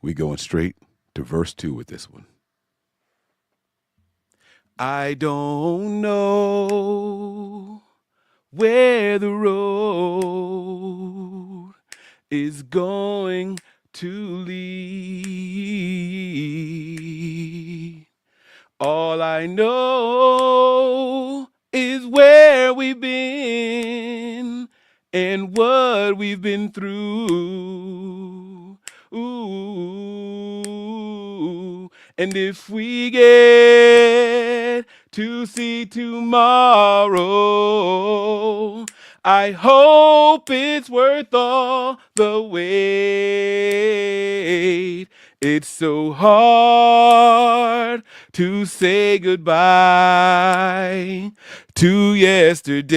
We going straight to verse 2 with this one. I don't know where the road is going to lead. All I know is where we've been and what we've been through. Ooh. And if we get to see tomorrow, I hope it's worth all the wait. It's so hard to say goodbye to yesterday.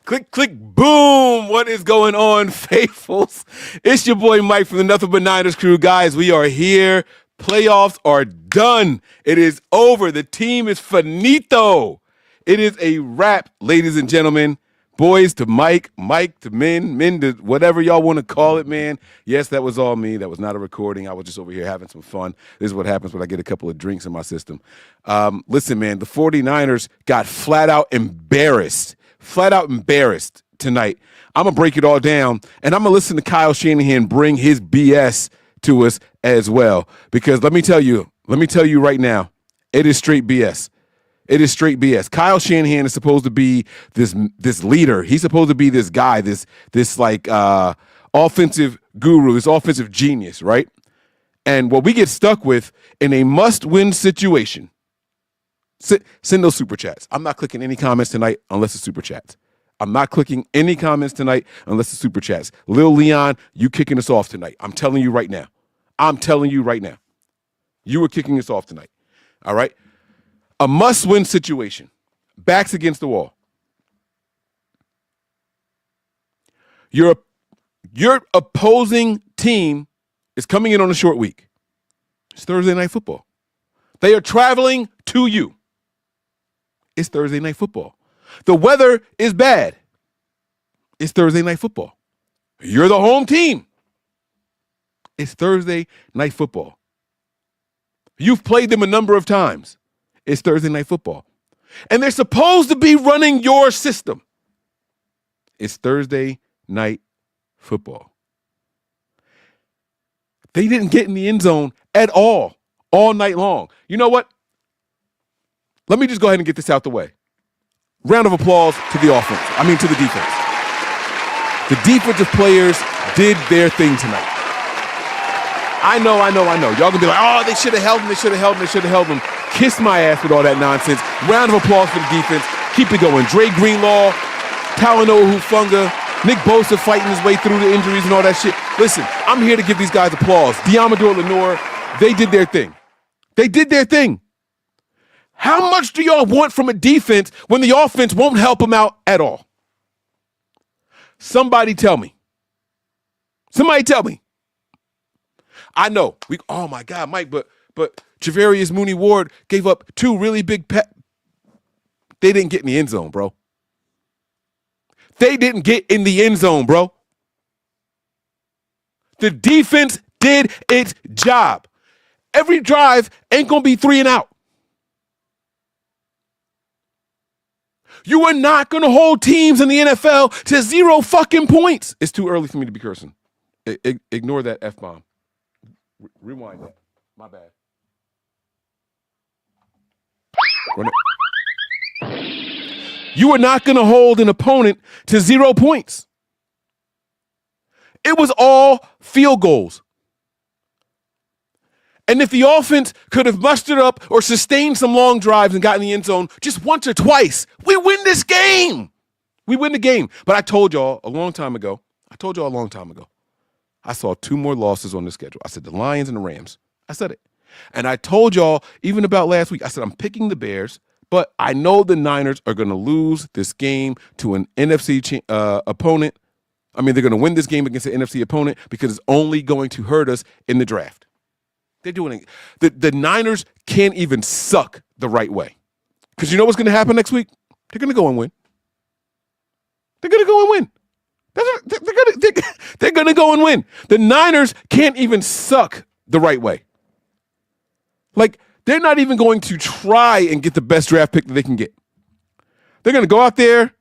Click, click, boom. What is going on, faithfuls? It's your boy Mike from the Nothing But Niners crew. Guys, we are here. Playoffs are done. It is over. The team is finito. It is a wrap, ladies and gentlemen. Boys to Mike, Mike to men to whatever y'all want to call it, man. Yes, that was all me. That was not a recording. I was just over here having some fun. This is what happens when I get a couple of drinks in my system. Listen, man, the 49ers got flat out embarrassed tonight. I'm going to break it all down, and I'm going to listen to Kyle Shanahan bring his BS to us as well. Because let me tell you right now, it is straight BS. It is straight BS. Kyle Shanahan is supposed to be this leader. He's supposed to be this guy, this offensive guru, this offensive genius, right? And what we get stuck with in a must-win situation, send those super chats. I'm not clicking any comments tonight unless it's super chats. I'm not clicking any comments tonight unless it's super chats. Lil Leon, you kicking us off tonight. I'm telling you right now. You were kicking us off tonight. All right? A must-win situation. Backs against the wall. Your opposing team is coming in on a short week. It's Thursday Night Football. They are traveling to you. It's Thursday Night Football. The weather is bad. It's Thursday Night Football. You're the home team. It's Thursday Night Football. You've played them a number of times. It's Thursday Night Football. And they're supposed to be running your system. It's Thursday Night Football. They didn't get in the end zone at all night long. You know what? Let me just go ahead and get this out the way. Round of applause to the defense. The defensive players did their thing tonight. I know. Y'all gonna be like, oh, they should have held them. Kiss my ass with all that nonsense. Round of applause for the defense. Keep it going. Dre Greenlaw, Talanoa Hufanga, Nick Bosa fighting his way through the injuries and all that shit. Listen, I'm here to give these guys applause. Diamador Lenore, they did their thing. How much do y'all want from a defense when the offense won't help them out at all? Somebody tell me. I know. Oh my God, Mike, but Javarius Mooney Ward gave up two really big They didn't get in the end zone, bro. The defense did its job. Every drive ain't going to be 3 and out. You are not going to hold teams in the NFL to 0 fucking points. It's too early for me to be cursing. Ignore that F-bomb. Rewind that. My bad. You are not going to hold an opponent to 0 points. It was all field goals. And if the offense could have mustered up or sustained some long drives and got in the end zone just once or twice, we win this game. We win the game. But I told y'all a long time ago, I saw 2 more losses on the schedule. I said the Lions and the Rams. I said it. And I told y'all even about last week, I said I'm picking the Bears, but I know the Niners are going to lose this game to an NFC opponent I mean, they're going to win this game against an NFC opponent because it's only going to hurt us in the draft. They're doing it. The Niners can't even suck the right way. Because you know what's going to happen next week? They're going to go and win. They're going to go and win. They're going to go and win. The Niners can't even suck the right way. Like, they're not even going to try and get the best draft pick that they can get. They're going to go out there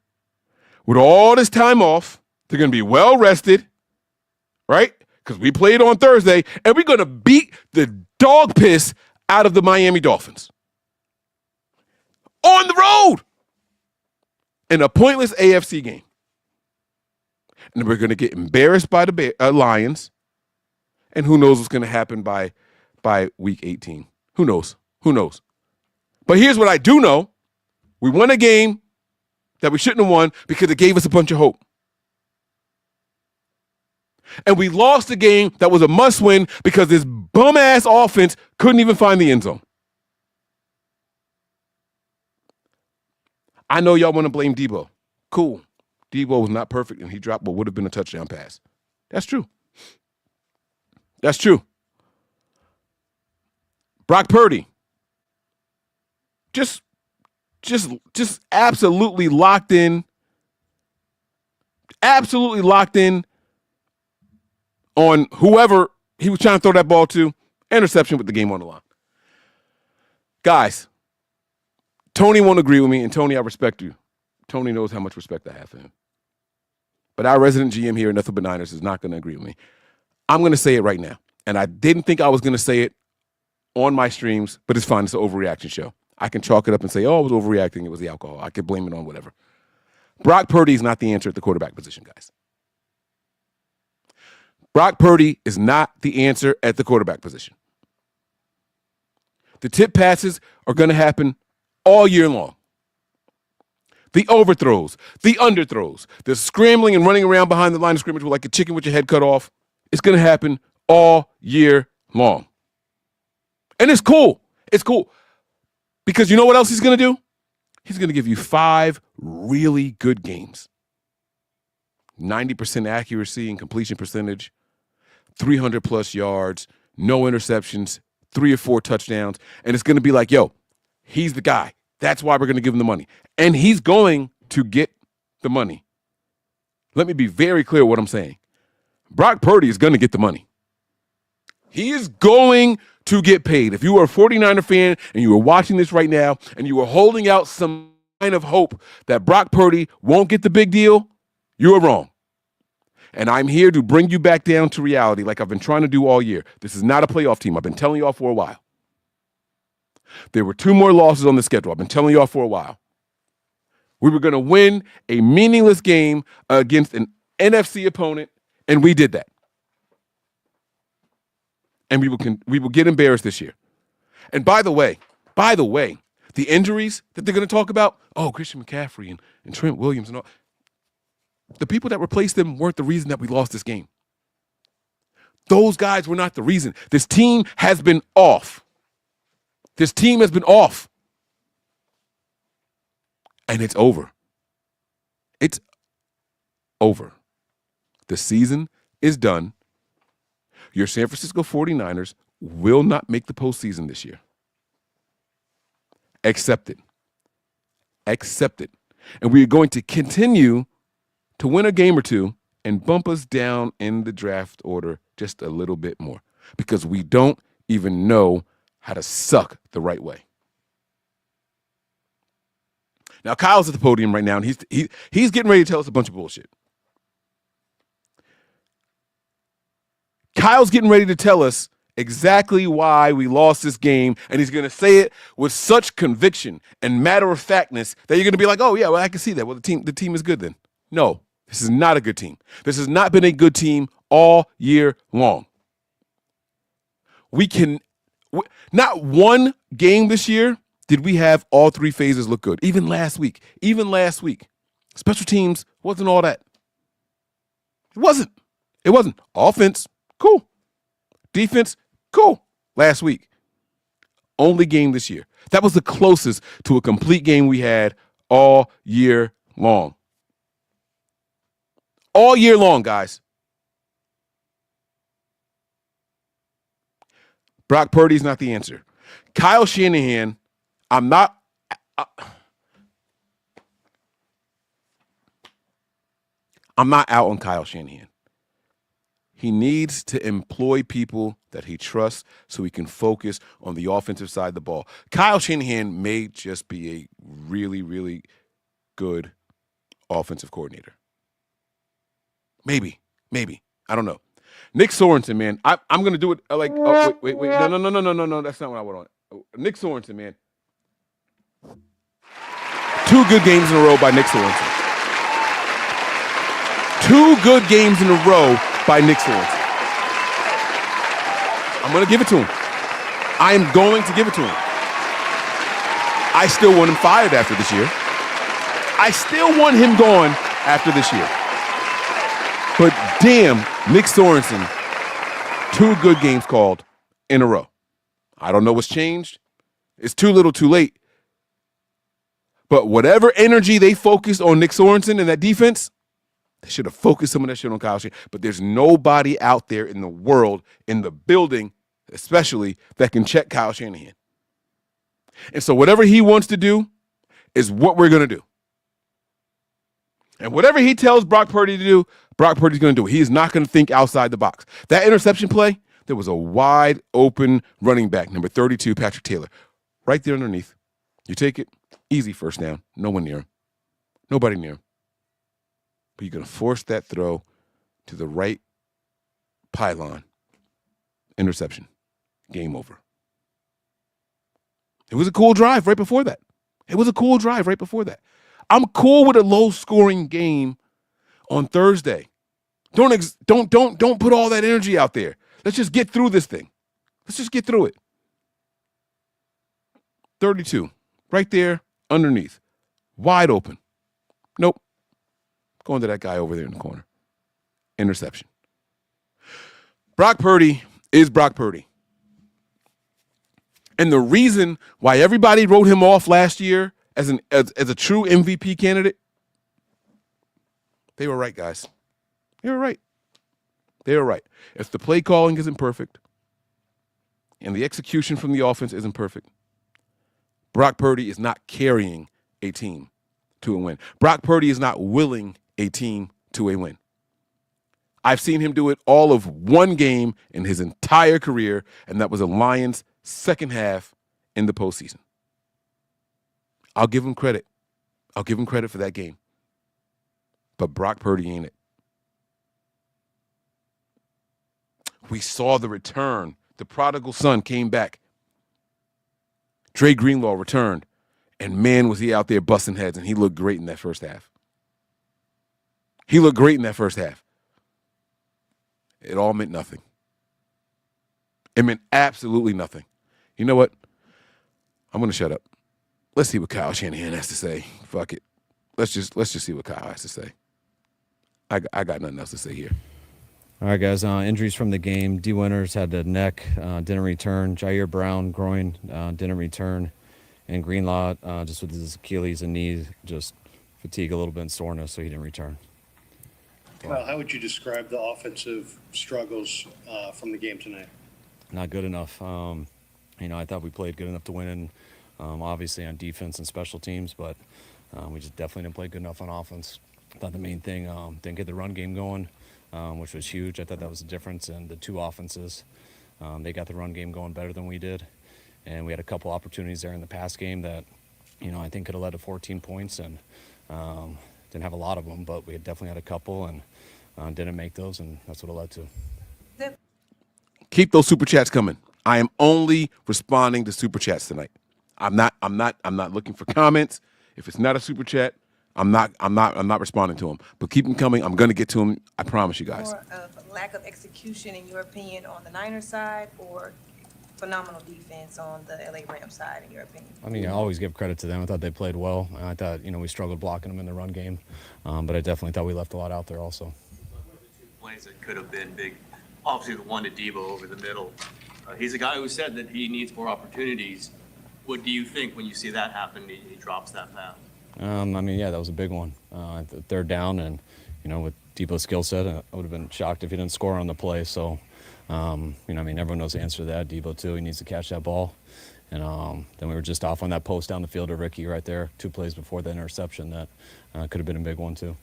with all this time off. They're going to be well rested, right? Because we played on Thursday, and we're going to beat the dog piss out of the Miami Dolphins. On the road. In a pointless AFC game. And we're going to get embarrassed by the Lions. And who knows what's going to happen by week 18. Who knows? Who knows? But here's what I do know. We won a game that we shouldn't have won because it gave us a bunch of hope. And we lost a game that was a must-win because this bum-ass offense couldn't even find the end zone. I know y'all want to blame Debo. Cool. Debo was not perfect, and he dropped what would have been a touchdown pass. That's true. That's true. Brock Purdy. Just absolutely locked in. Absolutely locked in on whoever he was trying to throw that ball to. Interception with the game on the line. Guys, Tony won't agree with me, and Tony, I respect you. Tony knows how much respect I have for him. But our resident GM here at Nothing But Niners is not going to agree with me. I'm going to say it right now. And I didn't think I was going to say it on my streams, but it's fine. It's an overreaction show. I can chalk it up and say, oh, I was overreacting. It was the alcohol. I could blame it on whatever. Brock Purdy is not the answer at the quarterback position, guys. Brock Purdy is not the answer at the quarterback position. The tip passes are going to happen all year long. The overthrows, the underthrows, the scrambling and running around behind the line of scrimmage with like a chicken with your head cut off. It's going to happen all year long. And it's cool. It's cool. Because you know what else he's going to do? He's going to give you 5 really good games. 90% accuracy and completion percentage, 300 plus yards, no interceptions, 3 or 4 touchdowns. And it's going to be like, yo, he's the guy. That's why we're going to give him the money. And he's going to get the money. Let me be very clear what I'm saying. Brock Purdy is going to get the money. He is going to get paid. If you are a 49er fan and you are watching this right now and you are holding out some kind of hope that Brock Purdy won't get the big deal, you are wrong. And I'm here to bring you back down to reality like I've been trying to do all year. This is not a playoff team. I've been telling you all for a while. There were 2 more losses on the schedule. I've been telling you all for a while. We were going to win a meaningless game against an NFC opponent, and we did that. And we will get embarrassed this year. And by the way, the injuries that they're going to talk about, Christian McCaffrey and Trent Williams and all, the people that replaced them weren't the reason that we lost this game. Those guys were not the reason. This team has been off. This team has been off. And it's over. It's over. The season is done. Your San Francisco 49ers will not make the postseason this year. Accept it. Accept it. And we are going to continue to win a game or two and bump us down in the draft order just a little bit more because we don't even know how to suck the right way. Now, Kyle's at the podium right now, and he's getting ready to tell us a bunch of bullshit. Kyle's getting ready to tell us exactly why we lost this game, and he's going to say it with such conviction and matter-of-factness that you're going to be like, oh, yeah, well, I can see that. Well, the team is good then. No, this is not a good team. This has not been a good team all year long. Not one game this year did we have all 3 phases look good. Even last week. Special teams wasn't all that. It wasn't. Offense, cool. Defense, cool. Last week. Only game this year. That was the closest to a complete game we had all year long. All year long, guys. Brock Purdy's not the answer. Kyle Shanahan, I'm not out on Kyle Shanahan. He needs to employ people that he trusts so he can focus on the offensive side of the ball. Kyle Shanahan may just be a really, really good offensive coordinator. Maybe. I don't know. Nick Sorensen, man. I'm going to do it like, oh, wait. No. That's not what I want on. Nick Sorensen, man. 2 good games in a row by Nick Sorensen. 2 good games in a row by Nick Sorensen. I'm going to give it to him. I am going to give it to him. I still want him fired after this year. I still want him gone after this year. But damn, Nick Sorensen, 2 good games called in a row. I don't know what's changed. It's too little too late. But whatever energy they focused on Nick Sorensen and that defense, they should have focused some of that shit on Kyle Shanahan. But there's nobody out there in the world, in the building especially, that can check Kyle Shanahan. And so whatever he wants to do is what we're going to do. And whatever he tells Brock Purdy to do, Brock Purdy's going to do it. He is not going to think outside the box. That interception play, there was a wide open running back, number 32, Patrick Taylor, right there underneath. You take it, easy first down. No one near him. Nobody near him. But you're going to force that throw to the right pylon. Interception. Game over. It was a cool drive right before that. I'm cool with a low-scoring game on Thursday. Don't put all that energy out there. Let's just get through this thing. Let's just get through it. 32, right there, underneath, wide open. Nope. Going to that guy over there in the corner. Interception. Brock Purdy is Brock Purdy. And the reason why everybody wrote him off last year as a true MVP candidate, they were right, guys. They were right. If the play calling isn't perfect and the execution from the offense isn't perfect, Brock Purdy is not carrying a team to a win. Brock Purdy is not willing a team to a win. I've seen him do it all of one game in his entire career, and that was the Lions' second half in the postseason. I'll give him credit. For that game. But Brock Purdy ain't it. We saw the return. The prodigal son came back. Dre Greenlaw returned. And man, was he out there busting heads, and he looked great in that first half. It all meant nothing. It meant absolutely nothing. You know what? I'm going to shut up. Let's see what Kyle Shanahan has to say. Fuck it. Let's just see what Kyle has to say. I got nothing else to say here. All right, guys. Injuries from the game. D. Winters had the neck, didn't return. Jair Brown, groin, didn't return. And Greenlaw, just with his Achilles and knees, just fatigue a little bit and soreness, so he didn't return. Well, how would you describe the offensive struggles from the game tonight? Not good enough. I thought we played good enough to win, obviously on defense and special teams, but we just definitely didn't play good enough on offense. I thought the main thing, didn't get the run game going, which was huge. I thought that was the difference in the two offenses. They got the run game going better than we did, and we had a couple opportunities there in the pass game that, I think could have led to 14 points, and didn't have a lot of them, but we definitely had a couple and didn't make those, and that's what it led to. Keep those super chats coming. I am only responding to super chats tonight. I'm not looking for comments. If it's not a super chat, I'm not responding to them. But keep them coming. I'm going to get to them. I promise you guys. More of lack of execution, in your opinion, on the Niners side, or phenomenal defense on the LA Rams side, in your opinion? I always give credit to them. I thought they played well. I thought, we struggled blocking them in the run game. But I definitely thought we left a lot out there also. Plays that could have been big. Obviously, the one to Debo over the middle. He's a guy who said that he needs more opportunities. What do you think when you see that happen, he drops that pass? That was a big one. Third down, and, with Debo's skill set. I would have been shocked if he didn't score on the play. So, everyone knows the answer to that. Debo, too, he needs to catch that ball. And then we were just off on that post down the field to Ricky right there, 2 plays before the interception. That could have been a big one, too.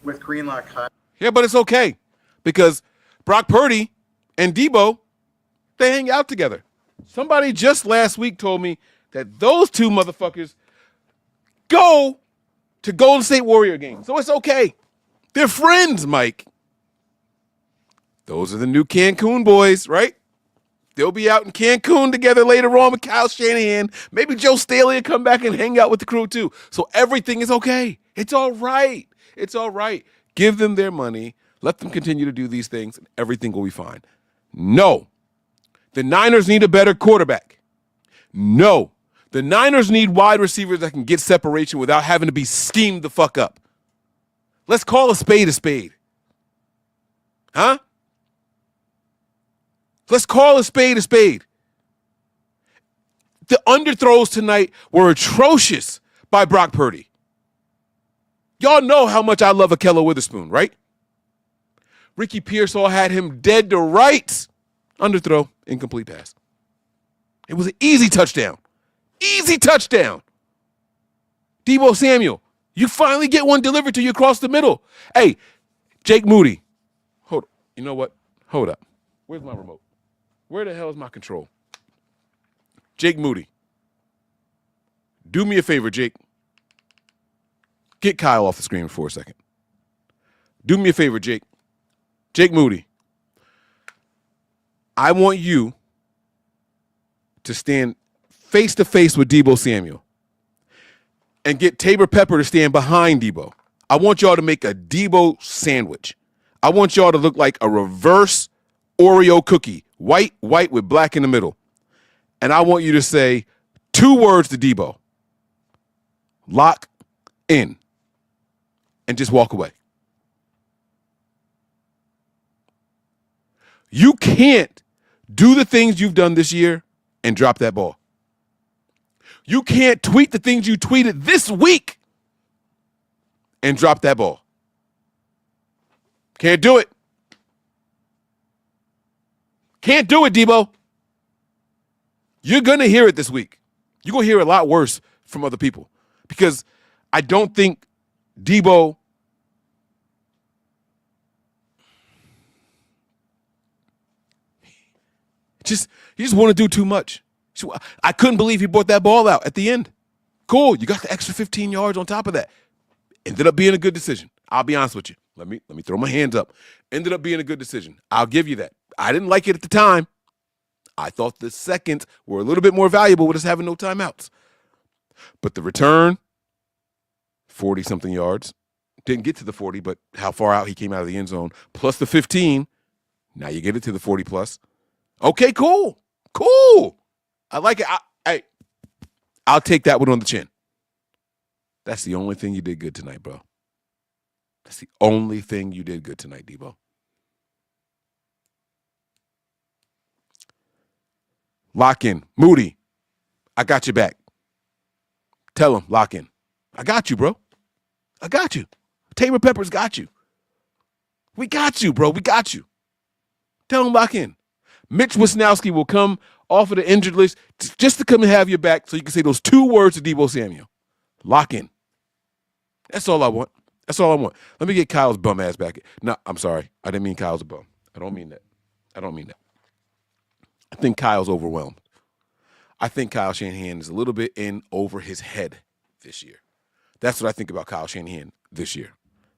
With Greenlaw cut. Yeah, but it's okay because Brock Purdy and Debo, they hang out together. Somebody just last week told me that those two motherfuckers go to Golden State Warrior games. So it's okay. They're friends, Mike. Those are the new Cancun boys, right? They'll be out in Cancun together later on with Kyle Shanahan. Maybe Joe Staley will come back and hang out with the crew too. So everything is okay. It's all right. It's all right. Give them their money. Let them continue to do these things, and everything will be fine. No. The Niners need a better quarterback. No. The Niners need wide receivers that can get separation without having to be schemed the fuck up. Let's call a spade a spade. Huh? Let's call a spade a spade. The underthrows tonight were atrocious by Brock Purdy. Y'all know how much I love Ahkello Witherspoon, right? Ricky Pearsall had him dead to rights. Underthrow, incomplete pass. It was an easy touchdown. Easy touchdown. Debo Samuel, you finally get one delivered to you across the middle. Hey, Jake Moody. Hold up. You know what? Hold up. Where's my remote? Where the hell is my control? Jake Moody. Do me a favor, Jake. Get Kyle off the screen for a second. Do me a favor, Jake. Jake Moody. I want you to stand face to face with Debo Samuel and get Tabor Pepper to stand behind Debo. I want y'all to make a Debo sandwich. I want y'all to look like a reverse Oreo cookie, white with black in the middle. And I want you to say 2 words to Debo. Lock in. And just walk away. You can't do the things you've done this year and drop that ball. You can't tweet the things you tweeted this week and drop that ball. Can't do it. Can't do it, Debo. You're going to hear it this week. You're going to hear a lot worse from other people because I don't think Debo he just want to do too much. I couldn't believe he brought that ball out at the end. Cool, you got the extra 15 yards on top of that. Ended up being a good decision. I'll be honest with you. Let me throw my hands up. Ended up being a good decision. I'll give you that. I didn't like it at the time. I thought the seconds were a little bit more valuable with us having no timeouts. But the return, 40-something yards. Didn't get to the 40, but how far out he came out of the end zone. Plus the 15. Now you get it to the 40-plus. Okay, cool. Cool. I like it. I'll take that one on the chin. That's the only thing you did good tonight, bro. That's the only thing you did good tonight, Debo. Lock in. Moody, I got your back. Tell him, lock in. I got you, bro. I got you. Tabor Pepper's got you. We got you, bro. We got you. Tell him, lock in. Mitch Wisnowski will come off of the injured list just to come and have your back so you can say those 2 words to Debo Samuel. Lock in. That's all I want. That's all I want. Let me get Kyle's bum ass back. No, I'm sorry. I didn't mean Kyle's a bum. I don't mean that. I think Kyle's overwhelmed. I think Kyle Shanahan is a little bit in over his head this year. That's what I think about Kyle Shanahan this year.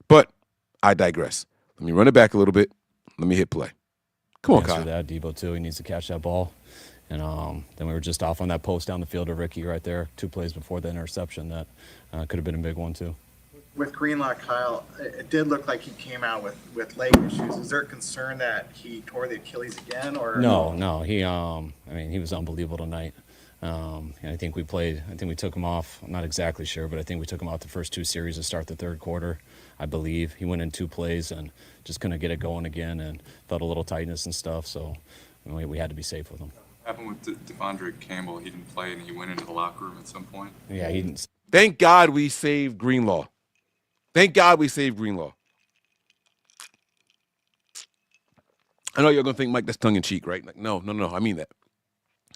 But I digress. Let me run it back a little bit. Let me hit play. Come on, Kyle. That Debo too. He needs to catch that ball. And then we were just off on that post down the field to Ricky right there, 2 plays before the interception. That could have been a big one too. With Greenlaw, Kyle, it did look like he came out with leg issues. Is there a concern that he tore the Achilles again, or no? He he was unbelievable tonight. And I think we took him off. I'm not exactly sure, but I think we took him out the first 2 series to start the 3rd quarter. I believe he went in 2 plays and just couldn't get it going again, and felt a little tightness and stuff. So we had to be safe with him. What happened with Devondre Campbell? He didn't play, and he went into the locker room at some point. Yeah, he didn't. Thank God we saved Greenlaw. Thank God we saved Greenlaw. I know you're going to think, Mike, that's tongue in cheek, right? Like, no. I mean that.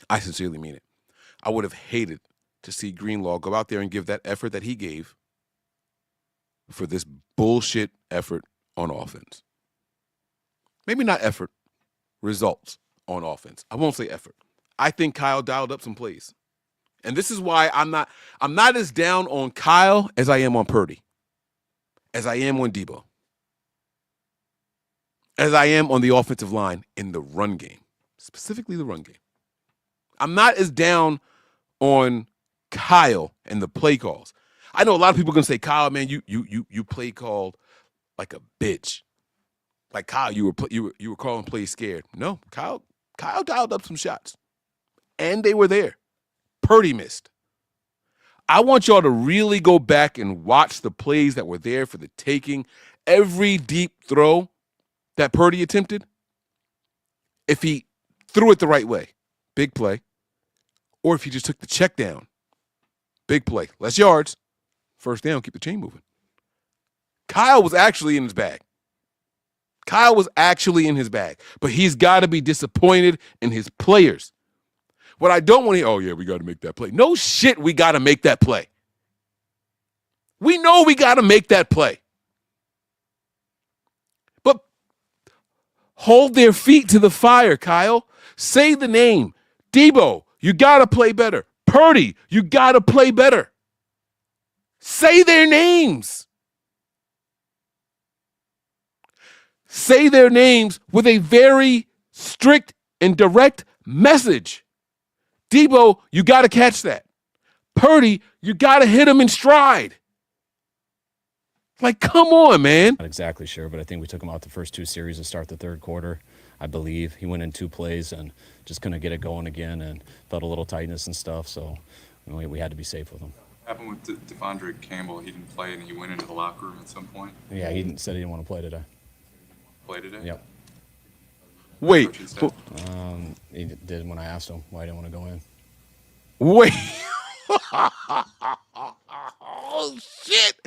I sincerely mean it. I would have hated to see Greenlaw go out there and give that effort that he gave for this bullshit effort on offense. Maybe not effort, results on offense. I won't say effort. I think Kyle dialed up some plays. And this is why I'm not as down on Kyle as I am on Purdy, as I am on Debo, as I am on the offensive line in the run game, specifically the run game. I'm not as down on Kyle and the play calls. I know a lot of people are gonna say, Kyle, man, you play called like a bitch. Like Kyle, you were calling plays scared. No, Kyle dialed up some shots, and they were there. Purdy missed. I want y'all to really go back and watch the plays that were there for the taking. Every deep throw that Purdy attempted, if he threw it the right way, big play. Or if he just took the check down, big play, less yards, first down, keep the chain moving. Kyle was actually in his bag. But he's got to be disappointed in his players. What I don't want to hear, oh, yeah, we got to make that play. No shit, we got to make that play. We know we got to make that play. But hold their feet to the fire, Kyle. Say the name. Debo, you got to play better. Purdy, you got to play better. Say their names. Say their names with a very strict and direct message. Debo, you got to catch that. Purdy, you got to hit him in stride. Like, come on, man. Not exactly sure, but I think we took him out the first two series to start the third quarter. I believe he went in 2 plays and just couldn't get it going again and felt a little tightness and stuff. So we had to be safe with him. What happened with Devondre Campbell? He didn't play and he went into the locker room at some point. Yeah, he said he didn't want to play today. Play today? Yep. Wait. He did when I asked him why he didn't want to go in. Wait. Oh, shit.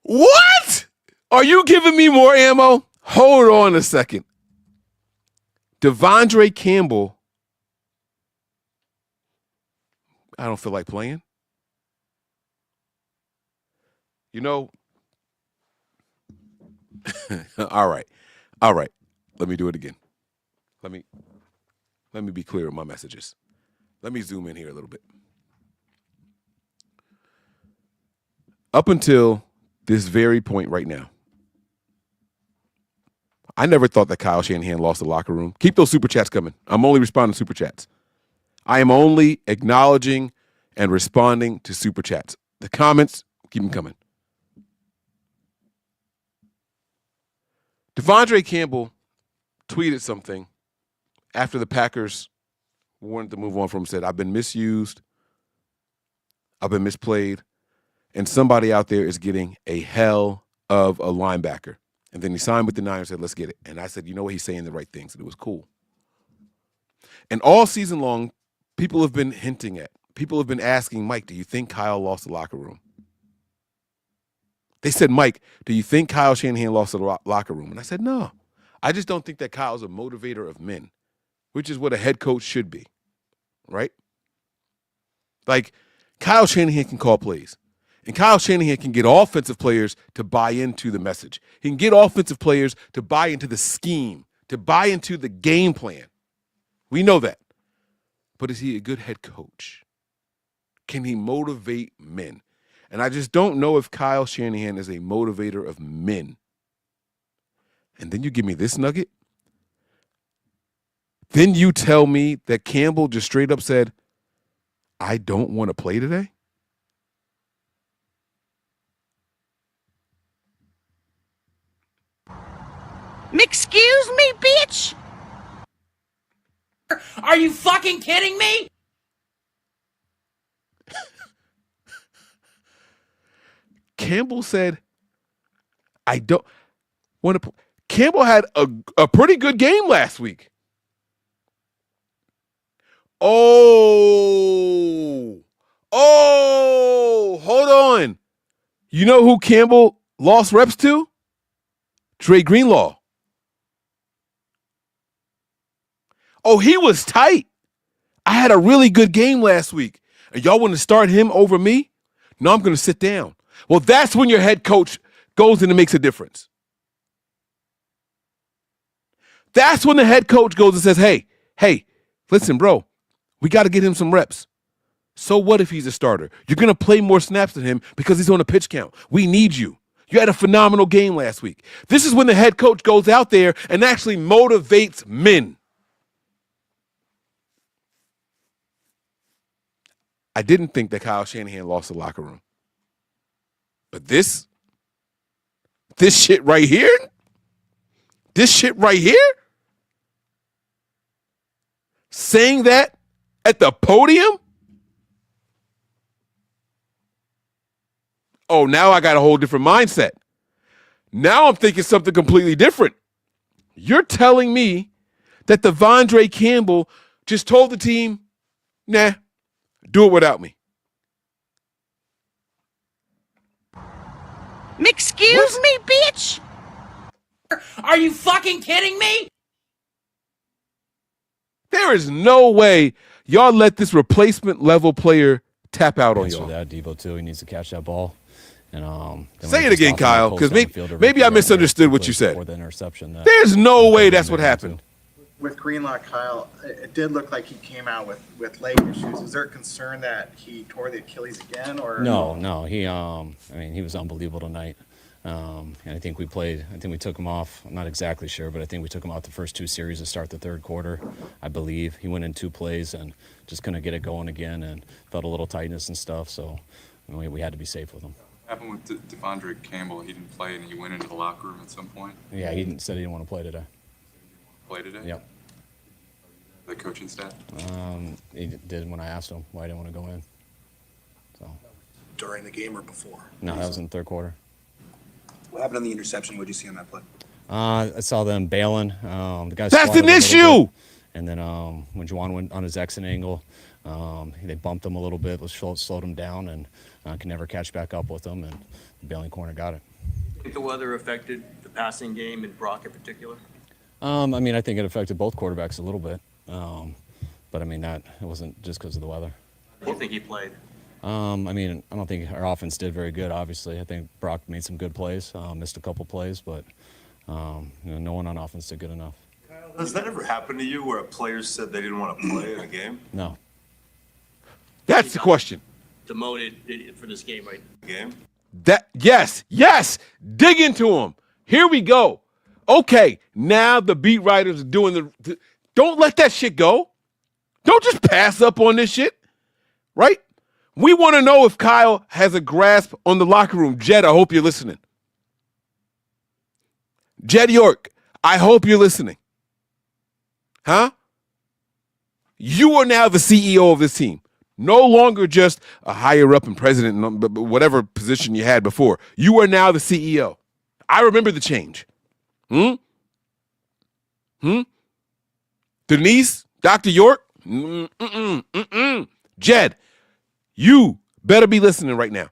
What? Are you giving me more ammo? Hold on a second. Devondre Campbell, I don't feel like playing. You know, all right. Let me do it again. Let me be clear with my messages. Let me zoom in here a little bit. Up until this very point right now, I never thought that Kyle Shanahan lost the locker room. Keep those super chats coming. I'm only responding to super chats. I am only acknowledging and responding to super chats. The comments, keep them coming. Devondre Campbell tweeted something after the Packers wanted to move on from him, said, I've been misused, I've been misplayed, and somebody out there is getting a hell of a linebacker. And then he signed with the Niners and said, let's get it. And I said, you know what? He's saying the right things. And it was cool. And all season long, people have been hinting at, people have been asking, Mike, do you think Kyle lost the locker room? They said, Mike, do you think Kyle Shanahan lost the locker room? And I said, no. I just don't think that Kyle's a motivator of men, which is what a head coach should be, right? Like, Kyle Shanahan can call plays. And Kyle Shanahan can get offensive players to buy into the message. He can get offensive players to buy into the scheme, to buy into the game plan. We know that. But is he a good head coach? Can he motivate men? And I just don't know if Kyle Shanahan is a motivator of men. And then you give me this nugget. Then you tell me that Campbell just straight up said, I don't want to play today? Excuse me, bitch? Are you fucking kidding me? Campbell said, I don't want to. Campbell had a pretty good game last week. Oh, hold on. You know who Campbell lost reps to? Dre Greenlaw. Oh, he was tight. I had a really good game last week. And y'all want to start him over me? No, I'm going to sit down. Well, that's when your head coach goes in and makes a difference. That's when the head coach goes and says, hey, listen, bro, we got to get him some reps. So what if he's a starter? You're going to play more snaps than him because he's on a pitch count. We need you. You had a phenomenal game last week. This is when the head coach goes out there and actually motivates men. I didn't think that Kyle Shanahan lost the locker room. But this shit right here, saying that at the podium, oh, now I got a whole different mindset. Now I'm thinking something completely different. You're telling me that Devondre Campbell just told the team, nah, do it without me. Excuse me, bitch? Are you fucking kidding me? There is no way y'all let this replacement level player tap out on Answer y'all. that, Debo too. He needs to catch that ball. And then Say when it he gets again, off on the Kyle, post because down the field over maybe I the misunderstood what plays you said. before the interception that- There's no way that that's what made happened. With Greenlaw, Kyle, it did look like he came out with leg issues. Is there a concern that he tore the Achilles again, or No. He, I mean, he was unbelievable tonight. And I think we took him off. I'm not exactly sure, but I think we took him out the first two series to start the third quarter, I believe. He went in 2 plays and just couldn't get it going again and felt a little tightness and stuff. So we had to be safe with him. What happened with Devondre Campbell? He didn't play and he went into the locker room at some point. Yeah, said he didn't want to play today. Play today? Yep. The coaching staff? He did when I asked him why he didn't want to go in. So During the game or before? no, that was in the third quarter. What happened on the interception? What did you see on that play? I saw them bailing. The guy. That's squatted an a little issue! bit, and then when Juwan went on his exit angle, they bumped him a little bit, slowed him down, and could never catch back up with him. And the bailing corner got it. I think the weather affected the passing game and Brock in particular. I mean, I think it affected both quarterbacks a little bit, but I mean it wasn't just because of the weather. Do you think he played? I mean, I don't think our offense did very good. Obviously, I think Brock made some good plays, missed a couple plays, but no one on offense did good enough. Has that ever happened to you where a player said they didn't want to play in a game? No. That's the question. Demoted for this game, right? Game? Yes. Dig into him. Here we go. Okay, now the beat writers are doing don't let that shit go. Don't just pass up on this shit, right? We want to know if Kyle has a grasp on the locker room. Jed, I hope you're listening. Jed York, I hope you're listening. Huh? You are now the CEO of this team. No longer just a higher up and president, but whatever position you had before. You are now the CEO. I remember the change. Denise, Dr. York, Jed, you better be listening right now.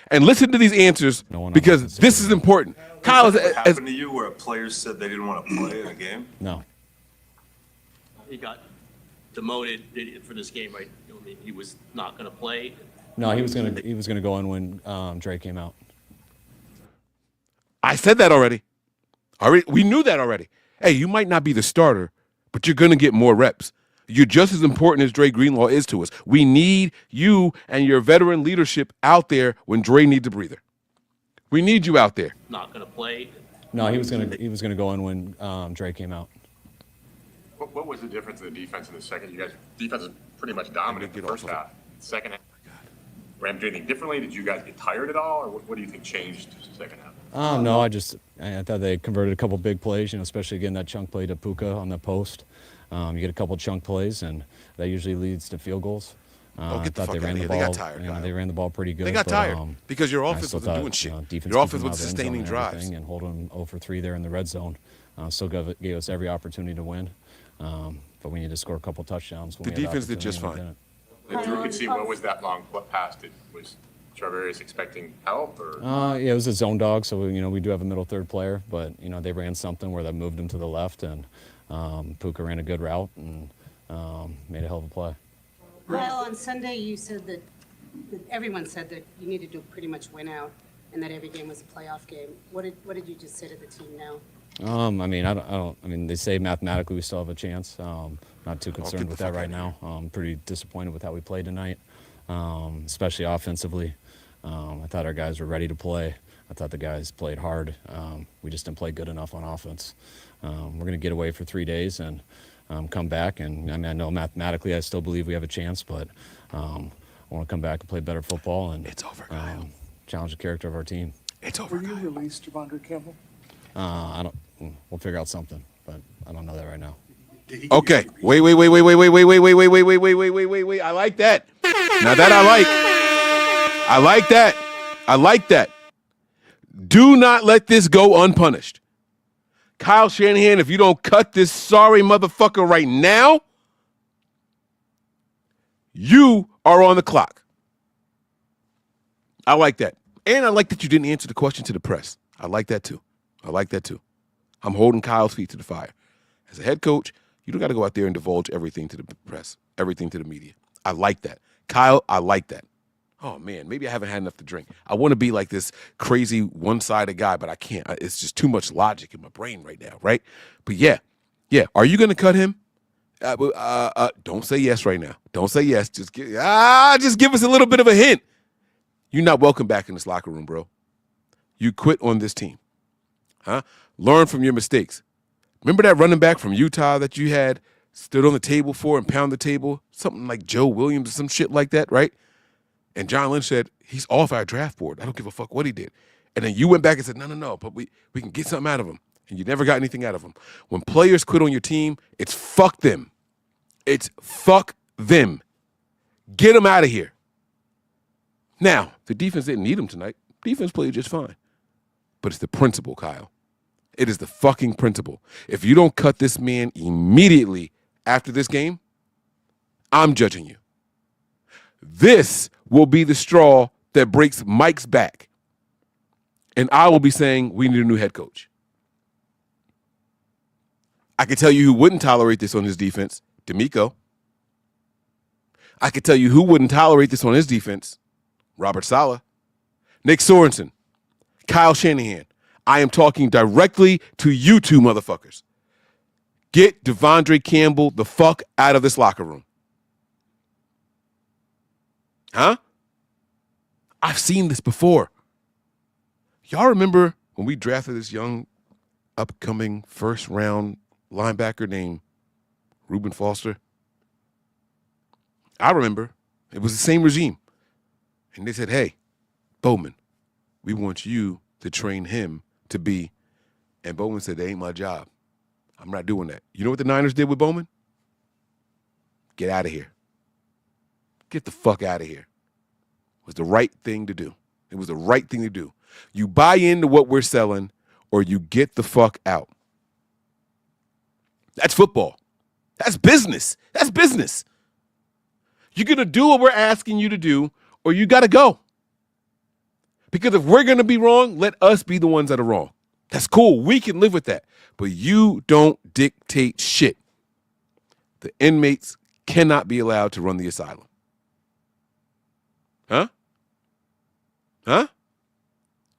And listen to these answers because this is important. Kyle, Has that ever happened to you where a player said they didn't want to play in a game? No. He got demoted for this game, right? I mean, he was not going to play. No, he was gonna go in when Drake came out. I said that already. We knew that already. Hey, you might not be the starter, but you're going to get more reps. You're just as important as Dre Greenlaw is to us. We need you and your veteran leadership out there when Dre needs a breather. We need you out there. Not going to play. No, he was gonna go in when Drake came out. What was the difference in the defense in the second? You guys, defense is pretty much dominant in the first half. Second half, Ram, do anything differently? Did you guys get tired at all, or what do you think changed in the second half? No, I thought they converted a couple big plays, especially getting that chunk play to Puka on the post. You get a couple chunk plays, and that usually leads to field goals. Get the fuck out of here. They got tired. They ran the ball pretty good. They got tired because your I offense still wasn't thought, doing shit. Defense Your kept offense them out was of the end zone sustaining and drives. everything and holding them 0 for 3 there in the red zone. Still gave us every opportunity to win. But we need to score a couple touchdowns. When The we had defense did just opportunity, fine. If Drew could see what was that long pass, was Charvarius expecting help, or? Yeah, it was a zone dog, so we do have a middle third player, but they ran something where that moved him to the left, and Puka ran a good route and made a hell of a play. Well, on Sunday you said that everyone said that you needed to pretty much win out and that every game was a playoff game. What did you just say to the team now? I mean, I mean, they say mathematically we still have a chance. Not too concerned with that right now. I'm pretty disappointed with how we played tonight, especially offensively. I thought our guys were ready to play. I thought the guys played hard. We just didn't play good enough on offense. We're going to get away for 3 days and come back. And I mean, I know mathematically I still believe we have a chance, but I want to come back and play better football and it's over, Kyle. Challenge the character of our team. It's over. Were you released, Devondre Campbell? I don't. We'll figure out something, but I don't know that right now. Okay. Wait. I like that. Now that I like that. I like that. Do not let this go unpunished. Kyle Shanahan, if you don't cut this sorry motherfucker right now, you are on the clock. I like that. And I like that you didn't answer the question to the press. I like that too. I'm holding Kyle's feet to the fire. As a head coach, you don't got to go out there and divulge everything to the press, everything to the media. I like that. Kyle, I like that. Oh, man, maybe I haven't had enough to drink. I want to be like this crazy one-sided guy, but I can't. It's just too much logic in my brain right now, right? But, yeah. Are you going to cut him? Don't say yes right now. Don't say yes. Just give us a little bit of a hint. You're not welcome back in this locker room, bro. You quit on this team. Huh? Learn from your mistakes. Remember that running back from Utah that you had stood on the table for and pound the table? Something like Joe Williams or some shit like that, right? And John Lynch said, he's off our draft board. I don't give a fuck what he did. And then you went back and said, no, but we can get something out of him. And you never got anything out of him. When players quit on your team, it's fuck them. It's fuck them. Get them out of here. Now, the defense didn't need him tonight. Defense played just fine. But it's the principle, Kyle. It is the fucking principle. If you don't cut this man immediately after this game, I'm judging you. This will be the straw that breaks Mike's back. And I will be saying we need a new head coach. I can tell you who wouldn't tolerate this on his defense, D'Amico. I can tell you who wouldn't tolerate this on his defense, Robert Saleh, Nick Sorensen, Kyle Shanahan. I am talking directly to you two motherfuckers. Get Devondre Campbell the fuck out of this locker room. Huh? I've seen this before. Y'all remember when we drafted this young, upcoming first-round linebacker named Reuben Foster? I remember. It was the same regime. And they said, hey, Bowman, we want you to train him to be. And Bowman said, that ain't my job. I'm not doing that. You know what the Niners did with Bowman? Get out of here. Get the fuck out of here. It was the right thing to do. It was the right thing to do. You buy into what we're selling or you get the fuck out. That's football. That's business. That's business. You're going to do what we're asking you to do or you got to go. Because if we're going to be wrong, let us be the ones that are wrong. That's cool. We can live with that. But you don't dictate shit. The inmates cannot be allowed to run the asylum. Huh? Huh?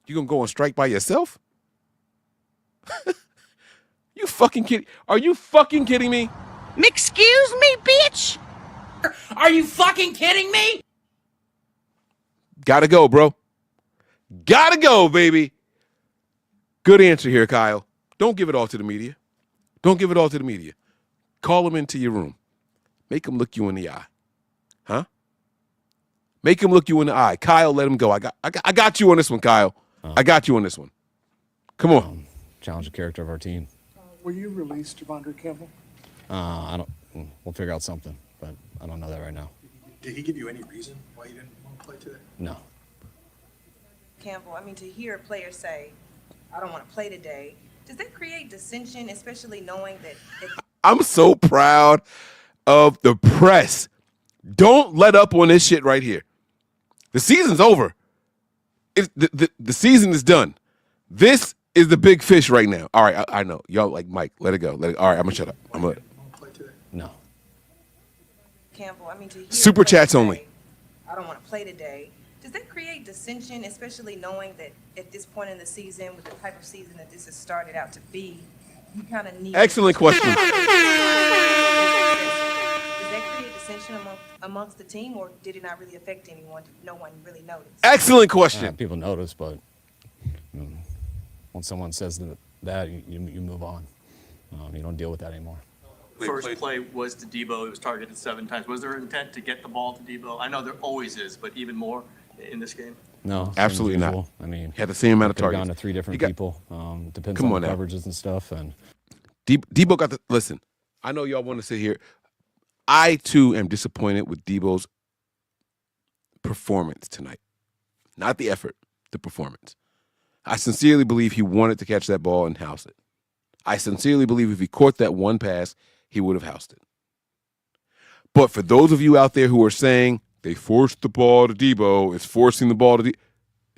You gonna go on strike by yourself? You fucking kidding? Are you fucking kidding me? Excuse me, bitch? Are you fucking kidding me? Gotta go, bro. Gotta go, baby. Good answer here, Kyle. Don't give it all to the media. Don't give it all to the media. Call them into your room. Make them look you in the eye. Huh? Make him look you in the eye. Kyle, let him go. I got you on this one, Kyle. I got you on this one. Come on. Challenge the character of our team. Were you released, Devondre Campbell? I don't. We'll figure out something, but I don't know that right now. Did he give you any reason why you didn't want to play today? No. Campbell, I mean, to hear a player say, I don't want to play today, does that create dissension, especially knowing that I'm so proud of the press. Don't let up on this shit right here. The season's over. The season is done. This is the big fish right now. All right, I know. Y'all like Mike, let it go. All right, I'm going to shut up. I'm going to. No. Campbell, I mean, to hear Super players chats say, only. I don't want to play today. Does that create dissension, especially knowing that at this point in the season, with the type of season that this has started out to be, you kind of need. Excellent question. Does that create dissension amongst the team, or did it not really affect anyone? No one really noticed. Excellent question. People notice, but when someone says that you move on. You don't deal with that anymore. First play was to Debo. It was targeted 7 times. Was there intent to get the ball to Debo? I know there always is, but even more in this game? No, absolutely not. I mean, he had the same amount of targets. Gone to 3 different people. Depends on the coverages and stuff. And Debo got the listen. I know y'all want to sit here. I too am disappointed with Debo's performance tonight. Not the effort, the performance. I sincerely believe he wanted to catch that ball and house it. I sincerely believe if he caught that one pass, he would have housed it. But for those of you out there who are saying they forced the ball to Debo, it's forcing the ball to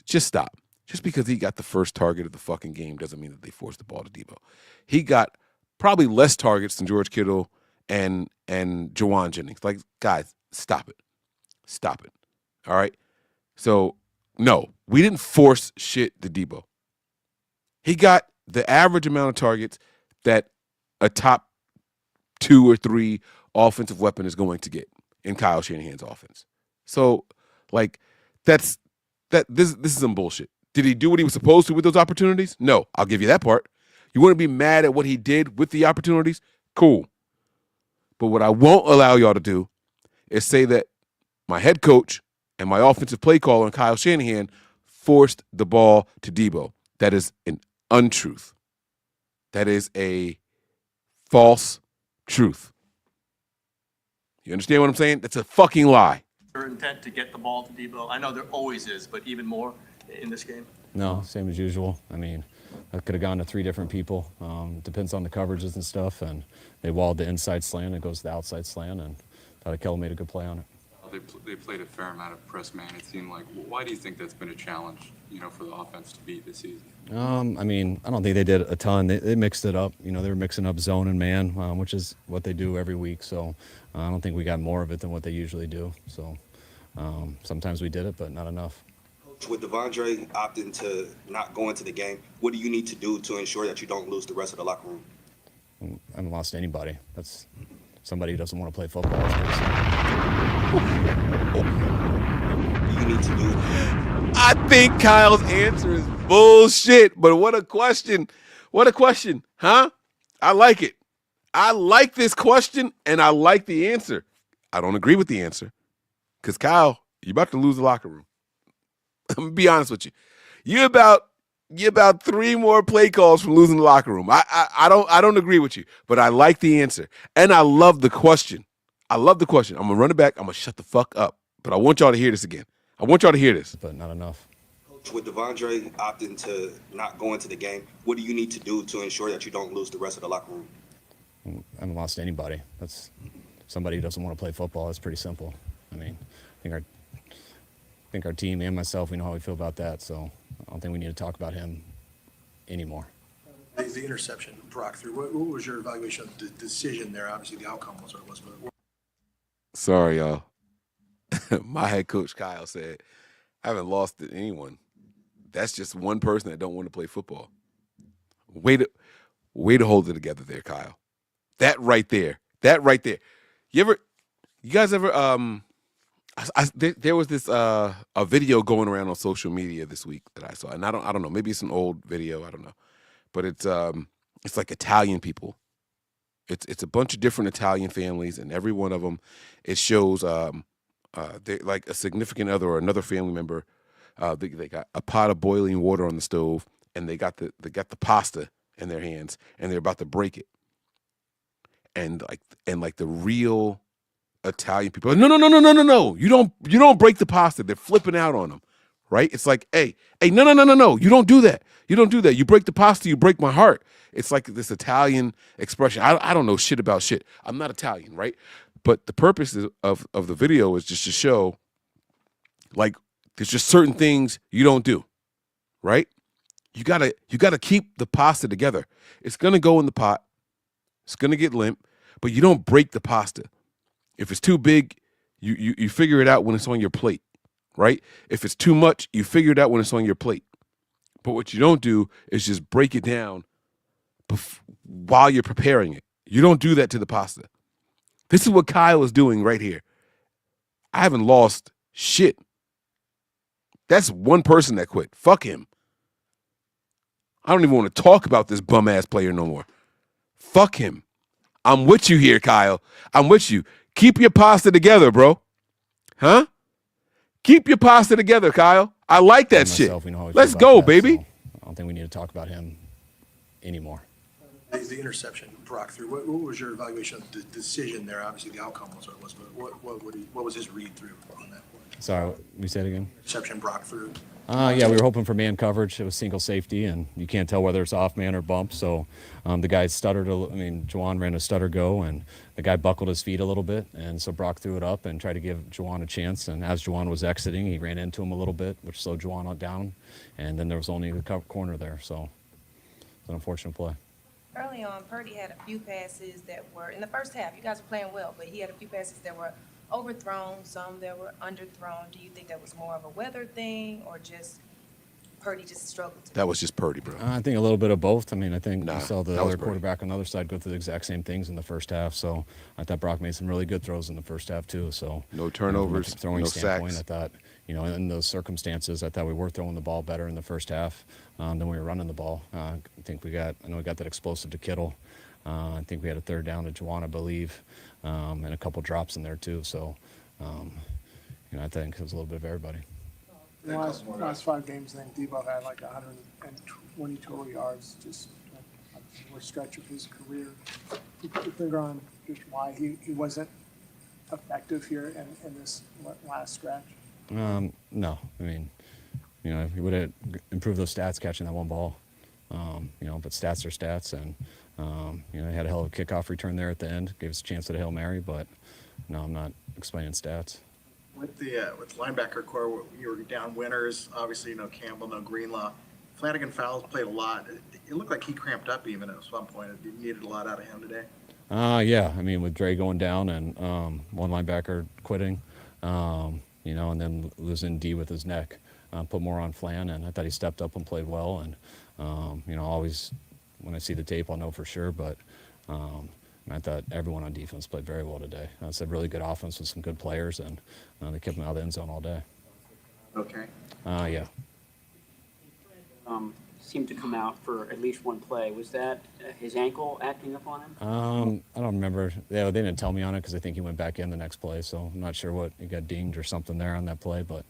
just stop. Just because he got the first target of the fucking game doesn't mean that they forced the ball to Debo. He got probably less targets than George Kittle and Jawan Jennings. Like, guys, stop it. Stop it. All right? So, no, we didn't force shit to Debo. He got the average amount of targets that a top 2 or 3 offensive weapon is going to get in Kyle Shanahan's offense. So, like, this is some bullshit. Did he do what he was supposed to with those opportunities? No, I'll give you that part. You want to be mad at what he did with the opportunities? Cool. But what I won't allow y'all to do is say that my head coach and my offensive play caller and Kyle Shanahan forced the ball to Debo. That is an untruth. That is a false truth. You understand what I'm saying? That's a fucking lie. Their intent to get the ball to Debo? I know there always is, but even more in this game? No, same as usual. I mean, I could have gone to 3 different people. Depends on the coverages and stuff. And they walled the inside slant. It goes to the outside slant. And thought Kelly made a good play on it. They played a fair amount of press man, it seemed like. Why do you think that's been a challenge, for the offense to beat this season? I mean, I don't think they did a ton. They mixed it up. They were mixing up zone and man, which is what they do every week. So I don't think we got more of it than what they usually do. So sometimes we did it, but not enough. With Devondre opting to not go into the game, what do you need to do to ensure that you don't lose the rest of the locker room? I haven't lost anybody. That's somebody who doesn't want to play football. You need to do. I think Kyle's answer is bullshit, but what a question. What a question, huh? I like it. I like this question, and I like the answer. I don't agree with the answer because, Kyle, you're about to lose the locker room. I'm going to be honest with you. You're about 3 more play calls from losing the locker room. I don't agree with you, but I like the answer, and I love the question. I'm going to run it back. I'm going to shut the fuck up, but I want y'all to hear this again. I want y'all to hear this. But not enough. With Devondre opting to not go into the game, what do you need to do to ensure that you don't lose the rest of the locker room? I haven't lost anybody. That's somebody who doesn't want to play football. It's pretty simple. I mean, I think our team and myself, we know how we feel about that. So I don't think we need to talk about him anymore. The interception Brock threw. What was your evaluation of the decision there? Obviously, the outcome was what it was. But Sorry, y'all. My head coach Kyle said, I haven't lost to anyone. That's just one person that don't want to play football. Way to hold it together there, Kyle. That right there. You guys ever there was this a video going around on social media this week that I saw, and I don't know, maybe it's an old video, I don't know, but it's like Italian people. It's a bunch of different Italian families, and every one of them, it shows they like a significant other or another family member. They got a pot of boiling water on the stove, and they got the pasta in their hands, and they're about to break it. And like the real Italian people, no, you don't break the pasta. They're flipping out on them, right? It's like, hey, no, you don't do that. You break the pasta, you break my heart. It's like this Italian expression. I don't know shit about shit. I'm not Italian, right? But the purpose of the video is just to show, like, there's just certain things you don't do, right? You gotta keep the pasta together. It's gonna go in the pot. It's gonna get limp, but you don't break the pasta. If it's too big, you figure it out when it's on your plate, right? If it's too much, you figure it out when it's on your plate. But what you don't do is just break it down while you're preparing it. You don't do that to the pasta. This is what Kyle is doing right here. I haven't lost shit. That's one person that quit. Fuck him. I don't even want to talk about this bum-ass player no more. Fuck him. I'm with you here, Kyle. I'm with you. Keep your pasta together, bro. Huh? Keep your pasta together, Kyle. I like that shit. Let's go, baby. So I don't think we need to talk about him anymore. The interception Brock threw. What was your evaluation of the decision there? Obviously, the outcome was what it was, but what was his read through on that play? Sorry, we said again. Interception Brock threw. Yeah, we were hoping for man coverage. It was single safety, and you can't tell whether it's off man or bump. So the guy stuttered. Juwan ran a stutter go, and the guy buckled his feet a little bit, and so Brock threw it up and tried to give Juwan a chance. And as Juwan was exiting, he ran into him a little bit, which slowed Juwan down. And then there was only the corner there, so it's an unfortunate play. Early on, Purdy had a few passes that were, in the first half, you guys were playing well, but he had a few passes that were overthrown, some that were underthrown. Do you think that was more of a weather thing or just Purdy just struggled? That was just Purdy, bro. I think a little bit of both. I mean, I think Nah, we saw the that was other Purdy. quarterback on the other side go through the exact same things in the first half. So I thought Brock made some really good throws in the first half too. So No turnovers, from a throwing no standpoint, sacks. I thought, in those circumstances, I thought we were throwing the ball better in the first half than we were running the ball. I think we got that explosive to Kittle. I think we had a third down to Juwan, I believe, and a couple drops in there too. So, I think it was a little bit of everybody. The last 5 games, I think Debo had like 120 total yards, just a worst stretch of his career. You put your finger on just why he wasn't effective here in this last stretch? No, I mean, he would have improved those stats catching that one ball. But stats are stats, and he had a hell of a kickoff return there at the end, gave us a chance at a Hail Mary, but no, I'm not explaining stats. With the linebacker core, you were down winners. Obviously, no Campbell, no Greenlaw. Flanagan Fowles played a lot. It looked like he cramped up even at some point. You needed a lot out of him today. Yeah, I mean, with Dre going down and one linebacker quitting, and then losing D with his neck, put more on Flan, and I thought he stepped up and played well. And always when I see the tape, I'll know for sure. But I thought everyone on defense played very well today. It's a really good offense with some good players, and they kept them out of the end zone all day. Okay. Yeah. Seemed to come out for at least one play. Was that his ankle acting up on him? I don't remember. Yeah, they didn't tell me on it because I think he went back in the next play. So I'm not sure what he got dinged or something there on that play, but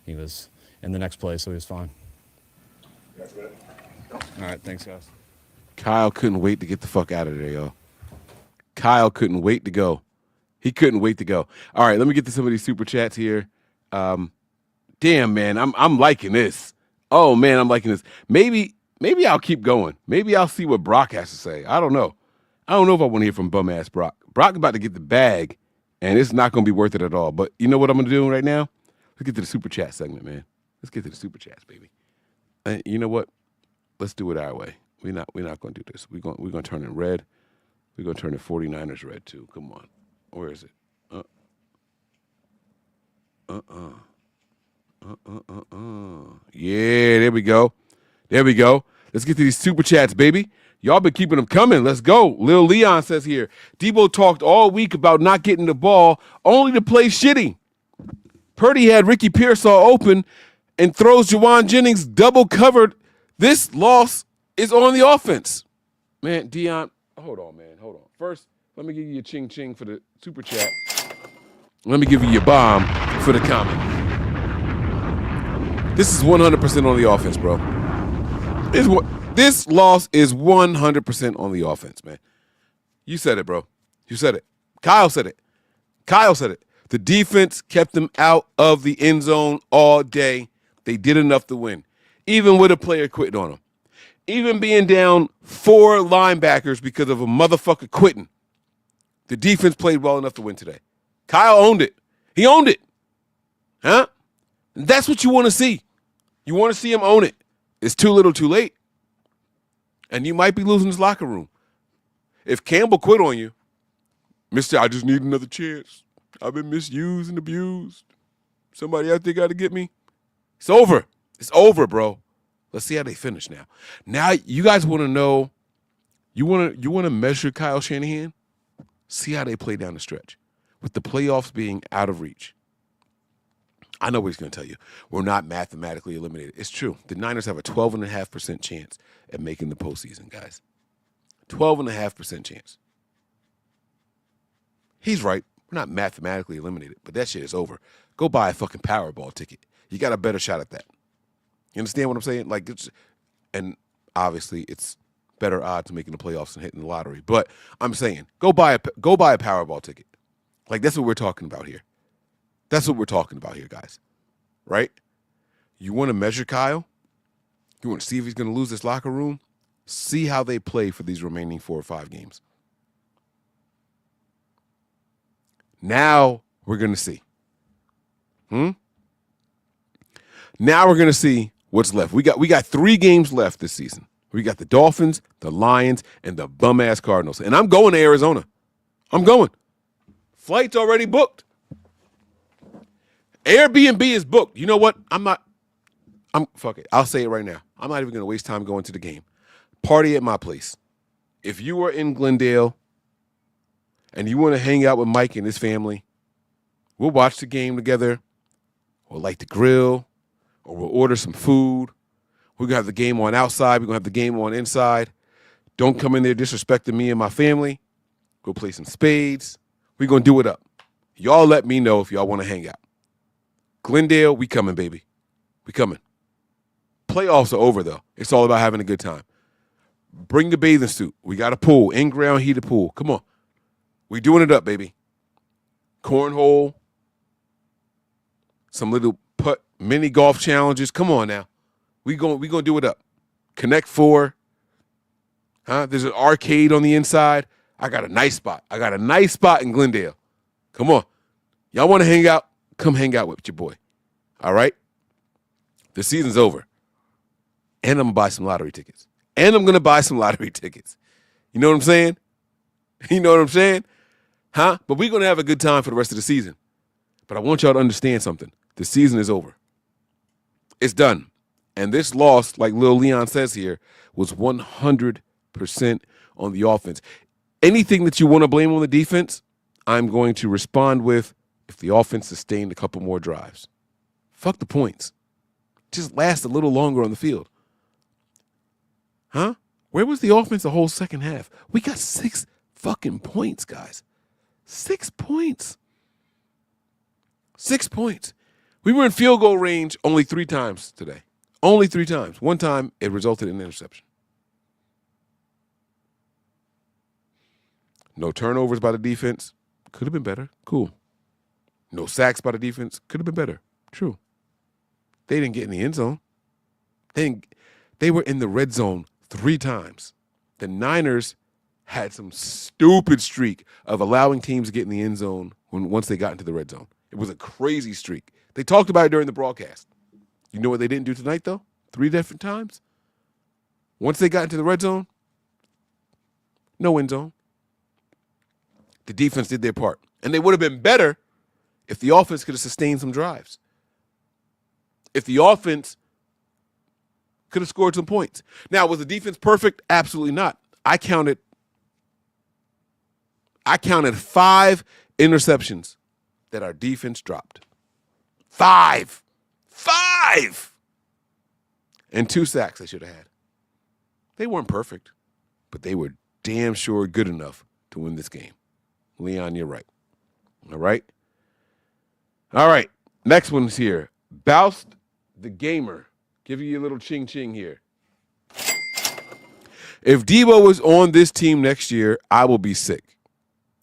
he was in the next play, so he was fine. That's good. All right, thanks, guys. Kyle couldn't wait to get the fuck out of there, y'all. Kyle couldn't wait to go. He couldn't wait to go. All right, let me get to some of these super chats here. Damn, man, I'm liking this. Oh man, I'm liking this. Maybe I'll keep going. Maybe I'll see what Brock has to say. I don't know. I don't know if I want to hear from bum ass Brock. Brock about to get the bag, and it's not going to be worth it at all. But you know what I'm going to do right now? Let's get to the super chat segment, man. Let's get to the super chats, baby. And you know what? Let's do it our way. We're not going to do this. We're going to turn it red. We're going to turn the 49ers red too. Come on. Where is it? Yeah, there we go. There we go. Let's get to these super chats, baby. Y'all been keeping them coming. Let's go. Lil Leon says here, Debo talked all week about not getting the ball, only to play shitty. Purdy had Ricky Pearsall open and throws Juwan Jennings double covered. This loss is on the offense. Man, Dion, hold on, man. Hold on. First, let me give you a ching-ching for the super chat. Let me give you your bomb for the comment. This is 100% on the offense, bro. This loss is 100% on the offense, man. You said it, bro. You said it. Kyle said it. Kyle said it. The defense kept them out of the end zone all day. They did enough to win, even with a player quitting on them. Even being down 4 linebackers because of a motherfucker quitting. The defense played well enough to win today. Kyle owned it. He owned it. Huh? And that's what you want to see. You want to see him own it. It's too little too late. And you might be losing this locker room. If Campbell quit on you, Mr. I just need another chance. I've been misused and abused. Somebody out there got to get me. It's over. It's over, bro. Let's see how they finish now. Now you guys want to know, you want to measure Kyle Shanahan? See how they play down the stretch. With the playoffs being out of reach. I know what he's going to tell you. We're not mathematically eliminated. It's true. The Niners have a 12.5% chance at making the postseason, guys. 12.5% chance. He's right. We're not mathematically eliminated, but that shit is over. Go buy a fucking Powerball ticket. You got a better shot at that. You understand what I'm saying? Like, and obviously it's better odds of making the playoffs than hitting the lottery. But I'm saying, go buy a Powerball ticket. Like, that's what we're talking about here. That's what we're talking about here, guys. Right? You want to measure Kyle? You want to see if he's going to lose this locker room? See how they play for these remaining 4 or 5 games. Now we're going to see. Now we're going to see what's left. We got 3 games left this season. We got the Dolphins, the Lions, and the bum-ass Cardinals. And I'm going to Arizona. I'm going. Flight's already booked. Airbnb is booked. You know what? Fuck it. I'll say it right now. I'm not even going to waste time going to the game. Party at my place. If you are in Glendale and you want to hang out with Mike and his family, we'll watch the game together. We'll light the grill, or we'll order some food. We're going to have the game on outside. We're going to have the game on inside. Don't come in there disrespecting me and my family. Go play some spades. We're going to do it up. Y'all let me know if y'all want to hang out. Glendale, we coming, baby. We coming. Playoffs are over, though. It's all about having a good time. Bring the bathing suit. We got a pool, in-ground heated pool. Come on. We doing it up, baby. Cornhole. Some little putt, mini golf challenges. Come on now. We gonna do it up. Connect 4. There's an arcade on the inside. I got a nice spot. In Glendale. Come on. Y'all want to hang out? Come hang out with your boy. All right? The season's over. And I'm going to buy some lottery tickets. You know what I'm saying? You know what I'm saying? But we're going to have a good time for the rest of the season. But I want y'all to understand something. The season is over. It's done. And this loss, like Lil Leon says here, was 100% on the offense. Anything that you want to blame on the defense, I'm going to respond with, if the offense sustained a couple more drives. Fuck the points. Just last a little longer on the field. Where was the offense the whole second half? We got 6 fucking points, guys. 6 points. 6 points. We were in field goal range only 3 times today. Only 3 times. One time, it resulted in an interception. No turnovers by the defense. Could have been better. Cool. No sacks by the defense. Could have been better. True. They didn't get in the end zone. They were in the red zone 3 times. The Niners had some stupid streak of allowing teams to get in the end zone once they got into the red zone. It was a crazy streak. They talked about it during the broadcast. You know what they didn't do tonight, though? 3 different times. Once they got into the red zone, no end zone. The defense did their part. And they would have been better if the offense could have sustained some drives. If the offense could have scored some points. Now, was the defense perfect? Absolutely not. I counted 5 interceptions that our defense dropped. 5. And 2 sacks they should have had. They weren't perfect, but they were damn sure good enough to win this game. Leon, you're right. All right? All right. Next one's here. Boust the Gamer. Give you a little ching-ching here. If Debo was on this team next year, I will be sick.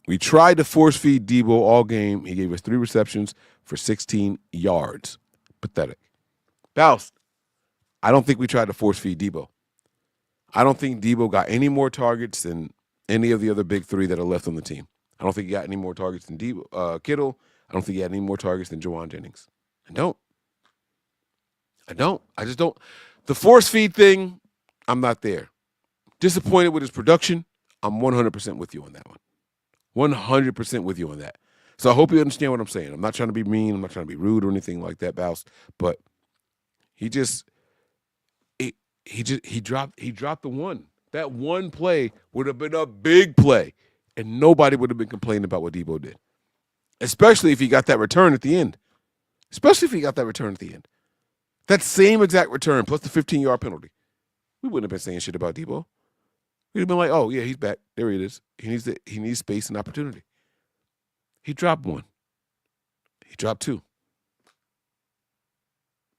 We tried to force-feed Debo all game. He gave us 3 receptions for 16 yards. Pathetic. Boust, I don't think we tried to force-feed Debo. I don't think Debo got any more targets than any of the other big 3 that are left on the team. I don't think he got any more targets than Kittle. I don't think he had any more targets than Jawan Jennings. I don't. I just don't. The force feed thing, I'm not there. Disappointed with his production, I'm 100% with you on that one. 100% with you on that. So I hope you understand what I'm saying. I'm not trying to be mean. I'm not trying to be rude or anything like that, Bouse. But he dropped the one. That one play would have been a big play, and nobody would have been complaining about what Debo did, especially if he got that return at the end. That same exact return plus the 15-yard penalty. We wouldn't have been saying shit about Debo. We'd have been like, oh, yeah, he's back. There he is. He needs space and opportunity. He dropped one. He dropped two.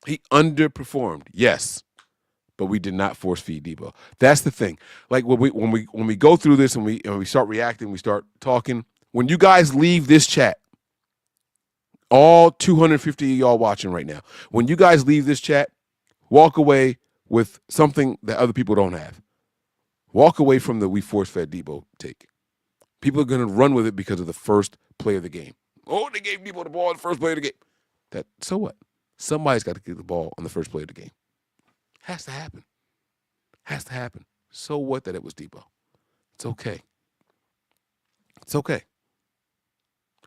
He underperformed, yes, but we did not force feed Debo. That's the thing. Like when we go through this and we start reacting, we start talking. When you guys leave this chat, all 250 of y'all watching right now, when you guys leave this chat, walk away with something that other people don't have. Walk away from the we force-fed Debo take. People are going to run with it because of the first play of the game. Oh, they gave Debo the ball in the first play of the game. So what? Somebody's got to get the ball on the first play of the game. Has to happen. So what that it was Debo? It's okay.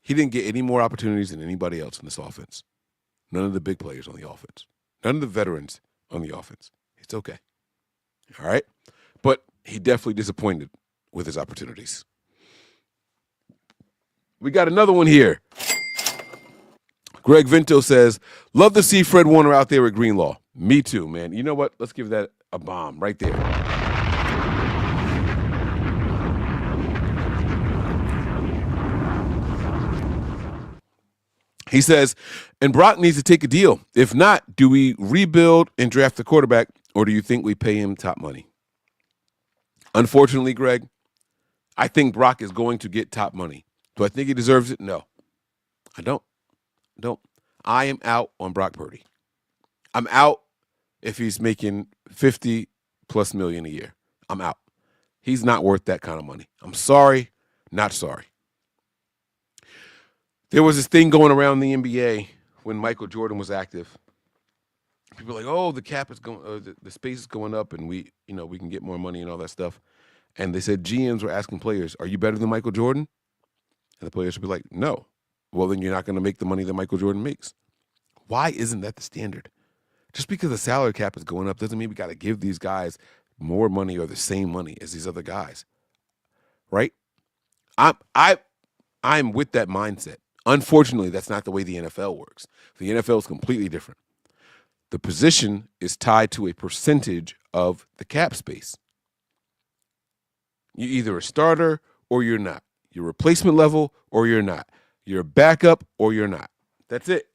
He didn't get any more opportunities than anybody else in this offense. None of the big players on the offense. None of the veterans on the offense. It's okay. All right? But he definitely disappointed with his opportunities. We got another one here. Greg Vinto says, love to see Fred Warner out there with Greenlaw. Me too, man. You know what? Let's give that a bomb right there. He says, and Brock needs to take a deal. If not, do we rebuild and draft the quarterback, or do you think we pay him top money? Unfortunately, Greg, I think Brock is going to get top money. Do I think he deserves it? No. I don't. I am out on Brock Purdy. I'm out if he's making $50+ million a year. I'm out. He's not worth that kind of money. I'm sorry, not sorry. There was this thing going around the NBA when Michael Jordan was active. People were like, oh, the cap is going, the space is going up, and we can get more money and all that stuff. And they said GMs were asking players, are you better than Michael Jordan? And the players would be like, no. Well, then you're not going to make the money that Michael Jordan makes. Why isn't that the standard? Just because the salary cap is going up doesn't mean we got to give these guys more money or the same money as these other guys, right? I'm with that mindset. Unfortunately, that's not the way the NFL works. The NFL is completely different. The position is tied to a percentage of the cap space. You're either a starter or you're not. You're replacement level or you're not. You're a backup or you're not. That's it.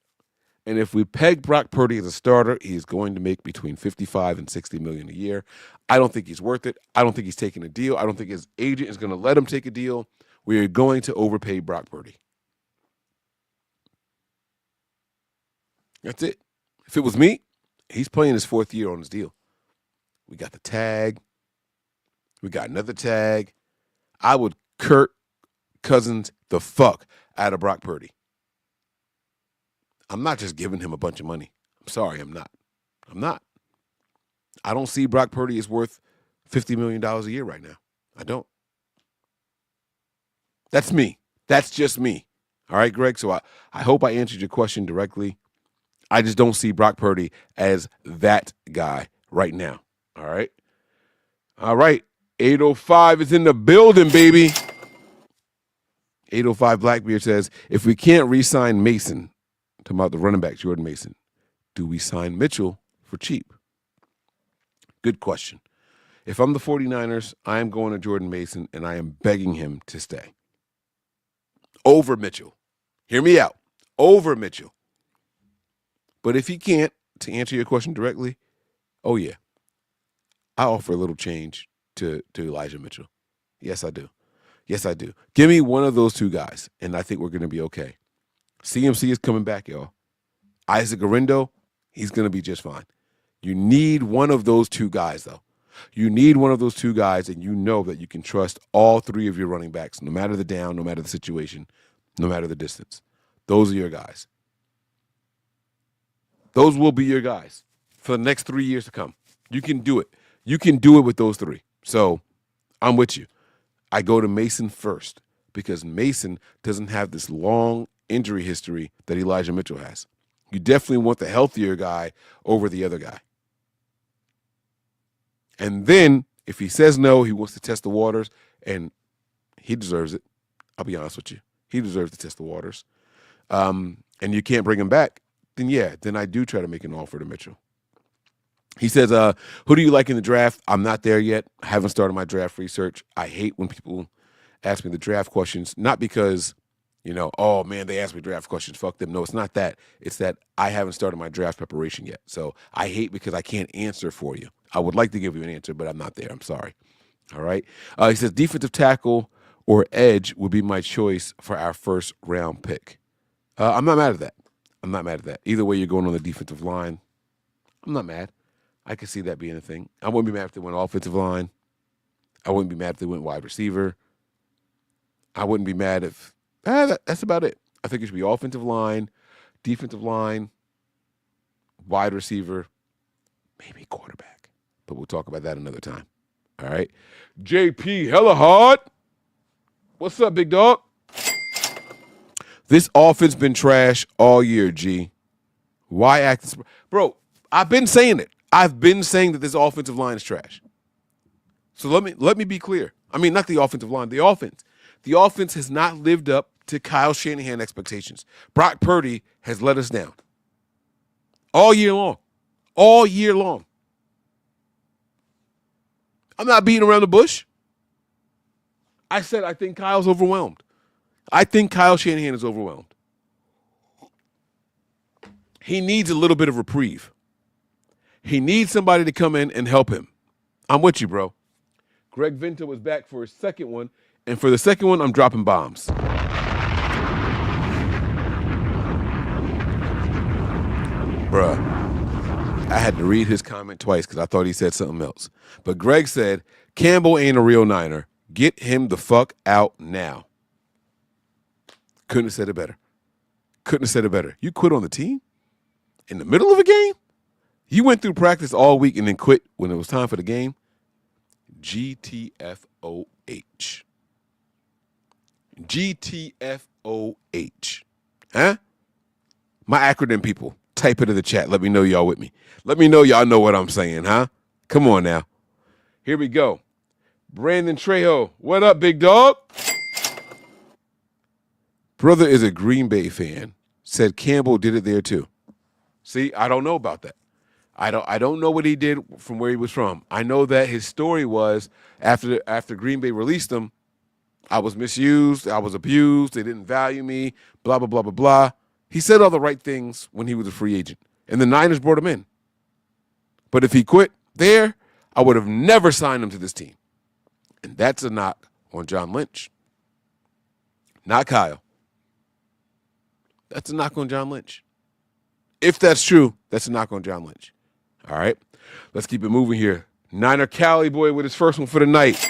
And if we peg Brock Purdy as a starter, he's going to make between $55 and $60 million a year. I don't think he's worth it. I don't think he's taking a deal. I don't think his agent is going to let him take a deal. We are going to overpay Brock Purdy. That's it. If it was me, he's playing his fourth year on his deal. We got the tag. We got another tag. I would Kirk Cousins the fuck out of Brock Purdy. I'm not just giving him a bunch of money. I'm sorry, I'm not. I don't see Brock Purdy is worth $50 million a year right now. I don't. That's me. That's just me. All right, Greg? So I hope I answered your question directly. I just don't see Brock Purdy as that guy right now. All right? All right. 805 is in the building, baby. 805 Blackbeard says, if we can't re-sign Mason, talking about the running back, Jordan Mason, do we sign Mitchell for cheap? Good question. If I'm the 49ers, I am going to Jordan Mason, and I am begging him to stay. Over Mitchell. Hear me out. Over Mitchell. But if he can't, to answer your question directly, oh, yeah. I offer a little change to Elijah Mitchell. Yes, I do. Yes, I do. Give me one of those two guys, and I think we're going to be okay. CMC is coming back, y'all. Isaac Orindo, he's going to be just fine. You need one of those two guys, though. You need one of those two guys, and you know that you can trust all three of your running backs, no matter the down, no matter the situation, no matter the distance. Those are your guys. Those will be your guys for the next 3 years to come. You can do it. You can do it with those three. So I'm with you. I go to Mason first because Mason doesn't have this long injury history that Elijah Mitchell has. You definitely want the healthier guy over the other guy. And then if he says no, he wants to test the waters, and he deserves it. I'll be honest with you. He deserves to test the waters. And you can't bring him back, then I do try to make an offer to Mitchell. He says, who do you like in the draft? I'm not there yet. I haven't started my draft research. I hate when people ask me the draft questions, not because, oh, man, they asked me draft questions. Fuck them. No, it's not that. It's that I haven't started my draft preparation yet. So I hate because I can't answer for you. I would like to give you an answer, but I'm not there. I'm sorry. All right. He says defensive tackle or edge would be my choice for our first round pick. I'm not mad at that. Either way, you're going on the defensive line. I'm not mad. I could see that being a thing. I wouldn't be mad if they went offensive line. I wouldn't be mad if they went wide receiver. I wouldn't be mad if that's about it. I think it should be offensive line, defensive line, wide receiver, maybe quarterback. But we'll talk about that another time. All right. JP hella hard. What's up, big dog? This offense been trash all year, G. Why act this? Bro, I've been saying it. I've been saying that this offensive line is trash. So let me be clear. I mean, not the offensive line, the offense. The offense has not lived up to Kyle Shanahan expectations. Brock Purdy has let us down. All year long. All year long. I'm not beating around the bush. I said I think Kyle's overwhelmed. I think Kyle Shanahan is overwhelmed. He needs a little bit of reprieve. He needs somebody to come in and help him. I'm with you, bro. Greg Vento was back for his second one, and for the second one, I'm dropping bombs. Bruh, I had to read his comment twice because I thought he said something else. But Greg said, Campbell ain't a real Niner. Get him the fuck out now. Couldn't have said it better. Couldn't have said it better. You quit on the team? In the middle of a game? You went through practice all week and then quit when it was time for the game? GTFOH. GTFOH. Huh? My acronym people, type it in the chat. Let me know y'all with me. Let me know y'all know what I'm saying, huh? Come on now. Here we go. Brandon Trejo, what up, big dog? Brother is a Green Bay fan. Said Campbell did it there too. See, I don't know about that. I don't know what he did from where he was from. I know that his story was after Green Bay released him, I was misused, I was abused, they didn't value me, blah, blah, blah, blah, blah. He said all the right things when he was a free agent, and the Niners brought him in. But if he quit there, I would have never signed him to this team. And that's a knock on John Lynch. Not Kyle. That's a knock on John Lynch. If that's true, that's a knock on John Lynch. All right, let's keep it moving here. Niner Cali boy with his first one for the night.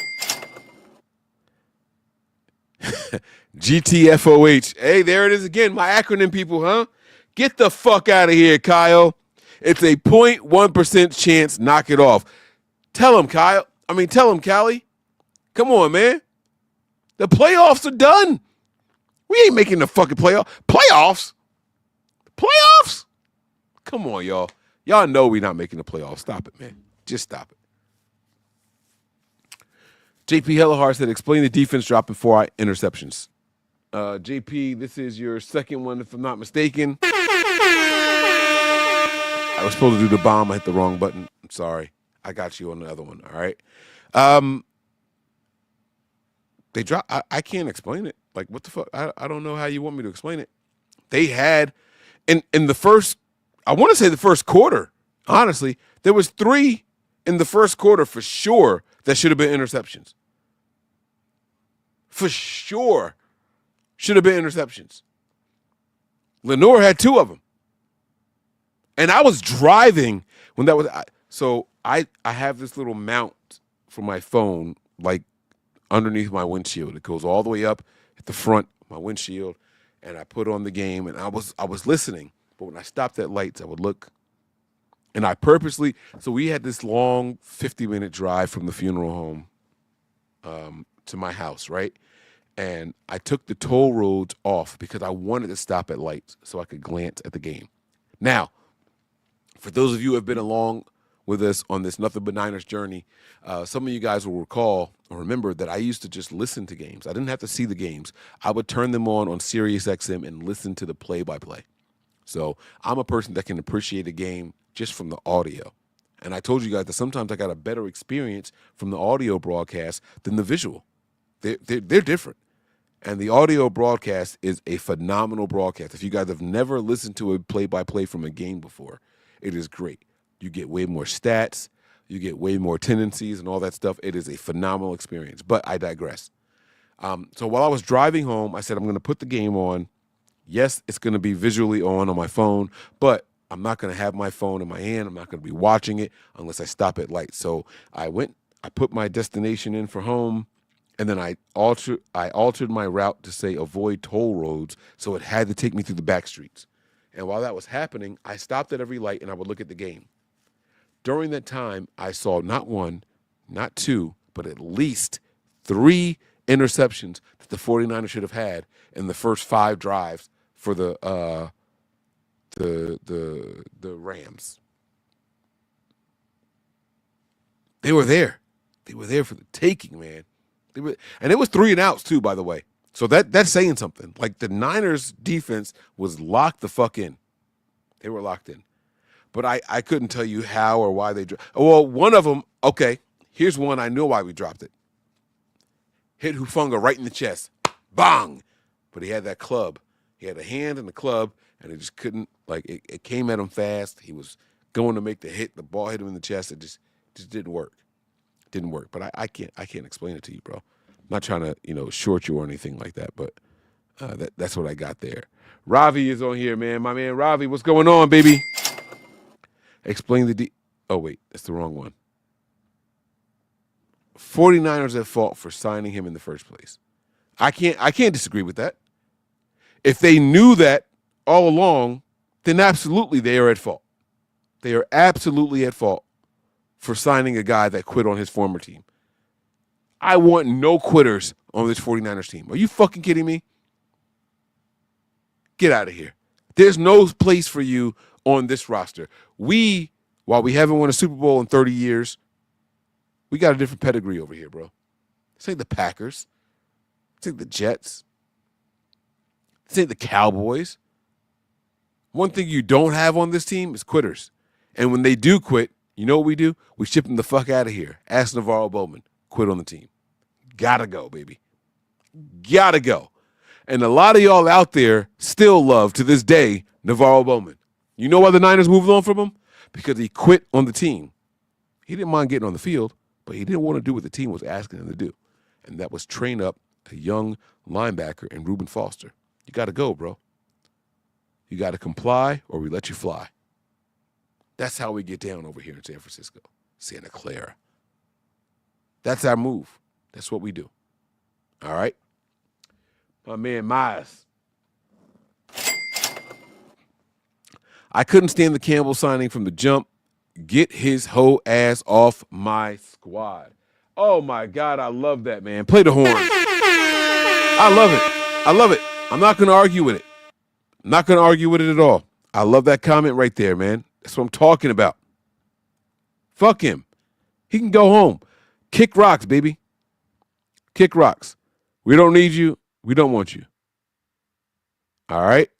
GTFOH. Hey, there it is again. My acronym people, huh? Get the fuck out of here, Kyle. It's a 0.1% chance. Knock it off. Tell him, Kyle. Tell him, Cali. Come on, man. The playoffs are done. We ain't making the fucking playoffs. Playoffs? Playoffs? Come on, y'all. Y'all know we're not making the playoffs. Stop it, man. Just stop it. JP Hellahar said, explain the defense dropping 4 interceptions. JP, this is your second one, if I'm not mistaken. I was supposed to do the bomb. I hit the wrong button. I'm sorry. I got you on the other one, all right? They dropped. I can't explain it. Like, what the fuck? I don't know how you want me to explain it. They had, in the first, I want to say the first quarter, honestly, there was 3 in the first quarter for sure that should have been interceptions. For sure should have been interceptions. Lenore had 2 of them. And I was driving when that was, so I have this little mount for my phone, like underneath my windshield. It goes all the way up at the front of my windshield, and I put on the game, and I was listening. But when I stopped at lights, I would look, And I purposely, so we had this long 50-minute drive from the funeral home to my house, right? And I took the toll roads off because I wanted to stop at lights so I could glance at the game. Now, for those of you who have been along with us on this Nothing But Niners journey, some of you guys will recall or remember that I used to just listen to games. I didn't have to see the games. I would turn them on Sirius XM and listen to the play-by-play. So I'm a person that can appreciate a game just from the audio. And I told you guys that sometimes I got a better experience from the audio broadcast than the visual. They're different. And the audio broadcast is a phenomenal broadcast. If you guys have never listened to a play-by-play from a game before, it is great. You get way more stats. You get way more tendencies and all that stuff. It is a phenomenal experience. But I digress. So while I was driving home, I said, I'm going to put the game on. Yes, it's going to be visually on my phone, but I'm not going to have my phone in my hand. I'm not going to be watching it unless I stop at lights. So I put my destination in for home, and then I altered my route to say avoid toll roads, so it had to take me through the back streets. And while that was happening, I stopped at every light and I would look at the game. During that time, I saw not one, not two, but at least 3 interceptions that the 49ers should have had in the first 5 drives for the Rams. They were there. They were there for the taking, man. And it was 3 and outs too, by the way. So that's saying something. Like the Niners defense was locked the fuck in. They were locked in. But I couldn't tell you how or why they dropped. Well, one of them, okay, here's one I know why we dropped it. Hit Hufanga right in the chest. Bang! But he had that club. He had a hand in the club, and it just couldn't, like, it came at him fast. He was going to make the hit. The ball hit him in the chest. It just didn't work. Didn't work. But I can't explain it to you, bro. I'm not trying to, short you or anything like that, but that's what I got there. Ravi is on here, man. My man Ravi, what's going on, baby? Explain oh, wait, that's the wrong one. 49ers at fault for signing him in the first place. I can't disagree with that. If they knew that all along, then absolutely they are at fault. They are absolutely at fault for signing a guy that quit on his former team. I want no quitters on this 49ers team. Are you fucking kidding me? Get out of here. There's no place for you on this roster. While we haven't won a Super Bowl in 30 years, we got a different pedigree over here, bro. This ain't the Packers. This ain't the Jets. This ain't the Cowboys. One thing you don't have on this team is quitters. And when they do quit, you know what we do? We ship them the fuck out of here. Ask Navarro Bowman. Quit on the team. Gotta go, baby. Gotta go. And a lot of y'all out there still love, to this day, Navarro Bowman. You know why the Niners moved on from him? Because he quit on the team. He didn't mind getting on the field, but he didn't want to do what the team was asking him to do. And that was train up a young linebacker in Reuben Foster. You got to go, bro. You got to comply or we let you fly. That's how we get down over here in San Francisco, Santa Clara. That's our move. That's what we do. All right? My man Myers. I couldn't stand the Campbell signing from the jump. Get his whole ass off my squad. Oh, my God. I love that, man. Play the horn. I love it. I love it. I'm not going to argue with it. I'm not going to argue with it at all. I love that comment right there, man. That's what I'm talking about. Fuck him. He can go home. Kick rocks, baby. Kick rocks. We don't need you. We don't want you. All right?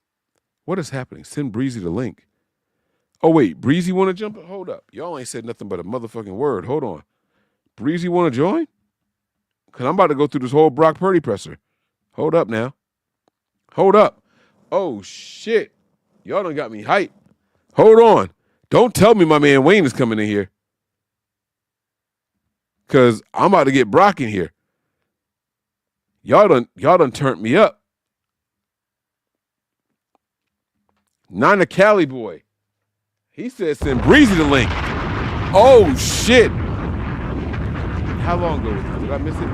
What is happening? Send Breezy the link. Oh, wait. Breezy want to jump? Hold up. Y'all ain't said nothing but a motherfucking word. Hold on. Breezy want to join? Because I'm about to go through this whole Brock Purdy presser. Hold up now. Hold up. Oh, shit. Y'all done got me hyped. Hold on. Don't tell me my man Wayne is coming in here. Because I'm about to get Brock in here. Y'all done turned me up. Nina Cali boy. He said send Breezy the link. Oh, shit. How long ago was this? Did I miss it?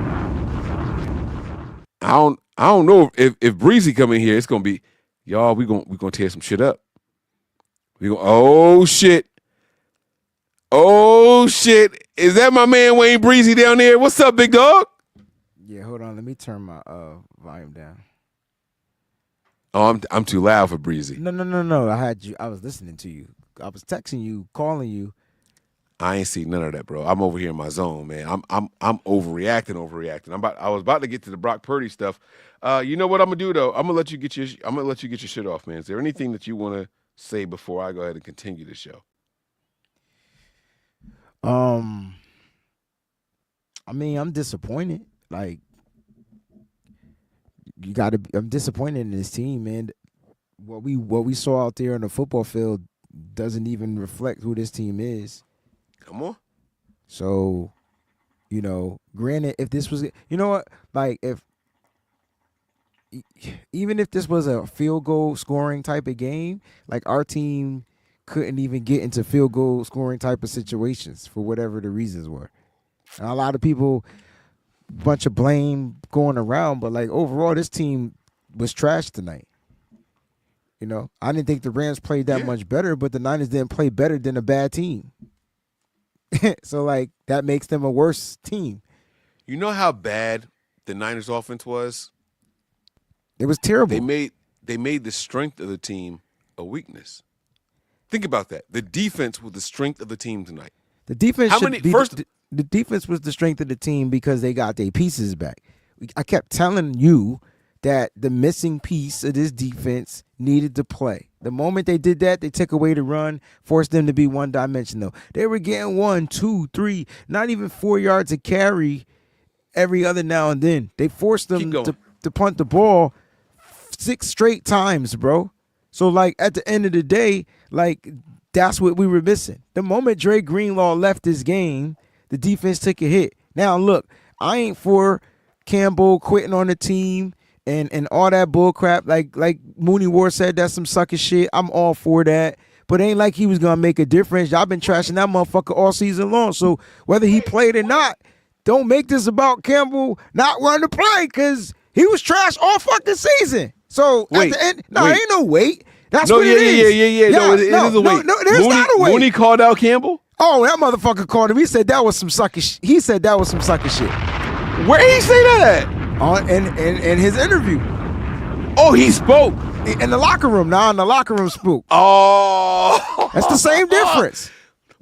I don't know if Breezy come in here, it's gonna be, y'all, we gonna tear some shit up. Oh shit. Oh shit! Is that my man Wayne Breezy down there? What's up, big dog? Yeah, hold on. Let me turn my volume down. Oh, I'm too loud for Breezy. No. I was listening to you. I was texting you, calling you. I ain't see none of that, bro. I'm over here in my zone, man. I'm overreacting. I was about to get to the Brock Purdy stuff. You know what I'm gonna do though? I'm gonna let you get your shit off, man. Is there anything that you want to say before I go ahead and continue the show? I mean, I'm disappointed. Like, I'm disappointed in this team, man. What we saw out there on the football field doesn't even reflect who this team is. Come on. So, granted, if this was, you know what, like even if this was a field goal scoring type of game, like our team couldn't even get into field goal scoring type of situations for whatever the reasons were. And a lot of people, bunch of blame going around, but like overall, this team was trash tonight. I didn't think the Rams played that much better, but the Niners didn't play better than a bad team. So, like, that makes them a worse team. You know how bad the Niners offense was? It was terrible. They made the strength of the team a weakness. Think about that. The defense was the strength of the team tonight. The defense the defense was the strength of the team because they got their pieces back. I kept telling you that the missing piece of this defense needed to play. The moment they did that, they took away the run, forced them to be one-dimensional. They were getting 1, 2, 3, not even 4 yards of carry every other now and then. They forced them to punt the ball 6 straight times, bro. So, like, at the end of the day, like, that's what we were missing. The moment Dre Greenlaw left this game, the defense took a hit. Now, look, I ain't for Campbell quitting on the team and all that bull crap. Like Mooney Ward said, that's some sucker shit. I'm all for that. But it ain't like he was going to make a difference. Y'all been trashing that motherfucker all season long. So whether he played or not, don't make this about Campbell not wanting to play because he was trash all fucking season. So at the end, ain't no wait. That's what it is. Yeah. No, it is a wait. No, there's not a wait. Mooney called out Campbell? Oh, that motherfucker called him. He said that was some sucker shit. He said that was some sucker shit. Where did he say that at? In his interview. Oh, he spoke. In the locker room. Now in the locker room spoke. Oh. That's the same difference.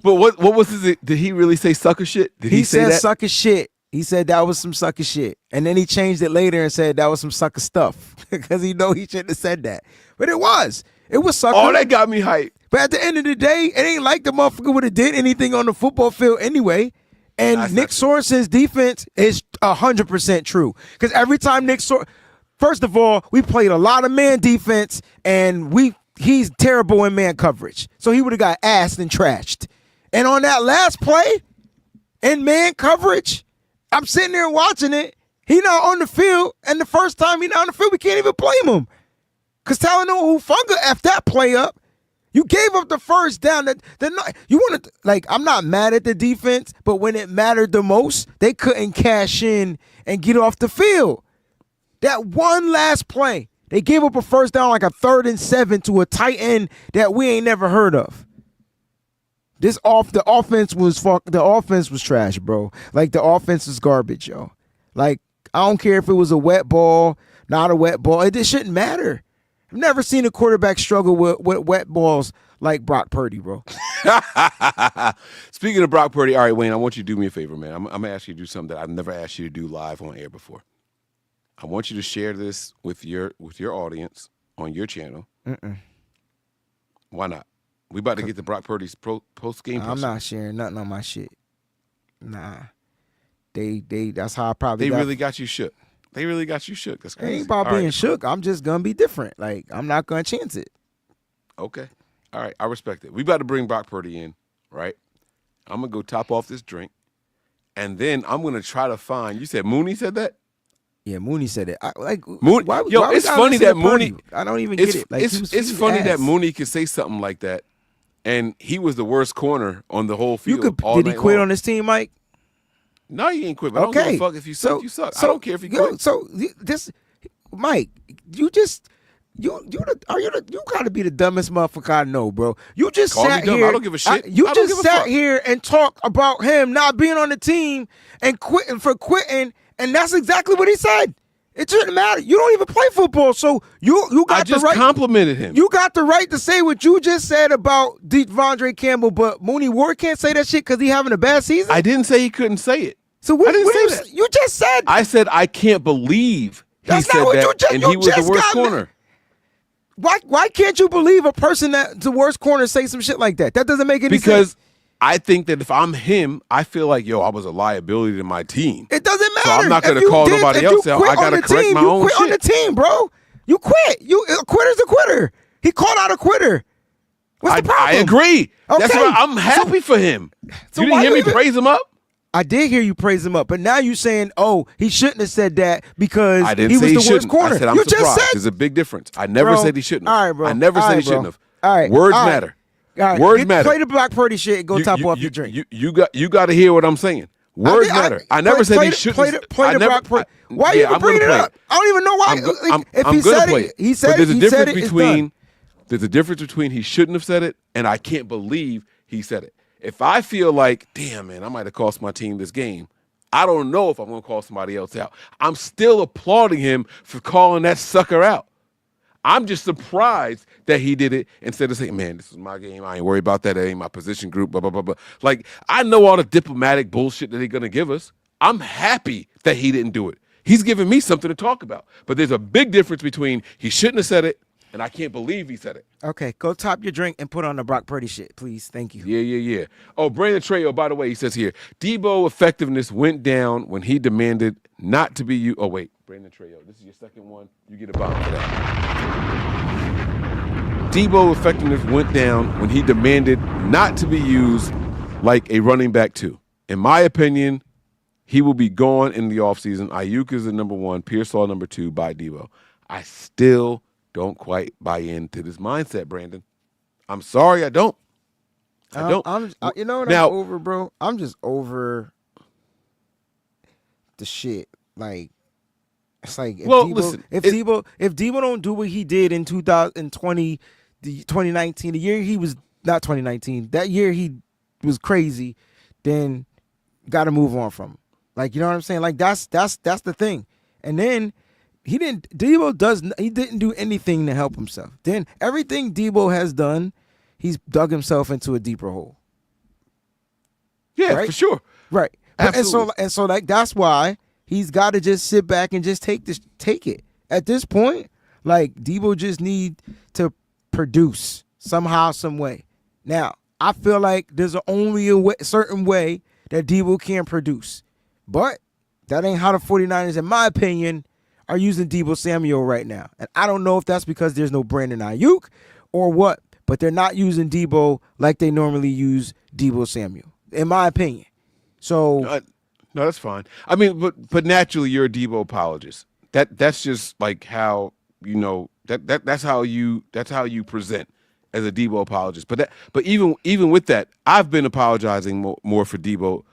But what was his, did he really say sucker shit? Did he say said that? Sucker shit. He said that was some sucker shit. And then he changed it later and said that was some sucker stuff. Because he know he shouldn't have said that. But it was. It was sucker. Oh, that got me hyped. But at the end of the day, it ain't like the motherfucker would have did anything on the football field anyway. And that's Nick Sorensen's defense is 100% true. Because every time first of all, we played a lot of man defense, and he's terrible in man coverage. So he would have got assed and trashed. And on that last play, in man coverage, I'm sitting there watching it. He not on the field, and the first time he not on the field, we can't even blame him. Because Talanoa Hufanga F that play up. You gave up the first down. You want to, like, I'm not mad at the defense, but when it mattered the most, they couldn't cash in and get off the field. That one last play, they gave up a first down like a 3rd and 7 to a tight end that we ain't never heard of. The offense was trash, bro. Like, the offense is garbage, yo. Like, I don't care if it was a wet ball, not a wet ball. It shouldn't matter. I've never seen a quarterback struggle with wet balls like Brock Purdy, bro. Speaking of Brock Purdy, all right, Wayne, I want you to do me a favor, man. I'm going to ask you to do something that I've never asked you to do live on air before. I want you to share this with your audience on your channel. Why not? We about to get to Brock Purdy's post-game. I'm not sharing nothing on my shit. Nah. That's how I probably They really got you shook. They really got you shook. That's crazy. It ain't about being shook. I'm just going to be different. Like, I'm not going to chance it. Okay. All right. I respect it. We about to bring Brock Purdy in, right? I'm going to go top off this drink. And then I'm going to try to find, you said Mooney said that? Yeah, Mooney said it. Mooney, it's funny that Mooney. I don't even get it. Like, it's funny that Mooney could say something like that, and he was the worst corner on the whole field. Did he quit on his team, Mike? No, he ain't quit. But I don't give a fuck if you suck. You suck. I don't care if he quit. So this, Mike, You gotta be the dumbest motherfucker I know, bro. You just Call me sat dumb. here. I don't give a shit. You I don't just give a sat fuck. here and talked about him not being on the team and quitting, and that's exactly what he said. It shouldn't matter. You don't even play football, so you got I just the right. complimented him. You got the right to say what you just said about Devondre Campbell, but Mooney Ward can't say that shit because he having a bad season. I didn't say he couldn't say it. So what, I didn't what say you, that. you just said? I said I can't believe he That's not said what that, you just- and you he was the just worst got- corner. Why can't you believe a person that's the worst corner say some shit like that? That doesn't make any sense. Because I think that if I'm him, I feel like, yo, I was a liability to my team. It doesn't matter. So I'm not If going to you call did- nobody if you else out. quit I got to on the correct team, my you own quit shit. on the team, bro. You quit. A quitter's a quitter. He called out a quitter. What's the problem? I agree. That's Okay. why I'm happy for him. so You why didn't hear you me even- praise him up? I did hear you praise him up, but now you saying, "Oh, he shouldn't have said that because I didn't he say was he the worst shouldn't. corner." I said I'm you surprised. just said, There's a big difference. I never Bro, said he shouldn't have. all right, bro. I never All said right, he shouldn't bro. have. All right. Words All right. matter. All right. Words matter. Play the Brock Purdy shit and go top off your drink. You got to hear what I'm saying. Words matter. I never said he shouldn't. Play the Brock Purdy. Why you even I'm gonna bringing it play up? I don't even know why. If I'm he gonna said play it, he said but there's it. a He said difference it. It's between done. there's a difference between he shouldn't have said it and I can't believe he said it. If I feel like, damn man, I might have cost my team this game, I don't know if I'm going to call somebody else out. I'm still applauding him for calling that sucker out. I'm just surprised that he did it instead of saying, man, this is my game. I ain't worried about that. That ain't my position group, blah, blah, blah, blah. Like, I know all the diplomatic bullshit that they're going to give us. I'm happy that he didn't do it. He's giving me something to talk about. But there's a big difference between he shouldn't have said it and I can't believe he said it. Okay, go top your drink and put on the Brock Purdy shit, please. Thank you. Yeah. Oh, Brandon Trejo, by the way, he says here, Debo effectiveness went down when he demanded not to be you. Oh, wait, Brandon Trejo, this is your second one. You get a bomb for that. Debo effectiveness went down when he demanded not to be used like a running back too. In my opinion, he will be gone in the offseason. Ayuk is the number one, Pearsall number two by Debo. I still don't quite buy into this mindset, Brandon. I'm sorry, I don't. I don't. You know what Now- I'm over, bro? I'm just over the shit. Like, it's like if Well, Debo, listen, if Debo don't do what he did in 2019, the year he was not 2019, that year he was crazy, then got to move on from him. Like, you know what I'm saying? Like that's the thing. And then he didn't do anything to help himself. Then everything Debo has done, he's dug himself into a deeper hole. Yeah, Right? for sure. Right. Absolutely. And so like that's why he's got to just sit back and just take it. At this point, like Debo just need to produce somehow, some way. Now, I feel like there's only a certain way that Debo can produce. But that ain't how the 49ers, in my opinion, are using Debo Samuel right now. And I don't know if that's because there's no Brandon Ayuk or what, but they're not using Debo like they normally use Debo Samuel, in my opinion. So no, that's fine. I mean, but naturally you're a Debo apologist. That's just like how, you know, that's how you present as a Debo apologist. But even with that, I've been apologizing more for Debo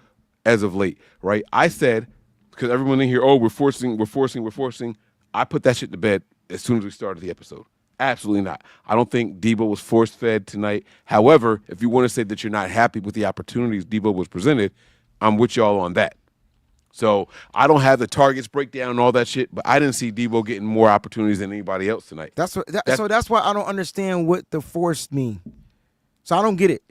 as of late, right? I said, because everyone in here, oh, we're forcing. I put that shit to bed as soon as we started the episode. Absolutely not. I don't think Debo was force-fed tonight. However, if you want to say that you're not happy with the opportunities Debo was presented, I'm with y'all on that. So I don't have the targets breakdown and all that shit, but I didn't see Debo getting more opportunities than anybody else tonight. so that's why I don't understand what the forced mean. So I don't get it.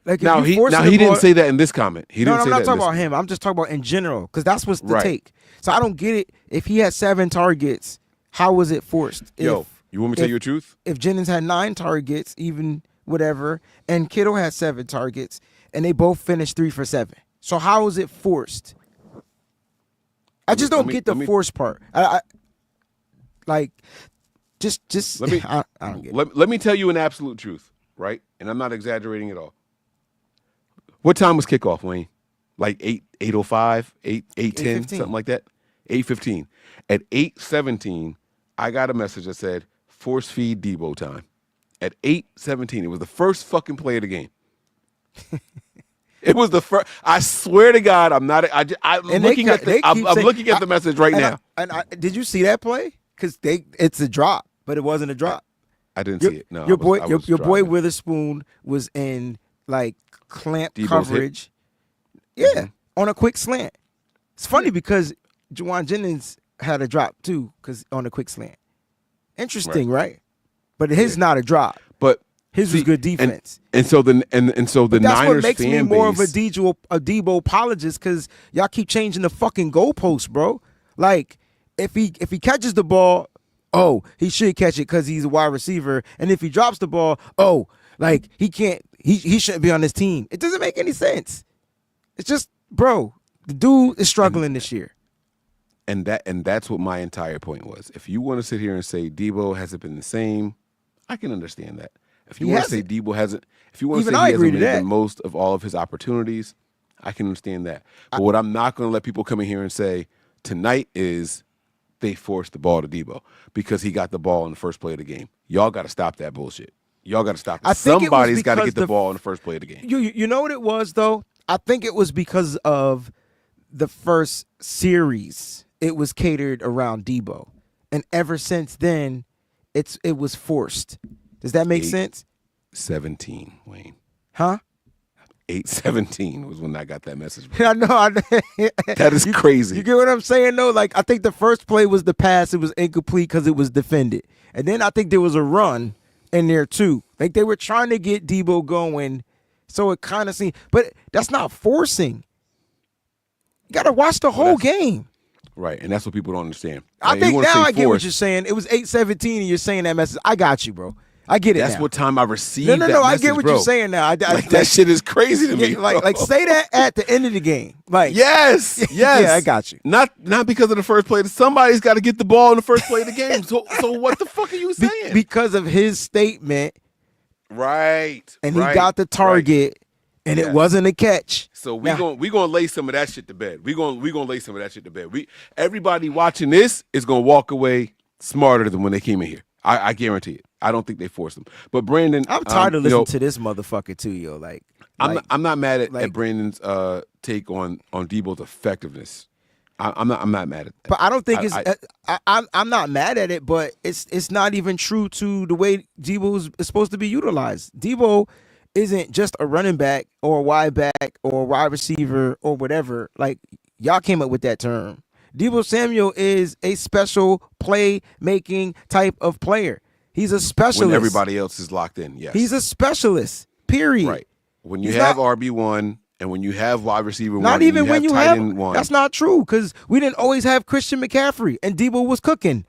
Like Now he didn't say that in this comment. He didn't I'm say not that talking in about him. I'm just talking about in general, because that's what's the Right. take. So I don't get it. If he had 7 targets, how was it forced? Yo, you want me to tell you the truth? If Jennings had 9 targets, even whatever, and Kittle had 7 targets, and they both finished 3 for 7. So how is it forced? I just don't get the forced part. I like just Let me I don't get it. let me tell you an absolute truth, right? And I'm not exaggerating at all. What time was kickoff, Wayne? Like 8:05, 8:10, something like that? 8:15. At 8:17, I got a message that said, force feed Debo time. At 8:17. It was the first fucking play of the game. It was the first. I swear to God, I'm not. I'm looking at the message right now. Did you see that play? Because it's a drop. but it wasn't a drop. I didn't see it. No, your boy, I was your boy driving. Witherspoon was in like clamp Debo's coverage. Yeah, on a quick slant. It's funny because Juwan Jennings had a drop too, because on a quick slant. Interesting, right? But his not a drop. But his was good defense. And so the But that's Niners what makes me fan more base, of a Debo apologist, because y'all keep changing the fucking goalposts, bro. Like if he catches the ball, oh, he should catch it because he's a wide receiver, and if he drops the ball, oh, like he shouldn't be on this team. It doesn't make any sense. It's just, bro, the dude is struggling this year. and that's what my entire point was. If you want to sit here and say Debo hasn't been the same, I can understand that. If you want to say Debo hasn't, if you want to say he hasn't made the most of all of his opportunities, I can understand that. But what I'm not going to let people come in here and say tonight is they forced the ball to Debo because he got the ball in the first play of the game. Y'all got to stop that bullshit. Y'all got to stop that. Somebody's got to get the ball in the first play of the game. You know what it was, though? I think it was because of the first series. It was catered around Debo. And ever since then, it was forced. Does that make sense? 17, Wayne. Huh? 8-17 was when I got that message. I know. That is crazy. You get what I'm saying, though? Like, I think the first play was the pass. It was incomplete because it was defended. And then I think there was a run in there, too. Like, they were trying to get Debo going, so it kind of seemed. But that's not forcing. You got to watch the whole game. Right, and that's what people don't understand. I think now I get what you're saying. It was 8-17, and you're saying that message. I got you, bro. I get it. That's now. what time I received. No. that I message, get what bro. you're saying now. Like, that shit is crazy to me. Like say that at the end of the game. Like yes. Yeah, I got you. Not because of the first play. Somebody's got to get the ball in the first play of the game. So what the fuck are you saying? Because of his statement. Right. And he got the target, and it wasn't a catch. So we gonna lay some of that shit to bed. We gonna lay some of that shit to bed. Everybody watching this is gonna walk away smarter than when they came in here. I guarantee it. I don't think they forced them. But Brandon, I'm tired of listening to this motherfucker too, yo. I'm not mad at Brandon's take on Debo's effectiveness. I'm not mad at that. But I don't think I'm not mad at it, but it's not even true to the way Debo is supposed to be utilized. Debo isn't just a running back or a wide back or a wide receiver or whatever. Like, y'all came up with that term. Debo Samuel is a special play-making type of player. He's a specialist. When everybody else is locked in, yes. He's a specialist, period. Right. When you have RB1 and when you have wide receiver not one, even when you tight have end one. That's not true, because we didn't always have Christian McCaffrey, and Debo was cooking.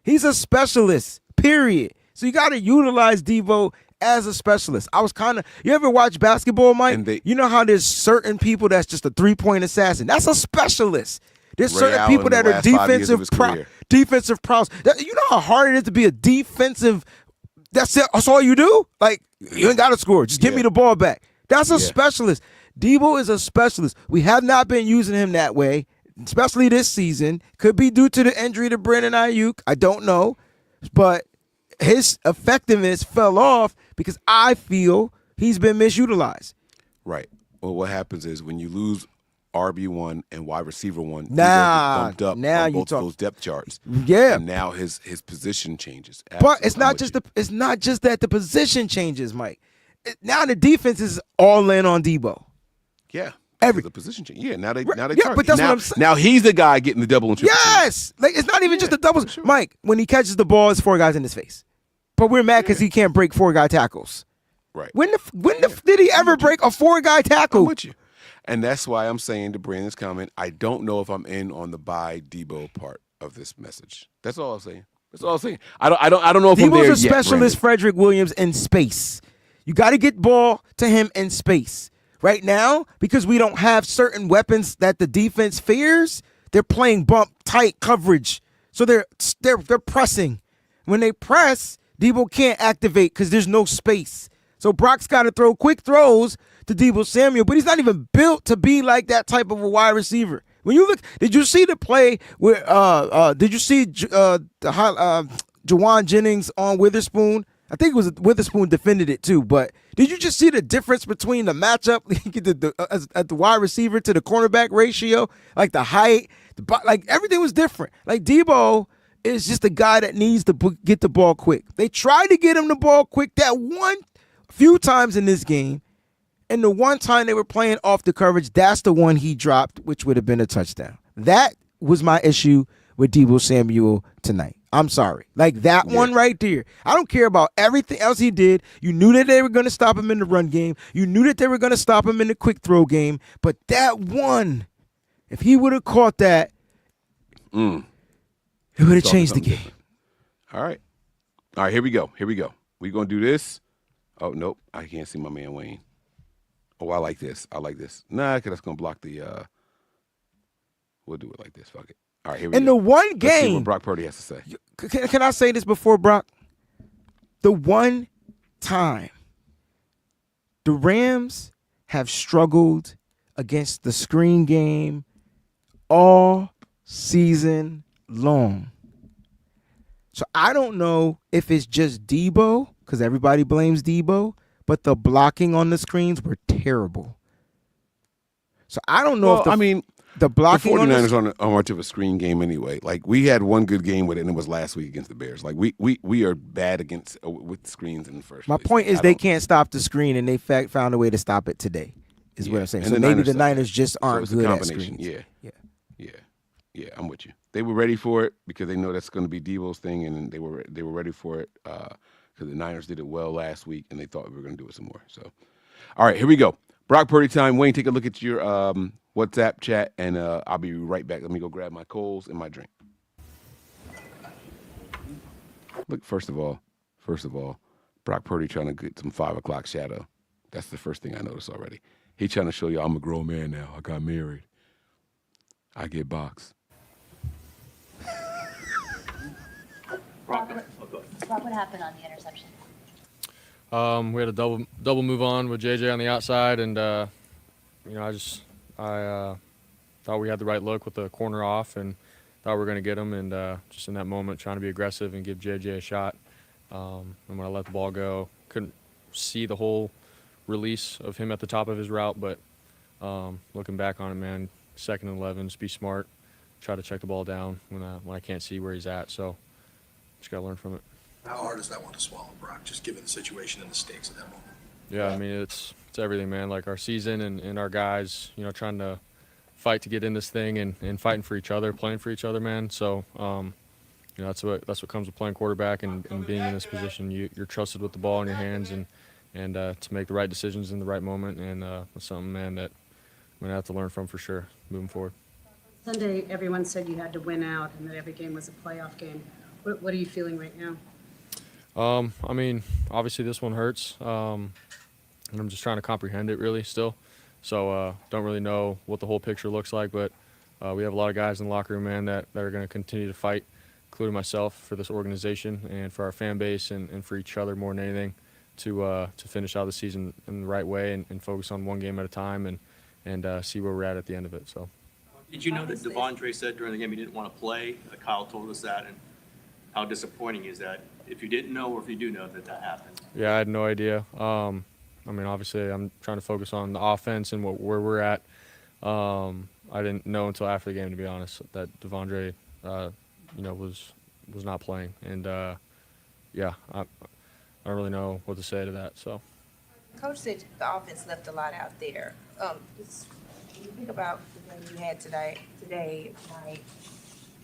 He's a specialist, period. So you got to utilize Debo as a specialist. You ever watch basketball, Mike? You know how there's certain people that's just a three-point assassin. That's a specialist. There's Ray certain Allen people that the are last 5 years of defensive his career. defensive prowess. You know how hard it is to be a defensive. That's it. That's all you do. Like, you ain't got to score. Just give me the ball back. That's a specialist. Debo is a specialist. We have not been using him that way, especially this season. Could be due to the injury to Brandon Ayuk. I don't know, but his effectiveness fell off because I feel he's been misutilized. Right. Well, what happens is when you lose RB1 and wide receiver one, bumped up now on you both talk those depth charts. Yeah. And now his position changes. But it's not just that the position changes, Mike. Now the defense is all in on Debo. Yeah. The position change. Yeah, now they Yeah, target. but that's what I'm saying. Now he's the guy getting the double and triple. Yes. Like, it's not even just the doubles. Sure. Mike, when he catches the ball, it's 4 guys in his face. But we're mad because he can't break 4-guy tackles. Right. When did he ever break a 4-guy tackle? I'm with you. And that's why I'm saying to Brandon's comment, I don't know if I'm in on the buy Debo part of this message. That's all I'm saying. That's all I'm saying. I don't know if I'm there yet. Debo's a specialist, Frederick Williams, in space. You got to get ball to him in space. Right now, because we don't have certain weapons that the defense fears, they're playing bump tight coverage. So they're pressing. When they press, Debo can't activate because there's no space. So Brock's got to throw quick throws to Debo Samuel, but he's not even built to be like that type of a wide receiver. When you look, did you see the play where? Did you see Juwan Jennings on Witherspoon? I think it was Witherspoon defended it too, but did you just see the difference between the matchup at the wide receiver to the cornerback ratio? Like the height, like everything was different. Like Debo is just a guy that needs to get the ball quick. They tried to get him the ball quick few times in this game, and the one time they were playing off the coverage, that's the one he dropped, which would have been a touchdown. That was my issue with Deebo Samuel tonight. I'm sorry. Like that one right there. I don't care about everything else he did. You knew that they were going to stop him in the run game. You knew that they were going to stop him in the quick throw game. But that one, if he would have caught that, it would have changed the game. Different. All right. Here we go. We're going to do this. Oh, nope. I can't see my man Wayne. Oh, I like this. Nah, because that's going to block the we'll do it like this. Fuck it. All right, here we go. In the one Let's see game, what Brock Purdy has to say. Can I say this before, Brock? The one time the Rams have struggled against the screen game all season long. So I don't know if it's just Deebo, because everybody blames Deebo, but the blocking on the screens were terrible. So I don't know if the blocking the on 49ers aren't much of a screen game anyway. Like, we had one good game with it, and it was last week against the Bears. Like, we are bad with screens in the first My place. point is they can't stop the screen, and they found a way to stop it today, is what I'm saying. And So maybe the Niners just aren't it's a good at combination. screens. Yeah, I'm with you. They were ready for it because they know that's going to be Deebo's thing, and they were ready for it because the Niners did it well last week, and they thought we were going to do it some more. So, all right, here we go. Brock Purdy time. Wayne, take a look at your WhatsApp chat, and I'll be right back. Let me go grab my Coles and my drink. Look, first of all, Brock Purdy trying to get some 5 o'clock shadow. That's the first thing I noticed already. He trying to show you I'm a grown man now. I got married. I get boxed. Rob, what happened on the interception? We had a double move on with JJ on the outside, and I thought we had the right look with the corner off, and thought we were going to get him, and just in that moment trying to be aggressive and give JJ a shot. And when I let the ball go, couldn't see the whole release of him at the top of his route, but looking back on it, man, 2nd and 11, just be smart, try to check the ball down when I can't see where he's at. So just got to learn from it. How hard is that one to swallow, Brock, just given the situation and the stakes at that moment? Yeah, I mean, it's everything, man. Like our season and our guys, trying to fight to get in this thing and fighting for each other, playing for each other, man. So, that's what comes with playing quarterback and being in this position. You're trusted with the ball in your hands and to make the right decisions in the right moment. And that's something, man, that I'm going to have to learn from for sure moving forward. Sunday, everyone said you had to win out and that every game was a playoff game. What are you feeling right now? I mean, obviously this one hurts, and I'm just trying to comprehend it really still. So don't really know what the whole picture looks like, but we have a lot of guys in the locker room, man, that are going to continue to fight, including myself, for this organization and for our fan base and for each other more than anything to finish out the season in the right way and focus on one game at a time and see where we're at the end of it. So. Did you know that Devondre said during the game he didn't want to play? Kyle told us that, and how disappointing is that if you didn't know or if you do know that happened? Yeah, I had no idea. I mean, obviously, I'm trying to focus on the offense and where we're at. I didn't know until after the game, to be honest, that Devondre, was not playing, and I don't really know what to say to that. So, Coach said the offense left a lot out there. When you think about the game you had today, tonight,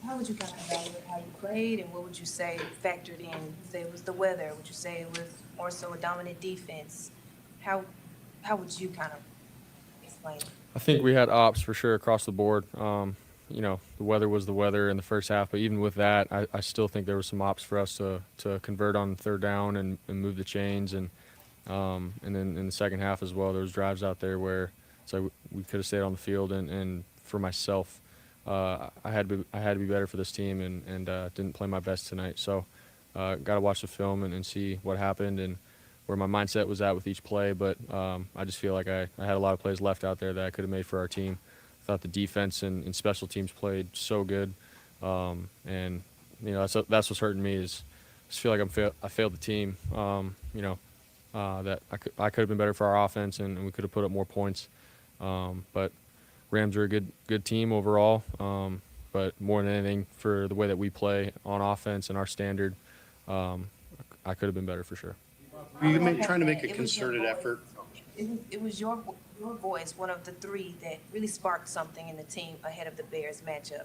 how would you kind of evaluate how you played, and what would you say factored in? Would you say it was the weather? Would you say it was more so a dominant defense? How would you kind of explain it? I think we had ops for sure across the board. The weather was the weather in the first half, but even with that, I still think there was some ops for us to convert on 3rd down and move the chains, and then in the second half as well, there was drives out there where it's like we could have stayed on the field, and for myself, I had to be better for this team and didn't play my best tonight. So got to watch the film and see what happened and where my mindset was at with each play. But I just feel like I had a lot of plays left out there that I could have made for our team. I thought the defense and special teams played so good, and that's what's hurting me is I just feel like I failed the team. That I could have been better for our offense and we could have put up more points. But Rams are a good team overall. but more than anything for the way that we play on offense and our standard, I could have been better for sure. Were you trying to make a concerted effort? It was your voice, one of the three, that really sparked something in the team ahead of the Bears matchup.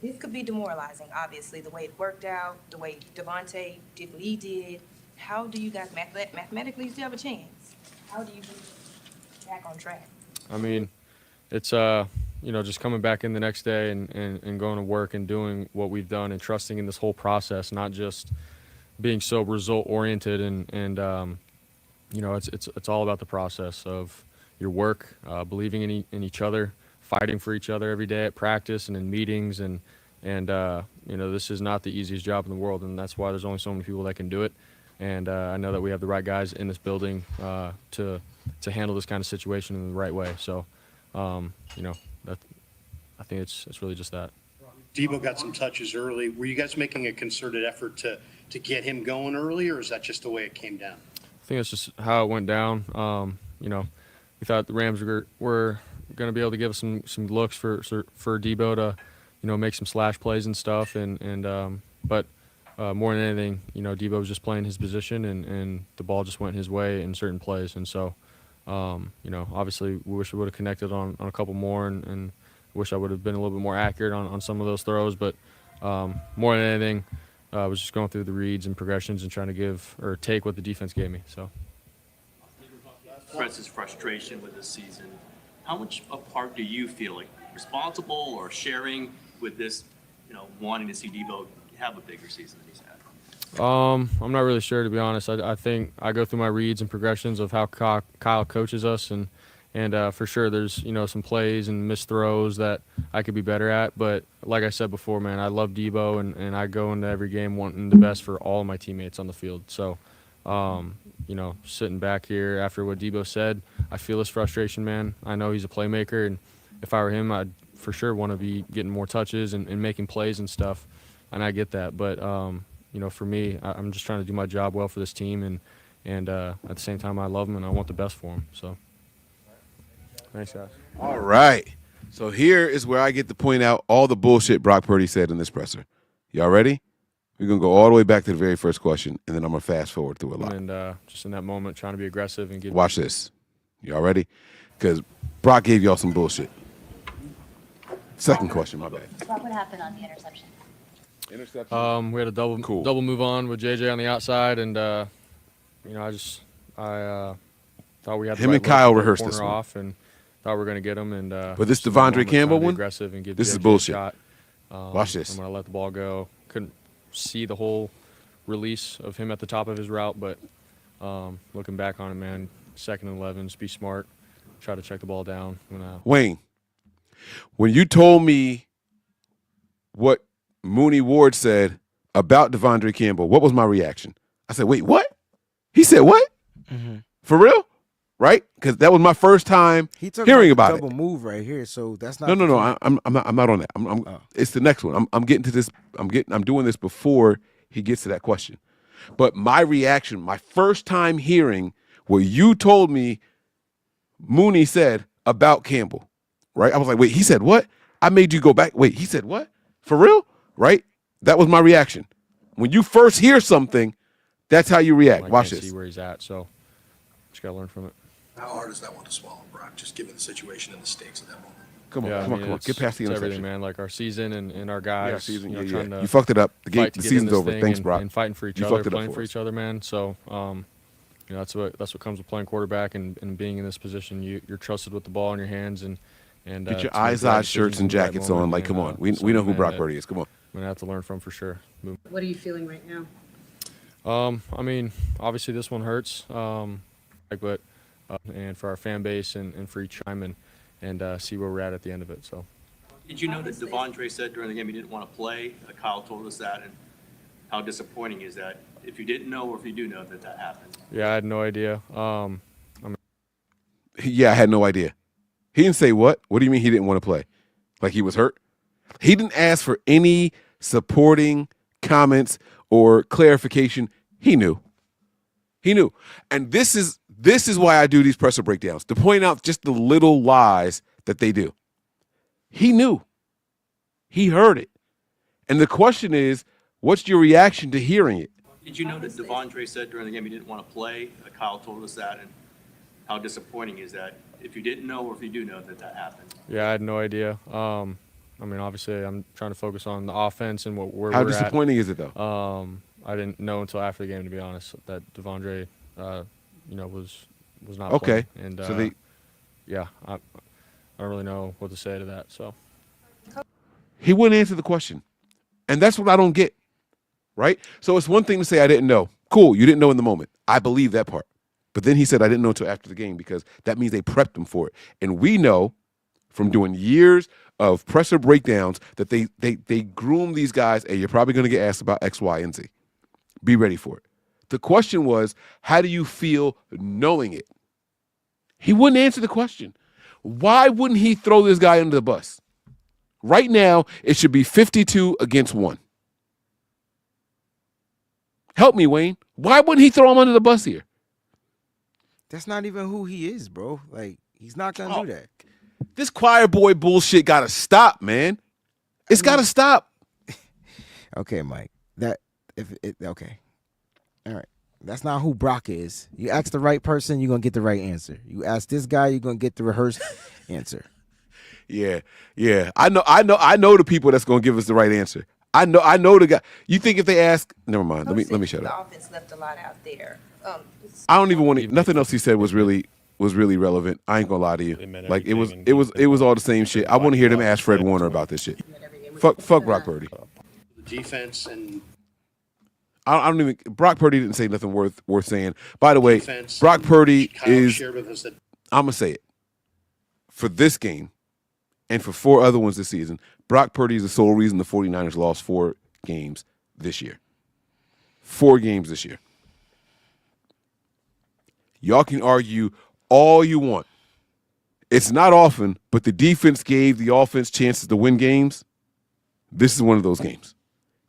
This could be demoralizing, obviously, the way it worked out, the way Devontae did what he did. How do you guys mathematically still have a chance? How do you get back on track? I mean, it's just coming back in the next day and going to work and doing what we've done and trusting in this whole process, not just being so result oriented and it's all about the process of your work, believing in each other, fighting for each other every day at practice and in meetings and this is not the easiest job in the world, and that's why there's only so many people that can do it. And I know that we have the right guys in this building to handle this kind of situation in the right way. So, I think it's really just that. Debo got some touches early. Were you guys making a concerted effort to get him going early, or is that just the way it came down? I think it's just how it went down. We thought the Rams were going to be able to give us some looks for Debo to, make some slash plays and stuff. But more than anything, Debo was just playing his position and the ball just went his way in certain plays. And so, obviously we wish we would have connected on a couple more and wish I would have been a little bit more accurate on some of those throws. But more than anything, I was just going through the reads and progressions and trying to take what the defense gave me. So. Expresses frustration with this season. How much a part do you feel like responsible or sharing with this, wanting to see Debo have a bigger season than he's had? I'm not really sure, to be honest. I think I go through my reads and progressions of how Kyle coaches us, and for sure there's some plays and missed throws that I could be better at. But like I said before, man, I love Debo, and I go into every game wanting the best for all of my teammates on the field. So, sitting back here after what Debo said, I feel his frustration, man. I know he's a playmaker, and if I were him, I'd for sure want to be getting more touches and making plays and stuff, and I get that. But, for me, I'm just trying to do my job well for this team, and at the same time, I love him and I want the best for him. So, thanks, guys. All right. So here is where I get to point out all the bullshit Brock Purdy said in this presser. Y'all ready? We're going to go all the way back to the very first question, and then I'm going to fast forward through a lot. And just in that moment, trying to be aggressive and get. Watch this. Y'all ready? Because Brock gave y'all some bullshit. Second question, my bad. What happened on the interception? Interception? We had a double move on with JJ on the outside, and I thought we had the him right and Kyle look to rehearsed corner this one. off, and thought we were going to get him. And but this just in that Devondre moment, Campbell trying to be one, aggressive and give this is JJ bullshit. A shot. Watch this. I'm going to let the ball go. Couldn't see the whole release of him at the top of his route, but looking back on it, man, 2nd and 11, just be smart, try to check the ball down. Wayne, when you told me what Mooney Ward said about Devondre Campbell, what was my reaction? I said, wait, what? He said what? Mm-hmm. For real? Right? Because that was my first time He hearing about double it. move right here, so that's not. No. I'm not on that. It's the next one. I'm getting to this. I'm doing this before he gets to that question. But my reaction, my first time hearing what you told me Mooney said about Campbell, right? I was like, wait, he said what? I made you go back. Wait, he said what? For real? Right? That was my reaction. When you first hear something, that's how you react. Watch this. See where he's at, so just gotta learn from it. How hard is that one to swallow, Brock, just given the situation and the stakes at that moment? Come on, Yeah, come on. Get past the interception. everything, man. Like our season and our guys. season, trying to You fucked it up. The game, fight to the get in season's this over. thing Thanks, and, Brock. And fighting for each You other, fucked it up playing for for us. each other, man. So, that's what comes with playing quarterback and being in this position. You're trusted with the ball in your hands and Get your to make eyes the right out shirts decisions and in the right jackets moment, on. Like, and, come on. We know who something Brock that Purdy is. Come on. I'm gonna have to learn from for sure. What are you feeling right now? I mean, obviously this one hurts, but and for our fan base and for each time and see where we're at the end of it. So. Did you know that Devondre said during the game he didn't want to play? Kyle told us that, and how disappointing is that? If you didn't know, or if you do know that happened. Yeah, I had no idea. Yeah, I had no idea. He didn't say what? What do you mean he didn't want to play? Like he was hurt? He didn't ask for any supporting comments or clarification. He knew. He knew. And this is why I do these presser breakdowns, to point out just the little lies that they do. He knew. He heard it. And the question is, what's your reaction to hearing it? Did you know that Devondre said during the game he didn't want to play? Kyle told us that, and how disappointing is that if you didn't know or if you do know that that happened? Yeah, I had no idea. I mean, obviously, I'm trying to focus on the offense and where How we're at. disappointing is it, though? I didn't know until after the game, to be honest, that Devondre, was not Okay. playing. And So yeah, I don't really know what to say to that. So he wouldn't answer the question. And that's what I don't get, right? So it's one thing to say I didn't know. Cool, you didn't know in the moment. I believe that part. But then he said I didn't know until after the game because that means they prepped him for it. And we know from doing years of presser breakdowns that they groom these guys, and you're probably going to get asked about X, Y, and Z. Be ready for it. The question was, how do you feel knowing it? He wouldn't answer the question. Why wouldn't he throw this guy under the bus? Right now, it should be 52 against 1. Help me, Wayne. Why wouldn't he throw him under the bus here? That's not even who he is, bro. Like, he's not going to do that. This choir boy bullshit got to stop, man. It's got to stop. Okay, Mike. Okay. All right. That's not who Brock is. You ask the right person, you're going to get the right answer. You ask this guy, you're going to get the rehearsed answer. Yeah. I know the people that's going to give us the right answer. I know the guy. You think if they ask, never mind. Let me shut The up. offense left a lot out there. I don't even want to. Nothing else he said was really relevant. I ain't gonna lie to you. Like it was all the same shit. I want to hear them ask Fred Warner about this shit. Fuck Brock Purdy. The defense and I don't even. Brock Purdy didn't say nothing worth saying. By the way, defense. Brock Purdy Kyle is. shared with us that I'm gonna say it. For this game, and for 4 other ones this season, Brock Purdy is the sole reason the 49ers lost 4 games this year. 4 games this year. Y'all can argue all you want. It's not often, but the defense gave the offense chances to win games. This is one of those games.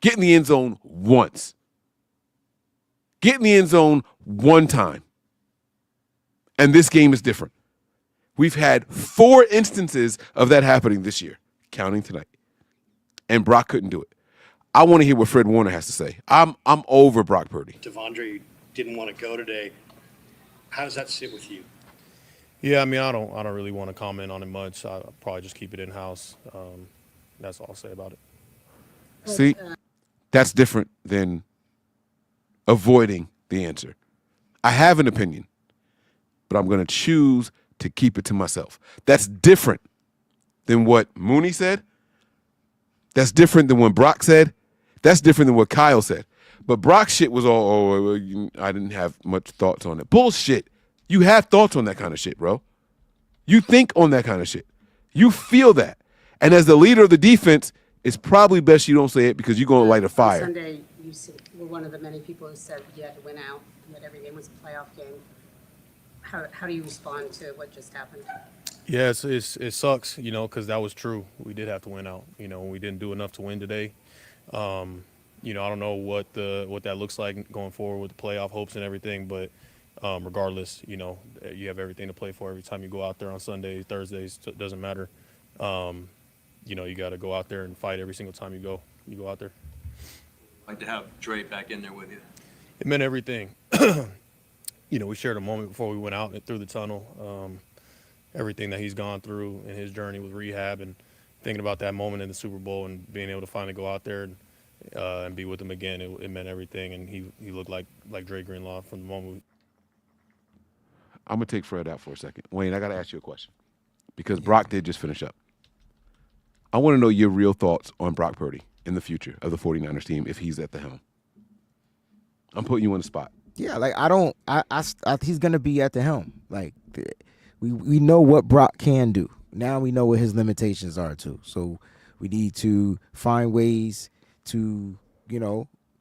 Get in the end zone once. Get in the end zone one time. And this game is different. We've had 4 instances of that happening this year, counting tonight. And Brock couldn't do it. I want to hear what Fred Warner has to say. I'm over Brock Purdy. Devondre didn't want to go today. How does that sit with you? yeah, I mean, I don't really want to comment on it much. I'll probably just keep it in house. That's all I'll say about it. See, that's different than avoiding the answer. I have an opinion, but I'm going to choose to keep it to myself. That's different than what Mooney said. That's different than what Brock said. That's different than what Kyle said. But Brock's shit was all, I didn't have much thoughts on it. Bullshit. You have thoughts on that kind of shit, bro. You think on that kind of shit. You feel that. And as the leader of the defense, it's probably best you don't say it because you're going to light a fire. Sunday, you were one of the many people who said you had to win out, and that every game was a playoff game. How do you respond to what just happened? Yeah, it sucks, because that was true. We did have to win out. We didn't do enough to win today. I don't know what that looks like going forward with the playoff hopes and everything, but regardless, you have everything to play for every time you go out there on Sundays, Thursdays, it doesn't matter. You got to go out there and fight every single time you go out there. Like to have Dre back in there with you. It meant everything. We shared a moment before we went out and through the tunnel. Everything that he's gone through in his journey with rehab and thinking about that moment in the Super Bowl and being able to finally go out there and be with him again, it meant everything. And he looked like Dre Greenlaw from the moment. I'm going to take Fred out for a second. Wayne, I got to ask you a question because Brock did just finish up. I want to know your real thoughts on Brock Purdy in the future of the 49ers team if he's at the helm. I'm putting you on the spot. Yeah, like he's going to be at the helm. Like we know what Brock can do. Now we know what his limitations are too. So we need to find ways to,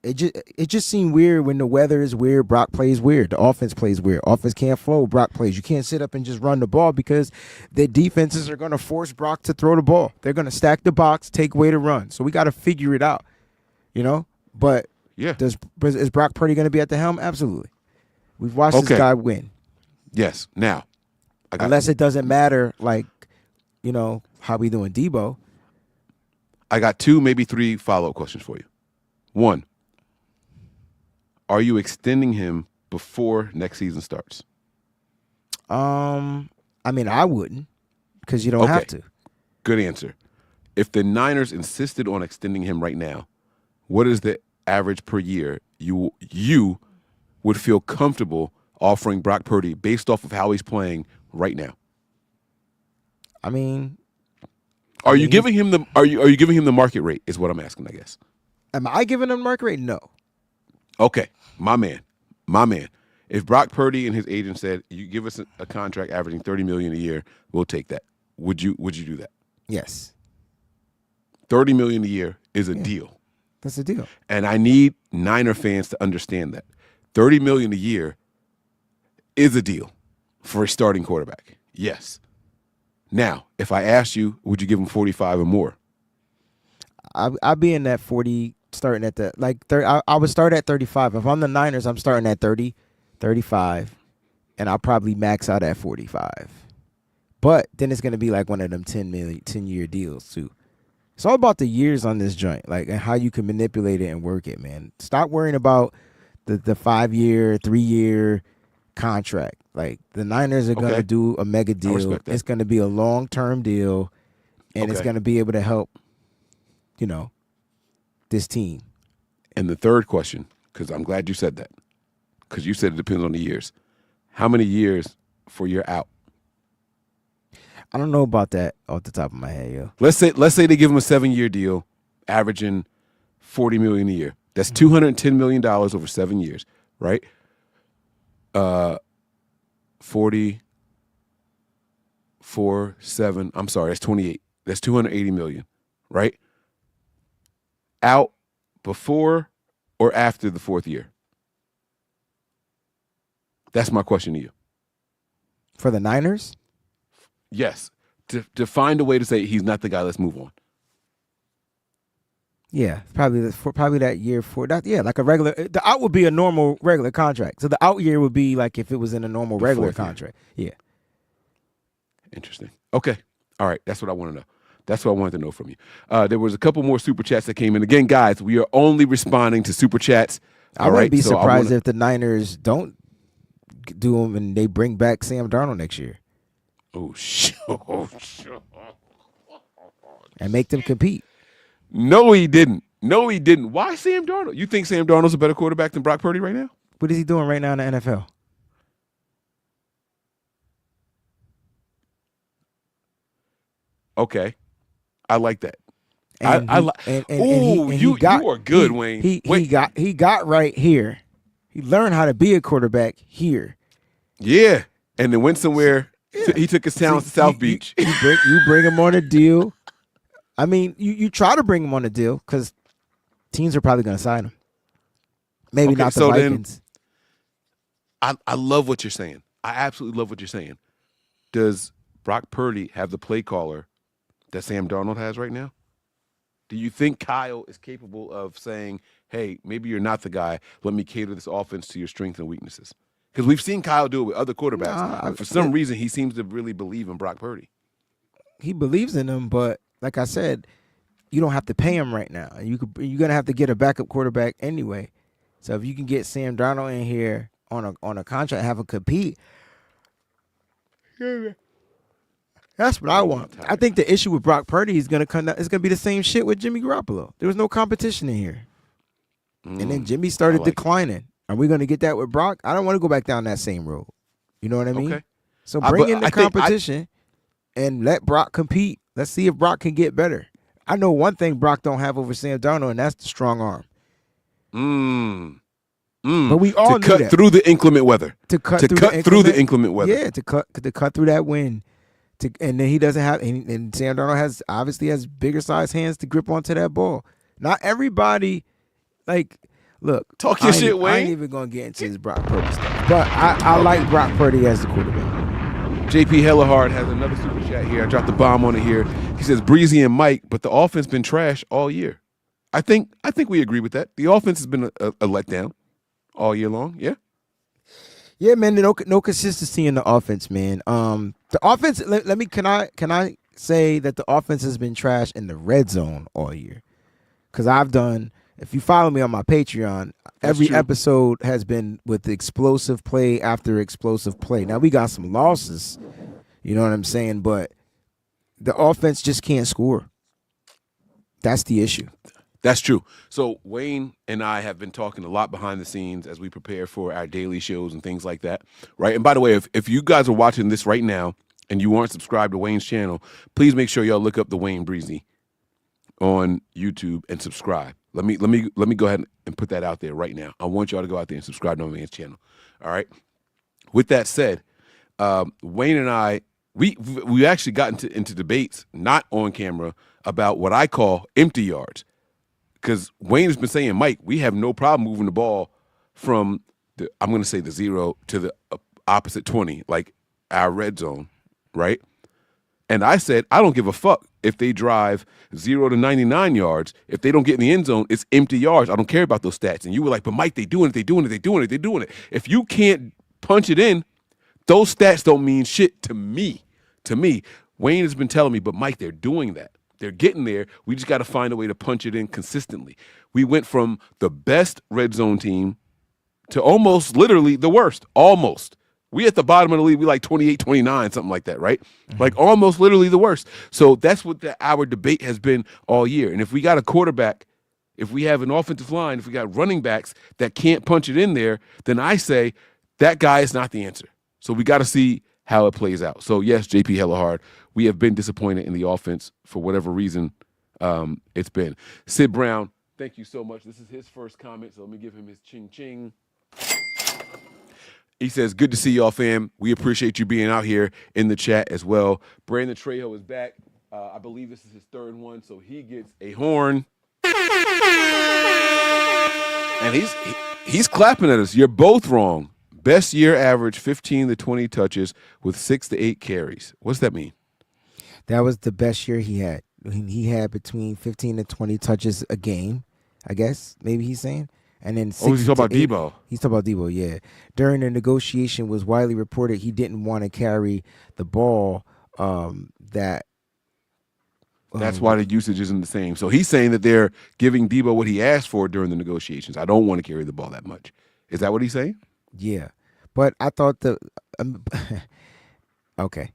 it just seemed weird when the weather is weird, Brock plays weird. The offense plays weird. Offense can't flow, Brock plays. You can't sit up and just run the ball because the defenses are going to force Brock to throw the ball. They're going to stack the box, take away the run. So we got to figure it out, But yeah, is Brock Purdy going to be at the helm? Absolutely. We've watched this guy win. Yes. Now, unless it doesn't matter, how we doing Debo. I got 2, maybe 3 follow-up questions for you. 1, are you extending him before next season starts? I mean, I wouldn't, because you don't have to. Good answer. If the Niners insisted on extending him right now, what is the average per year you would feel comfortable offering Brock Purdy based off of how he's playing right now? I mean, are you giving him the market rate? Is what I'm asking, I guess. Am I giving him market rate? No. Okay, my man. If Brock Purdy and his agent said, "You give us a contract averaging $30 million a year, we'll take that," would you do that? Yes. $30 million a year is a deal. That's a deal. And I need Niner fans to understand that $30 million a year is a deal for a starting quarterback. Yes. Now, if I asked you, would you give him 45 or more? I'd be in that 40, starting at the I would start at 35. If I'm the Niners, I'm starting at 30, 35, and I'll probably max out at 45. But then it's going to be like one of them 10-year deals too. It's all about the years on this joint, like, and how you can manipulate it and work it, man. Stop worrying about the 5-year, 3-year contract. Like, the Niners are going to do a mega deal. It's going to be a long-term deal, and it's going to be able to help, this team. And the third question, because I'm glad you said that, because you said it depends on the years. How many years for your out? I don't know about that off the top of my head, yo. Let's say they give him a 7-year deal, averaging $40 million a year. That's $210 million over 7 years, right? 7. I'm sorry, that's 28. That's $280 million, right? Out before or after the 4th year? That's my question to you. For the Niners? Yes. To find a way to say he's not the guy, let's move on. Yeah, probably that year for that. Yeah, like a regular. The out would be a normal regular contract. So the out year would be like if it was in a normal regular contract. Yeah. Interesting. Okay. All right. That's what I want to know. That's what I wanted to know from you. There was a couple more super chats that came in. Again, guys, we are only responding to super chats. I wouldn't be surprised if the Niners don't do them and they bring back Sam Darnold next year. Oh, sure. And make them compete. No, he didn't. Why Sam Darnold? You think Sam Darnold's a better quarterback than Brock Purdy right now? What is he doing right now in the NFL? Okay. I like that. And you are good, Wayne. He got right here. He learned how to be a quarterback here. Yeah. And then went somewhere. Yeah. He took his talents to South Beach. You bring him on a deal. I mean, you try to bring him on a deal because teams are probably going to sign him. Maybe not the Vikings. Then, I love what you're saying. I absolutely love what you're saying. Does Brock Purdy have the play caller that Sam Darnold has right now? Do you think Kyle is capable of saying, hey, maybe you're not the guy. Let me cater this offense to your strengths and weaknesses? Because we've seen Kyle do it with other quarterbacks. And for some reason, he seems to really believe in Brock Purdy. He believes in him, but like I said, you don't have to pay him right now. You're going to have to get a backup quarterback anyway. So if you can get Sam Darnold in here on a contract, have him compete, that's what I want. I think the issue with Brock Purdy is going to come down. It's going to be the same shit with Jimmy Garoppolo. There was no competition in here. And then Jimmy started declining. Are we going to get that with Brock? I don't want to go back down that same road. You know what I mean? Okay. So bring in the competition and let Brock compete. Let's see if Brock can get better. I know one thing Brock don't have over Sam Darnold, and that's the strong arm. But we all knew that. To cut through the inclement weather. Yeah, to cut through that wind. And then he doesn't have, and Sam Darnold obviously has bigger size hands to grip onto that ball. Not everybody, look. Talk your shit, Wayne. I ain't even going to get into his Brock Purdy stuff. But I like Brock Purdy as the quarterback. JP Hellahard has another super chat here. I dropped the bomb on it here. He says, Breezy and Mike, but the offense been trash all year. I think we agree with that. The offense has been a letdown all year long, yeah? Yeah, man, no consistency in the offense, man. The offense, can I say that the offense has been trash in the red zone all year. Because if you follow me on my Patreon, every episode has been with explosive play after explosive play. Now, we got some losses, you know what I'm saying? But the offense just can't score. That's the issue. That's true. So Wayne and I have been talking a lot behind the scenes as we prepare for our daily shows and things like that, right? And by the way, if you guys are watching this right now and you aren't subscribed to Wayne's channel, please make sure y'all look up the Wayne Breezy on YouTube and subscribe. Let me go ahead and put that out there right now. I want y'all to go out there and subscribe to my man's channel. All right. With that said, Wayne and I we actually got into debates not on camera about what I call empty yards. Because Wayne has been saying, Mike, we have no problem moving the ball from I'm going to say the 0 to the opposite 20, like our red zone, right? And I said, I don't give a fuck if they drive 0 to 99 yards. If they don't get in the end zone, it's empty yards. I don't care about those stats. And you were like, but Mike, they doing it. If you can't punch it in, those stats don't mean shit to me. Wayne has been telling me, but Mike, they're doing that. They're getting there. We just got to find a way to punch it in consistently. We went from the best red zone team to almost literally the worst. Almost. We at the bottom of the league, we like 28, 29, something like that, right? Mm-hmm. Like almost literally the worst. So that's what our debate has been all year. And if we got a quarterback, if we have an offensive line, if we got running backs that can't punch it in there, then I say that guy is not the answer. So we got to see how it plays out. So yes, JP hella hard. We have been disappointed in the offense for whatever reason it's been. Sid Brown, thank you so much. This is his first comment, so let me give him his ching-ching. He says, good to see y'all, fam. We appreciate you being out here in the chat as well. Brandon Trejo is back. I believe this is his third one, so he gets a horn. And he's clapping at us. You're both wrong. Best year average, 15 to 20 touches with 6 to 8 carries. What's that mean? That was the best year he had. He had between 15 to 20 touches a game, I guess. Maybe he's saying. And then he's talking about Debo. He's talking about Debo, yeah. During the negotiation was widely reported he didn't want to carry the ball That's why the usage isn't the same. So he's saying that they're giving Debo what he asked for during the negotiations. I don't want to carry the ball that much. Is that what he's saying? Yeah. But I thought okay.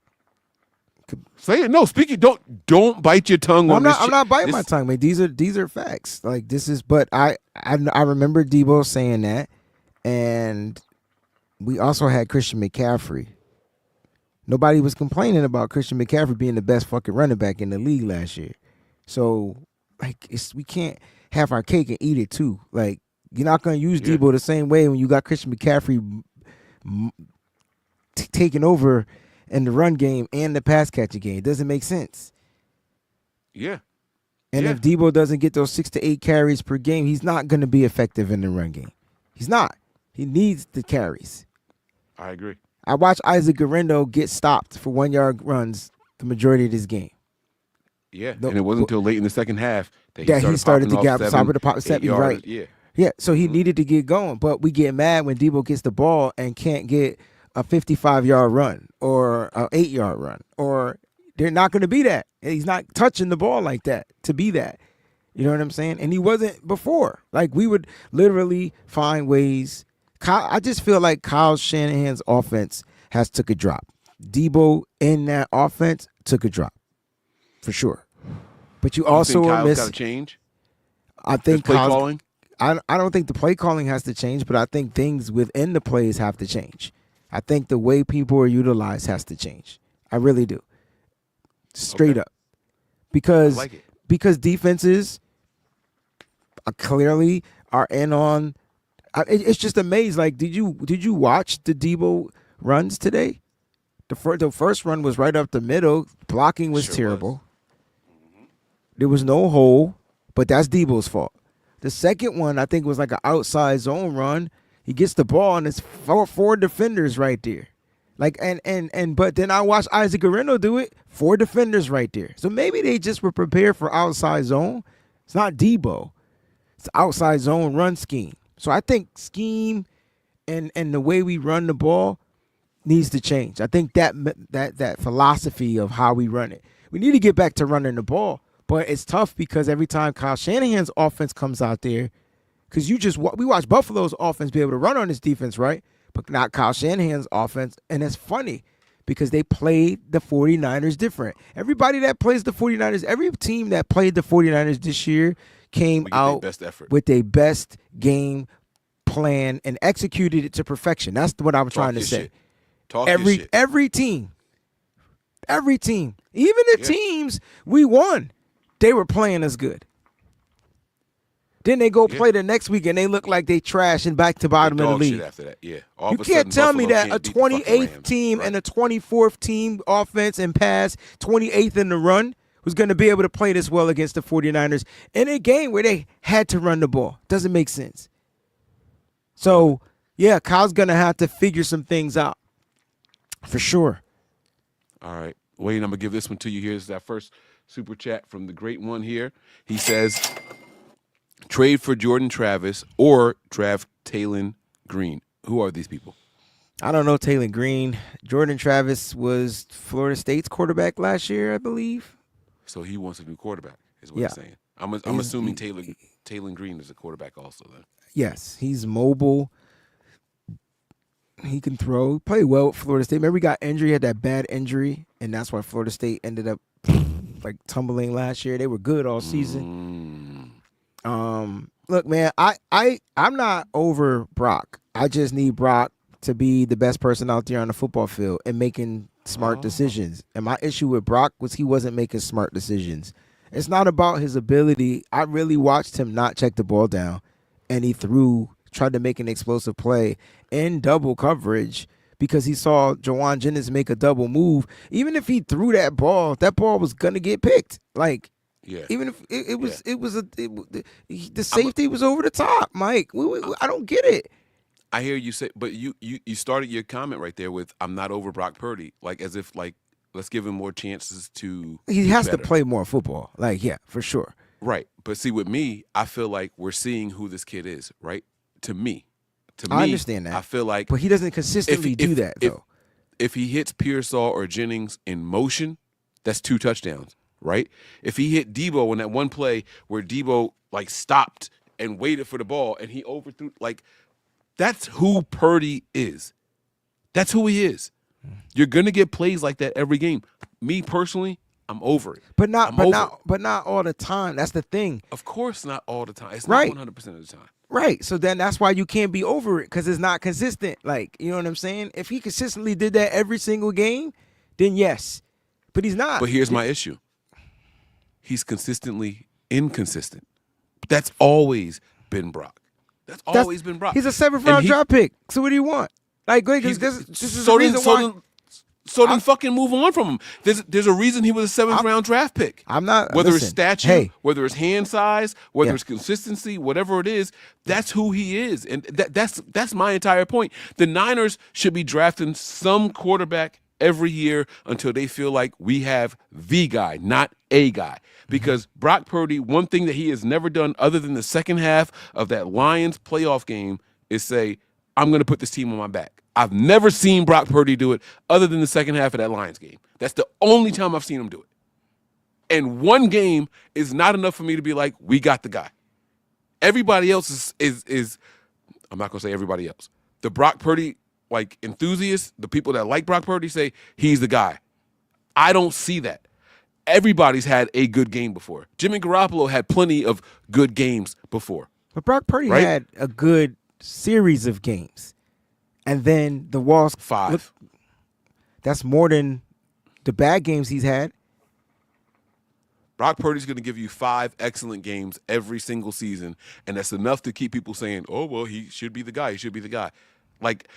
Say it. No, speak it. Don't bite your tongue on this. I'm not biting my tongue, man. These are facts. Like this is. But I remember Debo saying that, and we also had Christian McCaffrey. Nobody was complaining about Christian McCaffrey being the best fucking running back in the league last year. So like we can't have our cake and eat it too. Like you're not gonna use Debo the same way when you got Christian McCaffrey taking over in the run game and the pass catching game. It doesn't make sense. Yeah. And if Debo doesn't get those 6 to 8 carries per game, he's not going to be effective in the run game. He's not. He needs the carries. I agree. I watched Isaac Guerrero get stopped for 1-yard runs the majority of this game. Yeah, and it wasn't until late in the second half that he started to get seven, right? Yeah. So he needed to get going, but we get mad when Debo gets the ball and can't get a 55-yard run or an 8-yard run, or they're not going to be that. He's not touching the ball like that to be that. You know what I'm saying? And he wasn't before. Like we would literally find ways. I just feel like Kyle Shanahan's offense has took a drop. Debo in that offense took a drop for sure. But you also think Kyle's miss. Got to change. I think play calling. I don't think the play calling has to change, but I think things within the plays have to change. I think the way people are utilized has to change. I really do. Straight up. Because defenses clearly are in on it's just amazing. Like did you watch the Debo runs today? The first run was right up the middle. Blocking was terrible. There was no hole, but that's Debo's fault. The second one I think was like an outside zone run. He gets the ball and it's four defenders right there. Like but then I watched Isaac Guerrero do it. 4 defenders right there. So maybe they just were prepared for outside zone. It's not Debo. It's outside zone run scheme. So I think scheme and the way we run the ball needs to change. I think that philosophy of how we run it. We need to get back to running the ball. But it's tough because every time Kyle Shanahan's offense comes out there, because we watch Buffalo's offense be able to run on this defense, right? But not Kyle Shanahan's offense. And it's funny because they played the 49ers different. Everybody that plays the 49ers, every team that played the 49ers this year came out with their best game plan and executed it to perfection. That's what I'm trying to say. Every team. Even the teams we won, they were playing as good. Then they go play the next week and they look like they trash and back to bottom of the league. After that, yeah. You can't tell me that a 28th team and a 24th team offense and pass, 28th in the run, was going to be able to play this well against the 49ers in a game where they had to run the ball. Doesn't make sense. So, yeah, Kyle's going to have to figure some things out for sure. All right. Wayne, I'm going to give this one to you. Here's that first super chat from the great one here. He says, trade for Jordan Travis or draft Taylon Green. Who are these people? I don't know Taylon Green. Jordan Travis was Florida State's quarterback last year, I believe. So he wants a new quarterback, is what he's saying. I'm assuming Taylon Green is a quarterback also then. Yes, he's mobile. He can throw. He played well with Florida State. Remember he got injured. He had that bad injury, and that's why Florida State ended up like tumbling last year. They were good all season. Look, man, I'm not over Brock. I just need Brock to be the best person out there on the football field and making smart decisions. And my issue with Brock was he wasn't making smart decisions. It's not about his ability. I really watched him not check the ball down, and he tried to make an explosive play in double coverage because he saw Jawan Jennings make a double move. Even if he threw that ball was gonna get picked. Like, even if the safety was over the top, Mike. I don't get it. I hear you say, but you started your comment right there with I'm not over Brock Purdy, like as if like let's give him more chances to. He has to play more football. Like, yeah, for sure. Right, but see, with me, I feel like we're seeing who this kid is. Right, to me, I understand that. I feel like, but he doesn't consistently do that though. If he hits Pearsall or Jennings in motion, that's 2 touchdowns. Right, if he hit Debo in that one play where Debo like stopped and waited for the ball and he overthrew, like that's who Purdy is. That's who he is. You're gonna get plays like that every game. Me personally, I'm over it. But not all the time. That's the thing. Of course, not all the time. It's right. Not 100% of the time. Right. So then that's why you can't be over it because it's not consistent. Like, you know what I'm saying? If he consistently did that every single game, then yes. But he's not. But here's my issue. He's consistently inconsistent. That's always been Brock. That's always been Brock. He's a 7th round draft pick. So what do you want? Like, this is the reason why. So then fucking move on from him. There's a reason he was a 7th round draft pick. I'm not. Whether it's stature, whether it's hand size, whether it's consistency, whatever it is, that's who he is. And that's my entire point. The Niners should be drafting some quarterback every year until they feel like we have the guy, not a guy. Because Brock Purdy, one thing that he has never done other than the second half of that Lions playoff game is say, I'm going to put this team on my back. I've never seen Brock Purdy do it other than the second half of that Lions game. That's the only time I've seen him do it. And one game is not enough for me to be like, we got the guy. Everybody else is I'm not going to say everybody else. The Brock Purdy like enthusiasts, the people that like Brock Purdy say he's the guy. I don't see that. Everybody's had a good game before. Jimmy Garoppolo had plenty of good games before. But Brock Purdy had a good series of games. And then the Walls 5. That's more than the bad games he's had. Brock Purdy's going to give you 5 excellent games every single season, and that's enough to keep people saying, oh, well, he should be the guy. He should be the guy. Like,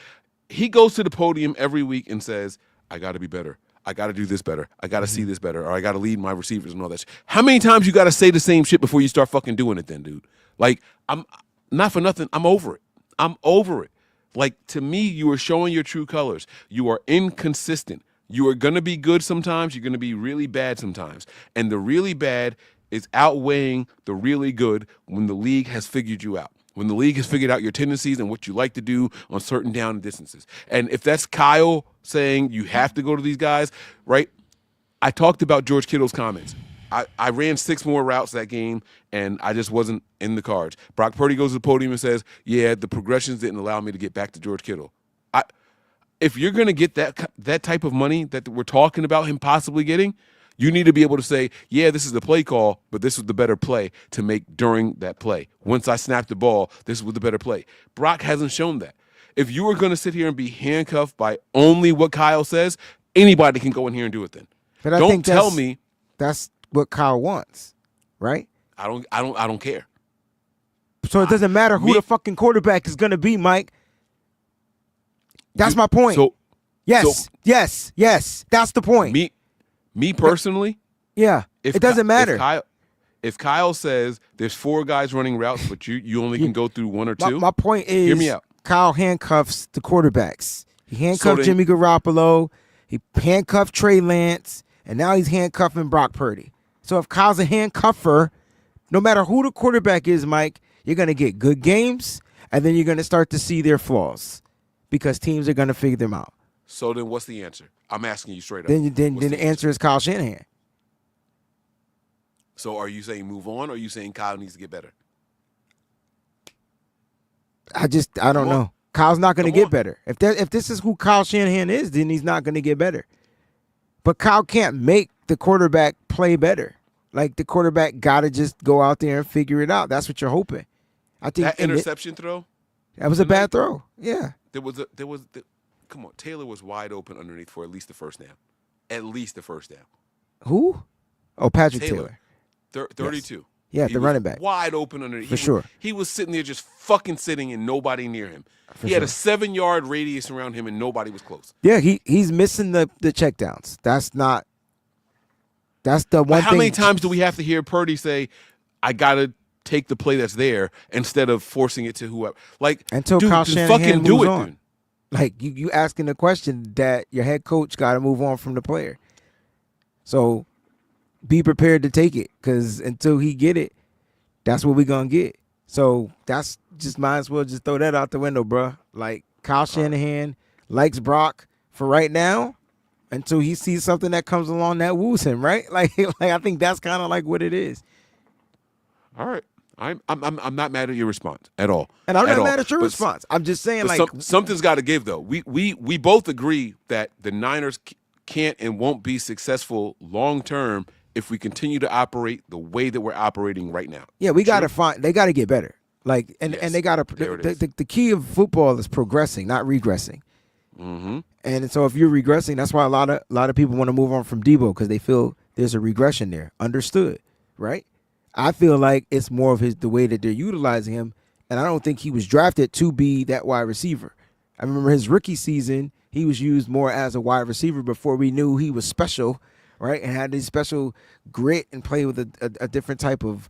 he goes to the podium every week and says, I got to be better. I got to do this better. I got to see this better, or I got to lead my receivers and all that shit. How many times you got to say the same shit before you start fucking doing it then, dude? Like, I'm not for nothing. I'm over it. I'm over it. Like, to me, you are showing your true colors. You are inconsistent. You are going to be good sometimes. You're going to be really bad sometimes. And the really bad is outweighing the really good when the league has figured you out. When the league has figured out your tendencies and what you like to do on certain down distances. And if that's Kyle saying you have to go to these guys, right? I talked about George Kittle's comments. I ran 6 more routes that game, and I just wasn't in the cards. Brock Purdy goes to the podium and says, yeah, the progressions didn't allow me to get back to George Kittle. If you're going to get that type of money that we're talking about him possibly getting, you need to be able to say, yeah, this is the play call, but this was the better play to make during that play. Once I snapped the ball, this was the better play. Brock hasn't shown that. If you were going to sit here and be handcuffed by only what Kyle says, anybody can go in here and do it then. But I Don't think tell me that's what Kyle wants, right? I don't care. So it doesn't matter who the fucking quarterback is going to be, Mike. That's my point. Yes. That's the point. Me personally, yeah, it doesn't matter. If Kyle says there's 4 guys running routes, but you only can go through 1 or 2. My point is, hear me out. Kyle handcuffs the quarterbacks. He handcuffed Jimmy Garoppolo. He handcuffed Trey Lance, and now he's handcuffing Brock Purdy. So if Kyle's a handcuffer, no matter who the quarterback is, Mike, you're going to get good games, and then you're going to start to see their flaws because teams are going to figure them out. So then what's the answer? I'm asking you straight up. Then the answer is Kyle Shanahan. So are you saying move on, or are you saying Kyle needs to get better? I don't know. Kyle's not going to get better. If this is who Kyle Shanahan is, then he's not going to get better. But Kyle can't make the quarterback play better. Like, the quarterback got to just go out there and figure it out. That's what you're hoping. I think that interception throw. That was a bad throw. Yeah. Come on, Taylor was wide open underneath for at least the first down. At least the first down. Who? Oh, Patrick Taylor. 32. Yes. Yeah, the running back. Wide open underneath. For sure. He was sitting there just fucking sitting and nobody near him. He had a 7-yard radius around him and nobody was close. Yeah, he's missing the checkdowns. That's the one thing. How many times do we have to hear Purdy say, I got to take the play that's there instead of forcing it to whoever? Like, until dude, Kyle just Shanahan fucking moves do it, on. dude. Like, you asking the question that your head coach got to move on from the player. So be prepared to take it, because until he get it, that's what we going to get. So that's just might as well just throw that out the window, bro. Like, Kyle Shanahan likes Brock for right now until he sees something that comes along that woos him, right? Like I think that's kind of like what it is. All right. I'm not mad at your response at all. And I'm not mad at your response. I'm just saying, like, something's got to give, though. We both agree that the Niners can't and won't be successful long term if we continue to operate the way that we're operating right now. Yeah, we got to they got to get better. Like, and they got to, the key of football is progressing, not regressing. Mm-hmm. And so if you're regressing, that's why a lot of people want to move on from Debo, because they feel there's a regression there. Understood, right? I feel like it's more of the way that they're utilizing him, and I don't think he was drafted to be that wide receiver. I remember his rookie season, he was used more as a wide receiver before we knew he was special, right? And had this special grit and play with a different type of,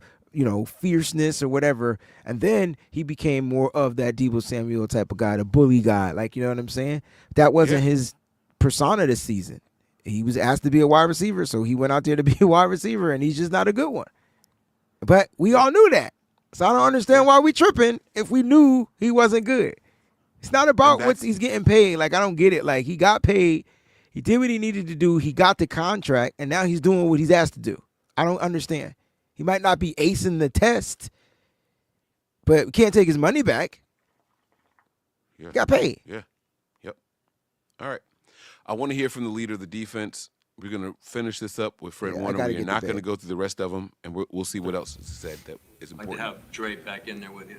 fierceness or whatever. And then he became more of that Deebo Samuel type of guy, the bully guy. Like, you know what I'm saying? That wasn't his persona this season. He was asked to be a wide receiver, so he went out there to be a wide receiver, and he's just not a good one. But we all knew that. So I don't understand why we tripping if we knew he wasn't good. It's not about what he's getting paid. Like, I don't get it. Like, he got paid. He did what he needed to do. He got the contract, and now he's doing what he's asked to do. I don't understand. He might not be acing the test, but we can't take his money back. Yeah. He got paid. Yeah. Yep. All right. I want to hear from the leader of the defense. We're going to finish this up with Fred Warner. We're not going to go through the rest of them, and we'll see what else is said that is important. Like to have Dre back in there with you.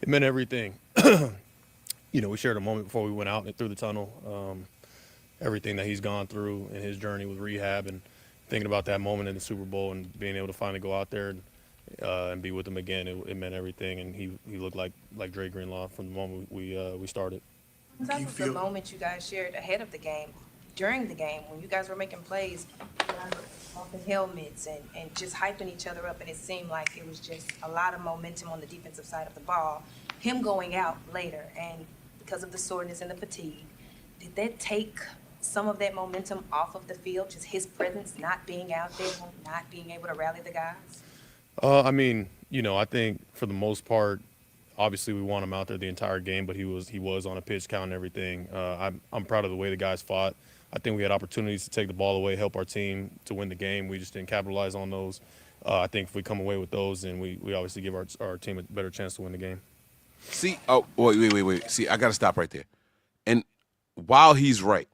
It meant everything. We shared a moment before we went out and through the tunnel. Everything that he's gone through in his journey with rehab, and thinking about that moment in the Super Bowl and being able to finally go out there and be with him again, it meant everything. And he looked like Dre Greenlaw from the moment we started. That was the moment you guys shared ahead of the game, during the game, when you guys were making plays, off the helmets and just hyping each other up, and it seemed like it was just a lot of momentum on the defensive side of the ball. Him going out later, and because of the soreness and the fatigue, did that take some of that momentum off of the field, just his presence not being out there, not being able to rally the guys? I think for the most part, obviously we want him out there the entire game, but he was on a pitch count and everything. I'm proud of the way the guys fought. I think we had opportunities to take the ball away, help our team to win the game. We just didn't capitalize on those. I think if we come away with those, then we obviously give our team a better chance to win the game. See, oh, wait. See, I got to stop right there. And while he's right,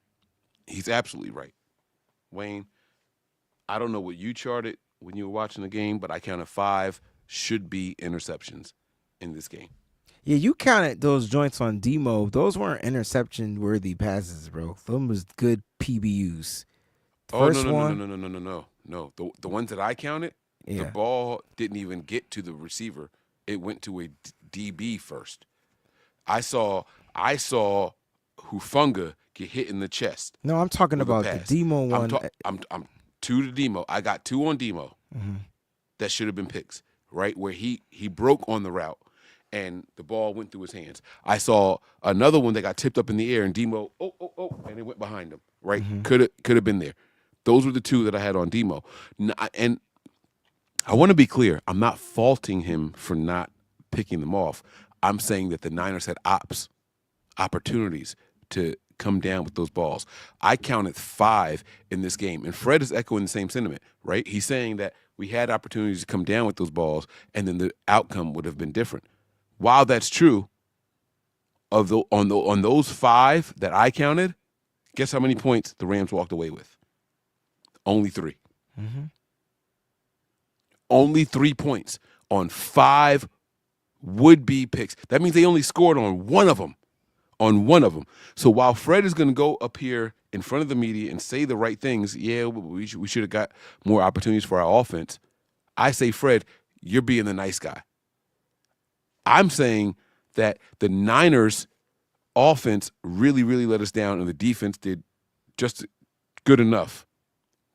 he's absolutely right. Wayne, I don't know what you charted when you were watching the game, but I counted 5 should-be interceptions in this game. Yeah, you counted those joints on Demo. Those weren't interception-worthy passes, bro. Those was good PBUs. No. The ones that I counted, Yeah. the ball didn't even get to the receiver. It went to a DB first. I saw Hufunga get hit in the chest. No, I'm talking with a about the pass. Demo one. I'm 2 to Demo. I got 2 on Demo. Mhm. That should have been picks, right? Where he broke on the route and the ball went through his hands. I saw another one that got tipped up in the air and Demo, and it went behind him, right? Could have been there. Those were the 2 that I had on Demo. And I want to be clear. I'm not faulting him for not picking them off. I'm saying that the Niners had opportunities to come down with those balls. I counted 5 in this game, and Fred is echoing the same sentiment, right? He's saying that we had opportunities to come down with those balls, and then the outcome would have been different. While that's true, on those 5 that I counted, guess how many points the Rams walked away with? Only 3. Mm-hmm. Only 3 points on 5 would-be picks. That means they only scored on one of them. So while Fred is going to go up here in front of the media and say the right things, yeah, we should have got more opportunities for our offense, I say, Fred, you're being the nice guy. I'm saying that the Niners' offense really, really let us down, and the defense did just good enough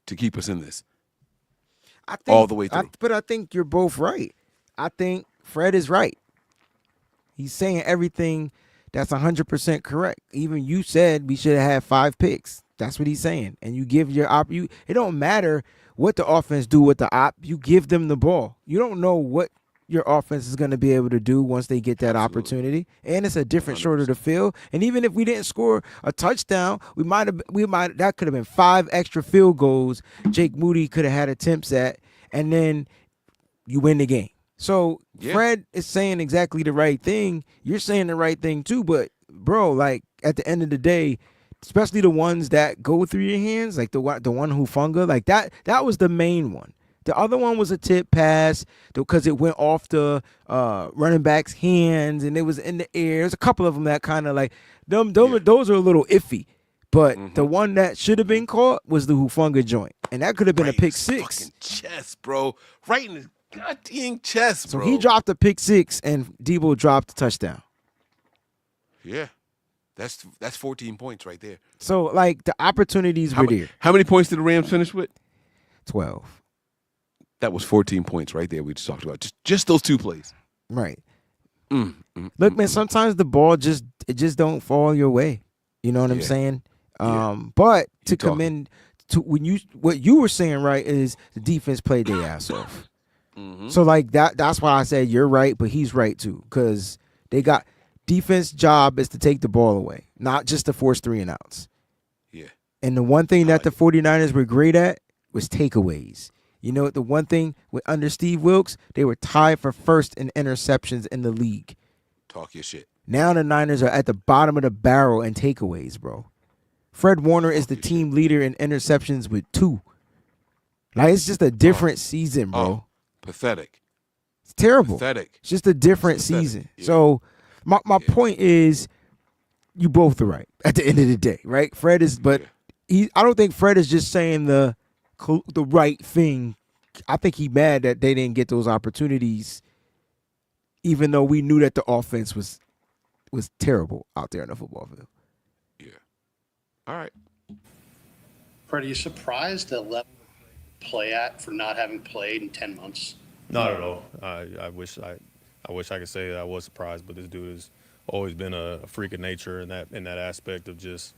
to keep us in this all the way through. But I think you're both right. I think Fred is right. He's saying everything that's 100% correct. Even you said we should have had 5 picks. That's what he's saying. And you give your op. It don't matter what the offense do with the op. You give them the ball. You don't know what your offense is going to be able to do once they get that opportunity. And it's a different 100%. shorter to field. And even if we didn't score a touchdown, that could have been 5 extra field goals Jake Moody could have had attempts at, and then you win the game. So Fred is saying exactly the right thing. You're saying the right thing too. But bro, like at the end of the day, especially the ones that go through your hands, like the one Hufunga, like that was the main one. The other one was a tip pass because it went off the running back's hands and it was in the air. There's a couple of them that kind of like those are a little iffy. But the one that should have been caught was the Hufunga joint, and that could have been a pick 6. Fucking chest, bro. Right in his goddamn chest, bro. So he dropped a pick 6, and Debo dropped a touchdown. Yeah, that's 14 points right there. So like the opportunities were there. How many points did the Rams finish with? 12. That was 14 points right there. We just talked about just those 2 plays. Right. Look, man. Sometimes the ball just don't fall your way. You know what I'm saying? But to commend to what you were saying, right, is the defense played their ass off. So like that's why I said you're right, but he's right too, because they got defense job is to take the ball away, not just to force 3 and outs. Yeah. And the one thing that the 49ers were great at was takeaways. You know, the one thing under Steve Wilkes, they were tied for first in interceptions in the league. Talk your shit. Now the Niners are at the bottom of the barrel in takeaways, bro. Fred Warner is the team leader in interceptions with 2. Like, it's just a different season, bro. Pathetic. It's terrible. Pathetic. It's just a different season. Yeah. So my point is, you both are right at the end of the day, right? Fred is, but I don't think Fred is just saying the right thing. I think he's mad that they didn't get those opportunities, even though we knew that the offense was terrible out there in the football field. Yeah. All right. Fred, are you surprised at level play at for not having played in 10 months? Not at all. I wish I could say that I was surprised, but this dude has always been a freak of nature in that aspect of just.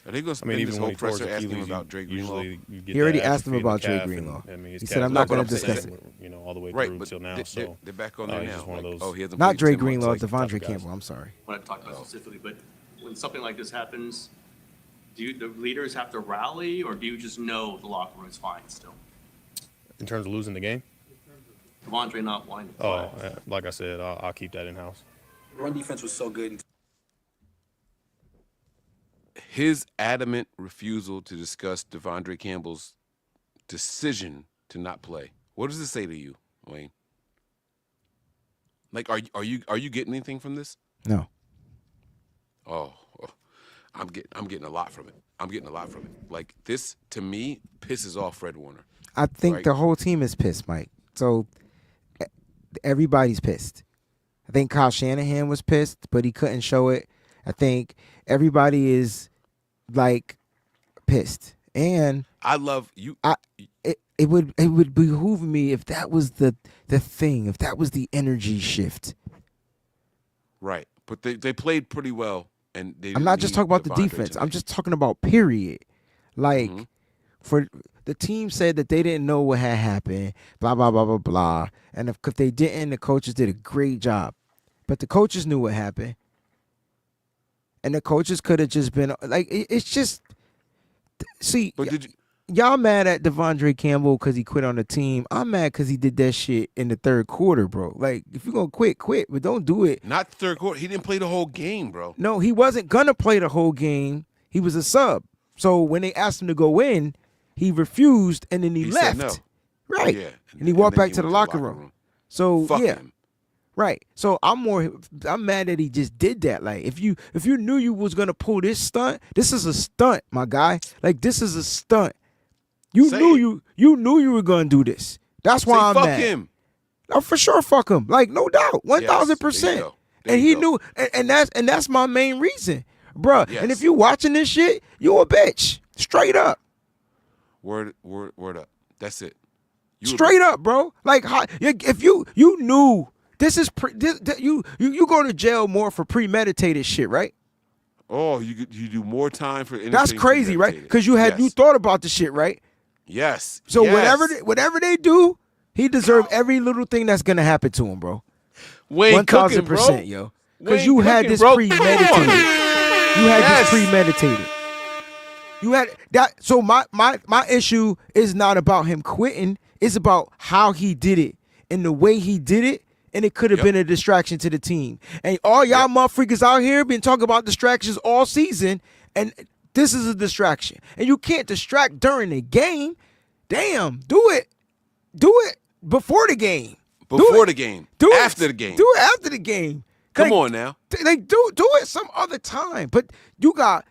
Are they going to spend this whole presser asking him about Dre Greenlaw? He already asked him about Dre Greenlaw. He said, "I'm not going to discuss it." All the way right, through but till now. So they're back on there now. One of those, he hasn't not Dre played 10 months, Greenlaw, Devondre Campbell. I'm sorry. I want to talk about specifically, but when something like this happens, Do the leaders have to rally, or do you just know the locker room's fine still? In terms of losing the game? Devondre not wanting to play. Like I said, I'll keep that in-house. Run defense was so good. His adamant refusal to discuss Devondre Campbell's decision to not play. What does it say to you, Wayne? Like, are you getting anything from this? No. Oh, I'm getting a lot from it. Like, this to me pisses off Fred Warner. I think right? the whole team is pissed, Mike. So everybody's pissed. I think Kyle Shanahan was pissed, but he couldn't show it. I think everybody is like pissed. And I love you. It would behoove me if that was the thing, if that was the energy shift. Right. But they played pretty well, and I'm not just talking about the defense. I'm just talking about period. Like, for the team said that they didn't know what had happened, blah, blah, blah, blah, blah. And if they didn't, the coaches did a great job. But the coaches knew what happened. And the coaches could have just been, like, it's just, see, but did you, y'all mad at Devondre Campbell because he quit on the team. I'm mad because he did that shit in the third quarter, bro. Like, if you're going to quit, but don't do it. not the third quarter. He didn't play the whole game, bro. No, he wasn't going to play the whole game. He was a sub. So when they asked him to go in, he refused, and then he left. Said no. Right. Yeah. And he walked then back to the locker room. So, Fuck yeah. him. Right. So I'm mad that he just did that. Like, if you knew you was gonna pull this stunt, this is a stunt, my guy. Like, this is a stunt. You knew you were gonna do this. That's why I'm fuck mad. him. Oh, for sure, fuck him. Like, no doubt, 1,000%. And he knew, and that's my main reason, bruh. Yes. And if you watching this shit, you a bitch, straight up. Word up. That's it. Straight up, bro. Like, if you knew. This is you go to jail more for premeditated shit, right? Oh, you do more time for anything. That's crazy, right? Because you thought about the shit, right? Yes. So yes. whatever they do, he deserved every little thing that's gonna happen to him, bro. Wayne 1,000%, yo. Because you had this bro. premeditated. You had this premeditated. You had that. So my issue is not about him quitting. It's about how he did it and the way he did it. And it could have been a distraction to the team. And all y'all motherfuckers out here been talking about distractions all season, and this is a distraction. And you can't distract during the game. Damn, do it. Do it before the game. Before the game. Do it after the game. Do it after the game. Come on now. Like, do it some other time. But you got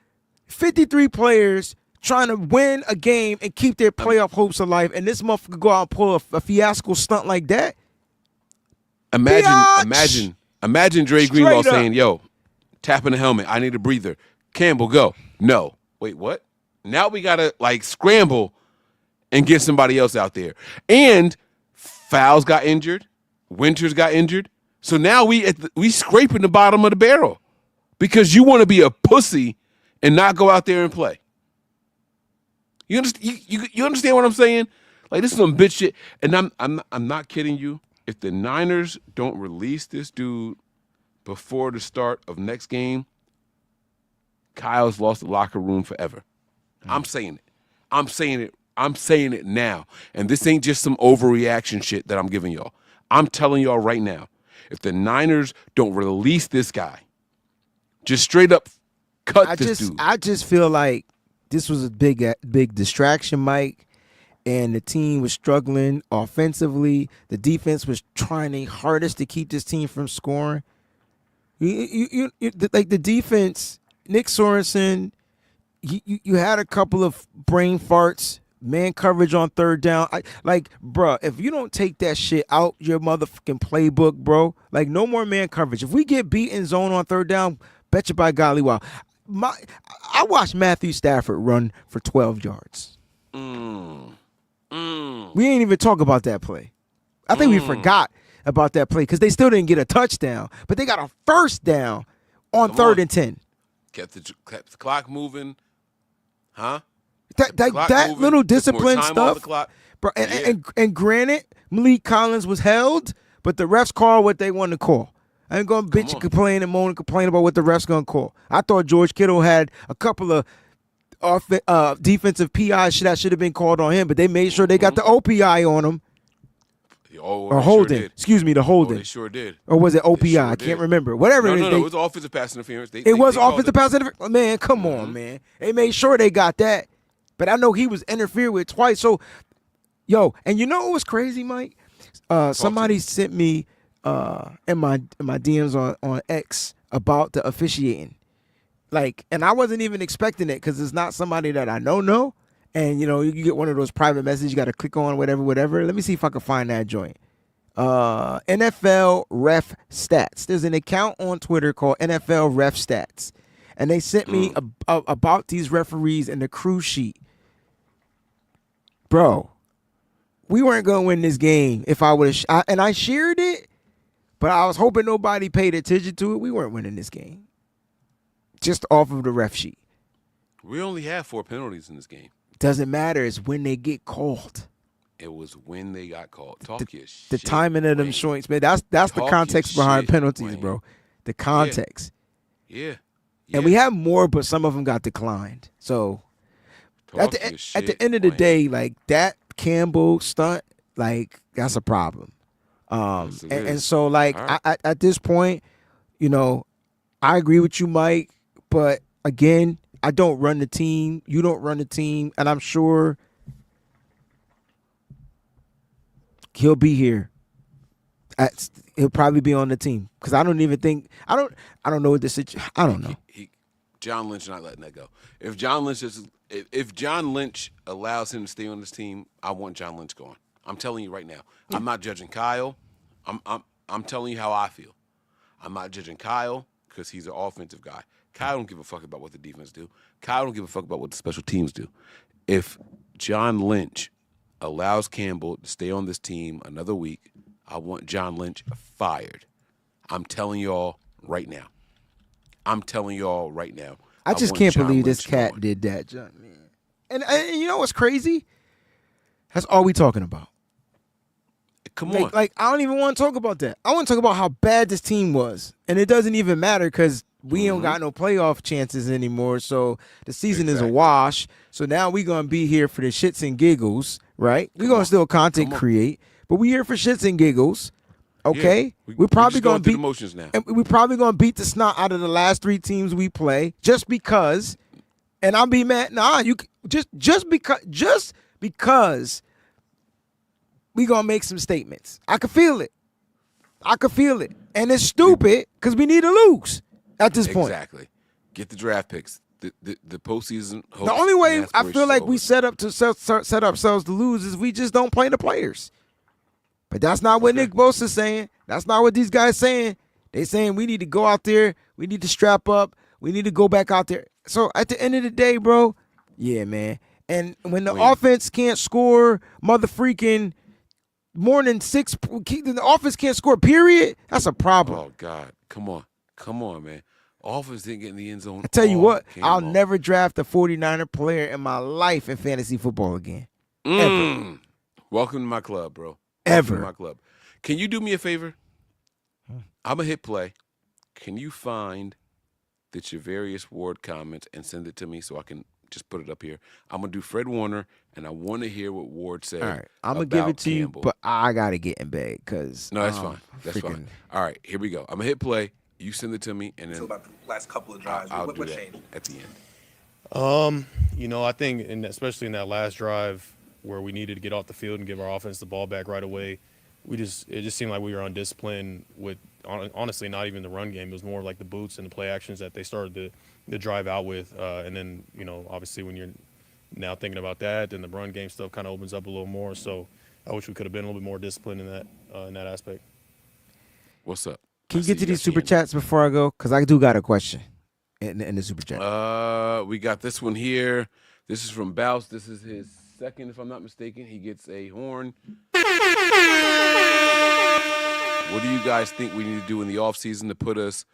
53 players trying to win a game and keep their playoff hopes alive, and this motherfucker go out and pull a fiasco stunt like that. Imagine Dre Greenlaw Straight up. saying, yo, tapping the helmet, I need a breather. Campbell, go. No. Wait, what? Now we got to, like, scramble and get somebody else out there. And Fowles got injured. Winters got injured. So now we scraping the bottom of the barrel because you want to be a pussy and not go out there and play. You understand what I'm saying? Like, this is some bitch shit. And I'm not kidding you. If the Niners don't release this dude before the start of next game, Kyle's lost the locker room forever. I'm saying it. I'm saying it now. And this ain't just some overreaction shit that I'm giving y'all. I'm telling y'all right now, if the Niners don't release this guy, just straight up cut this dude. I just feel like this was a big distraction, Mike. And the team was struggling offensively. The defense was trying their hardest to keep this team from scoring. Like the defense, Nick Sorensen, you had a couple of brain farts, man coverage on third down. Bruh, if you don't take that shit out your motherfucking playbook, bro, like no more man coverage. If we get beat in zone on third down, bet you by golly, wow. I watched Matthew Stafford run for 12 yards. We ain't even talk about that play. I think we forgot about that play because they still didn't get a touchdown, but they got a first down on third and 10. Kept the clock moving, huh? That little discipline stuff, bro. And granted, Malik Collins was held, but the refs called what they wanted to call. I ain't gonna bitch and complain and moan and complain about what the refs gonna call. I thought George Kittle had a couple of defensive PI that should have been called on him, but they made sure they got the OPI on him. Or holding. Sure did. Excuse me, the holding. They sure did. Or was it OPI? Sure I did. can't remember. Whatever it is. No, it was offensive pass interference. It was offensive pass interference. Man, come on, man. They made sure they got that. But I know he was interfered with twice. So, yo, and you know what was crazy, Mike? Somebody sent me in my DMs on X about the officiating. Like, and I wasn't even expecting it because it's not somebody that I know. And, you know, you get one of those private messages you got to click on, whatever. Let me see if I can find that joint. NFL Ref Stats. There's an account on Twitter called NFL Ref Stats. And they sent me about these referees and the crew sheet. Bro, we weren't going to win this game if I would have. And I shared it, but I was hoping nobody paid attention to it. We weren't winning this game. Just off of the ref sheet. We only had 4 penalties in this game. Doesn't matter. It's when they get called. It was when they got called. Talk your shit. The timing of them joints, man. That's the context behind penalties, bro. The context. Yeah. And we have more, but some of them got declined. So at the end of the day, like that Campbell stunt, like that's a problem. And so like at this point, you know, I agree with you, Mike. But again, I don't run the team. You don't run the team, and I'm sure he'll be here. He'll probably be on the team because I don't even think I don't know what the situation. I don't know. John Lynch not letting that go. If John Lynch allows him to stay on this team, I want John Lynch going. I'm telling you right now. I'm not judging Kyle. I'm telling you how I feel. I'm not judging Kyle because he's an offensive guy. Kyle don't give a fuck about what the defense do. Kyle don't give a fuck about what the special teams do. If John Lynch allows Campbell to stay on this team another week, I want John Lynch fired. I'm telling y'all right now. I just can't believe this cat did that, John, man. And you know what's crazy? That's all we talking about. Come on. Like I don't even want to talk about that. I want to talk about how bad this team was. And it doesn't even matter because we don't got no playoff chances anymore. So the season is a wash. So now we're going to be here for the shits and giggles, right? We're going to still content create, but we here for shits and giggles. Okay? Yeah, we're probably going to beat emotions now. And we're probably going to beat the snot out of the last 3 teams we play just because, and I'll be mad. Nah, you just because we going to make some statements. I can feel it. And it's stupid because we need to lose at this point. Exactly. Get the draft picks. The postseason. The only way I feel like we set ourselves to lose is we just don't play the players. But that's not what Nick Bosa's saying. That's not what these guys saying. They saying we need to go out there. We need to strap up. We need to go back out there. So at the end of the day, bro, yeah, man. And when the offense can't score motherfreaking more than 6, the offense can't score, period, that's a problem. Oh, God. Come on, man. Offense didn't get in the end zone. I tell you what, I'll never draft a 49er player in my life in fantasy football again. Ever. Welcome to my club, bro. Ever. Welcome to my club. Can you do me a favor? I'm going to hit play. Can you find the Javarius Ward comments and send it to me so I can just put it up here? I'm going to do Fred Warner, and I want to hear what Ward said. All right, I'm going to give it to Campbell. you, but I got to get in bed because. No, that's fine. That's fine. All right, here we go. I'm going to hit play. You send it to me, and then. Until about the last couple of drives. I'll what do that changed? at the end. You know, I think, especially in that last drive where we needed to get off the field and give our offense the ball back right away, it just seemed like we were undisciplined with, honestly, not even the run game. It was more like the boots and the play actions that they started to drive out with. And then, you know, obviously when you're now thinking about that, then the run game stuff kind of opens up a little more. So I wish we could have been a little bit more disciplined in that aspect. What's up? Can you get to these super chats before I go? Because I do got a question in the super chat. We got this one here. This is from Bouse. This is his second, if I'm not mistaken. He gets a horn. What do you guys think we need to do in the offseason to put us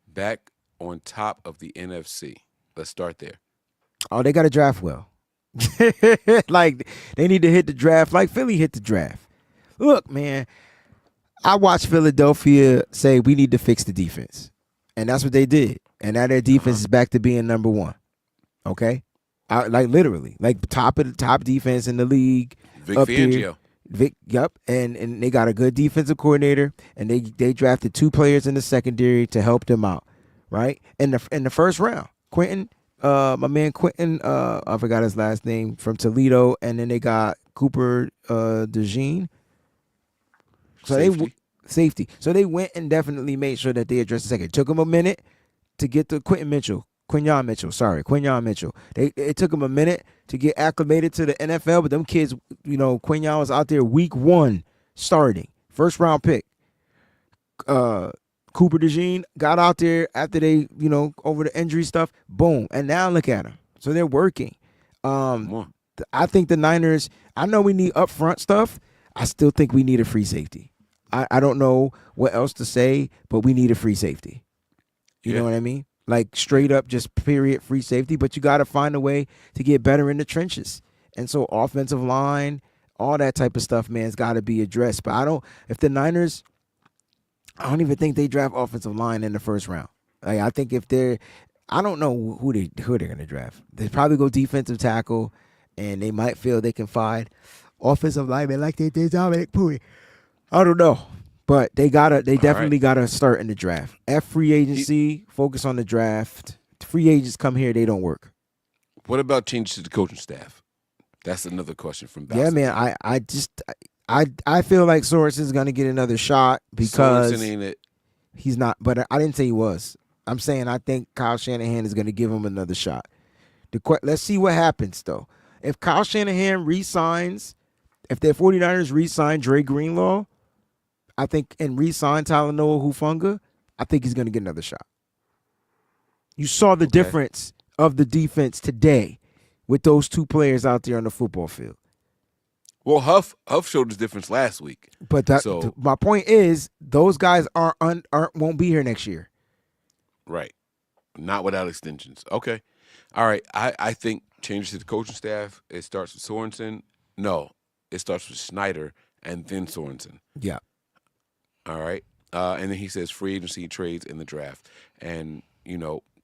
back on top of the NFC? Let's start there. Oh, they got to draft well. Like, they need to hit the draft like Philly hit the draft. Look, man, I watched Philadelphia say we need to fix the defense. And that's what they did. And now their defense is back to being number 1. Okay? Like literally, like top of the top defense in the league. Vic up Fangio. there. Vic, yep, and they got a good defensive coordinator, and they drafted 2 players in the secondary to help them out, right? In the first round, Quentin, my man Quentin, I forgot his last name, from Toledo, and then they got Cooper DeJean. So safety. So they went and definitely made sure that they addressed the second. It took them a minute to get to Quinyon Mitchell. It took them a minute to get acclimated to the NFL, but them kids, Quinyon was out there week 1 starting, first round pick. Cooper DeJean got out there after they, over the injury stuff, boom, and now look at them. So they're working. I think the Niners, I know we need upfront stuff. I still think we need a free safety. I don't know what else to say, but we need a free safety. You know what I mean? Like straight up, just period, free safety. But you got to find a way to get better in the trenches. And so offensive line, all that type of stuff, man, has got to be addressed. But if the Niners, I don't even think they draft offensive line in the first round. Like, I think I don't know who they're going to draft. They probably go defensive tackle, and they might feel they can find offensive linemen like they did Dominic Pui. I don't know. But they definitely gotta start in the draft. Free agency, focus on the draft. Free agents come here, they don't work. What about changes to the coaching staff? That's another question from Boston. Yeah, man. I feel like Sorensen's gonna get another shot because Sorensen ain't it. He's not. But I didn't say he was. I'm saying I think Kyle Shanahan is gonna give him another shot. Let's see what happens though. If Kyle Shanahan re-signs, if the 49ers re-sign Dre Greenlaw, I think, and re-sign Talanoa Hufanga, I think he's going to get another shot. You saw the difference of the defense today with those 2 players out there on the football field. Well, Huff showed his difference last week. But my point is, those guys won't be here next year. Right. Not without extensions. Okay. All right. I think changes to the coaching staff, it starts with Sorensen. No, it starts with Schneider and then Sorensen. Yeah. All right. And then he says free agency, trades, in the draft. And,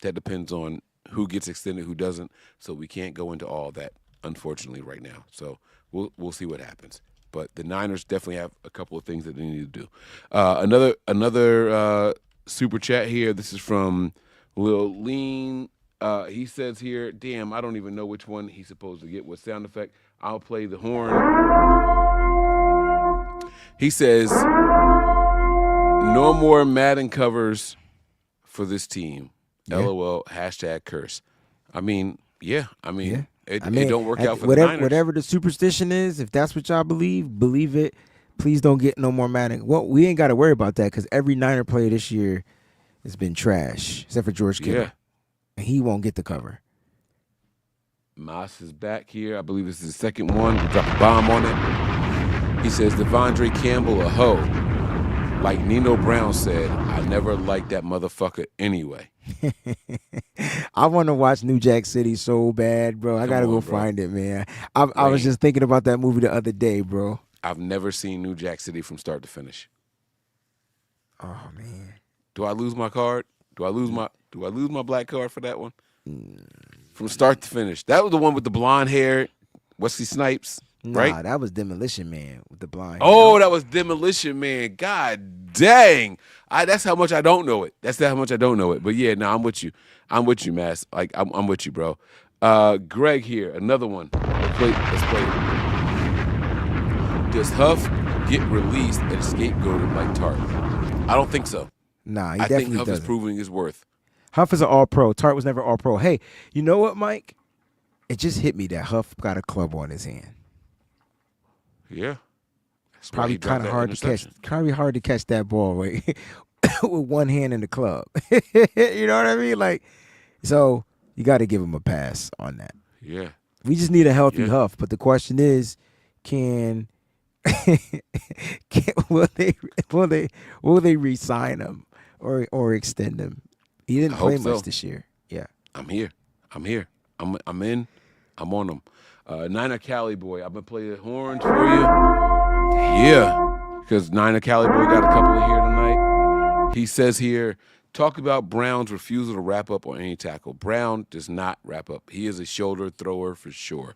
that depends on who gets extended, who doesn't. So we can't go into all that, unfortunately, right now. So we'll see what happens. But the Niners definitely have a couple of things that they need to do. Another super chat here. This is from Lil Lean. He says here, damn, I don't even know which one he's supposed to get. What sound effect? I'll play the horn. He says, no more Madden covers for this team. Yeah. LOL, #curse. I mean, yeah. It don't work out for the Niners. Whatever the superstition is, if that's what y'all believe it. Please don't get no more Madden. Well, we ain't got to worry about that because every Niner player this year has been trash, except for George Kittle. Yeah. And he won't get the cover. Moss is back here. I believe this is the second one. We dropped a bomb on it. He says, Devondre Campbell a hoe. Like Nino Brown said, I never liked that motherfucker anyway. I want to watch New Jack City so bad, bro. I got to go find it, man. I was just thinking about that movie the other day, bro. I've never seen New Jack City from start to finish. Oh, man. Do I lose my card? Do I lose my black card for that one? From start to finish. That was the one with the blonde hair, Wesley Snipes, right? Nah, that was Demolition Man with the blonde hair. Oh, that was Demolition Man. God dang. That's how much I don't know it. But yeah, no, I'm with you. I'm with you, Mass. Like, I'm with you, bro. Greg here, another one. Let's play it. Does Huff get released and scapegoated like Tart? I don't think so. Nah, he I definitely think Huff doesn't. is proving his worth. Huff is an all-pro. Tart was never all-pro. Hey, you know what, Mike? It just hit me that Huff got a club on his hand. Yeah. It's probably kind of hard to catch. Probably hard to catch that ball with one hand in the club. You know what I mean? Like, so you got to give him a pass on that. Yeah. We just need a healthy Huff. But the question is, will they re-sign him or extend him? He didn't play much this year. Yeah. I'm here. I'm in. I'm on them. Niner Cali boy, I've been playing horns for you. Yeah. Because Niner Cali boy got a couple of here tonight. He says here, talk about Brown's refusal to wrap up on any tackle. Brown does not wrap up. He is a shoulder thrower for sure.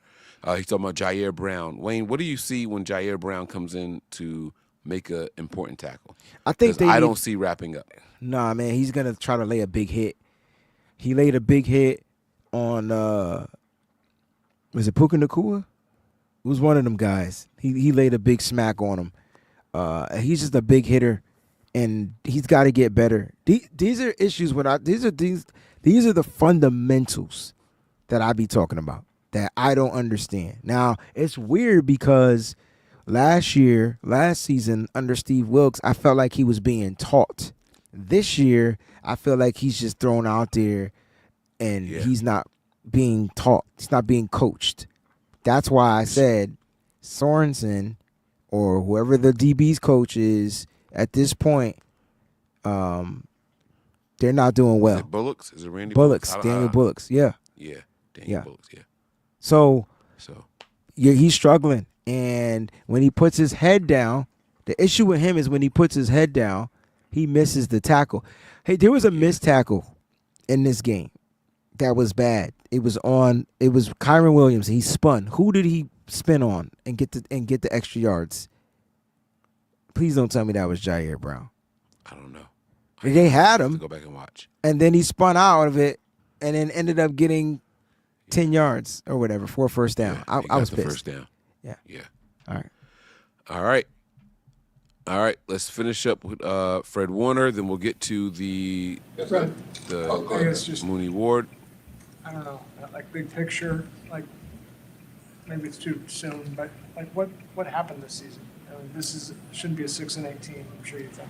He's talking about Jair Brown. Wayne, what do you see when Jair Brown comes in to make an important tackle? I think I don't see wrapping up. Nah, man, he's gonna try to lay a big hit. He laid a big hit on was it Puka Nakua? It was one of them guys. He laid a big smack on him. He's just a big hitter, and he's got to get better. These are issues these are the fundamentals that I be talking about that I don't understand. Now it's weird because last season under Steve Wilkes, I felt like he was being taught. This year, I feel like he's just thrown out there, and he's not being taught. He's not being coached. That's why I said Sorensen or whoever the DB's coach is at this point, they're not doing well. Is it Bullocks? Is it Randy Bullocks? Daniel Bullocks. Yeah. Yeah. Daniel Bullocks. Yeah. So yeah, he's struggling, and when he puts his head down, the issue with him is when he puts his head down, he misses the tackle. Hey, there was a missed tackle in this game that was bad. It was Kyron Williams. He spun. Who did he spin on and get the extra yards? Please don't tell me that was Jair Brown. I don't know. They had him. Go back and watch. And then he spun out of it and then ended up getting 10 yards or whatever for a first down. Yeah, I was the pissed. first down. Yeah. Yeah. All right. All right. Let's finish up with Fred Warner. Then we'll get to the Mooney Ward. I don't know, like big picture, like maybe it's too soon, but like what happened this season? I mean, shouldn't be a 6-8 team. I'm sure you think.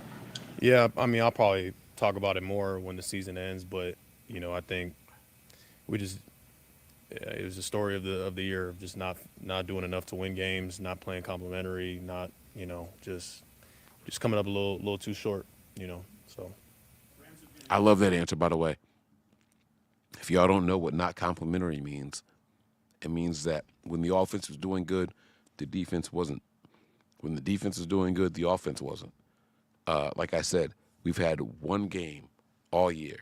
Yeah, I mean, I'll probably talk about it more when the season ends, but I think it was the story of the year of just not doing enough to win games, not playing complimentary, not just coming up a little too short, So I love that answer, by the way. If y'all don't know what not complimentary means, it means that when the offense was doing good, the defense wasn't. When the defense is doing good, the offense wasn't. Like I said, we've had one game all year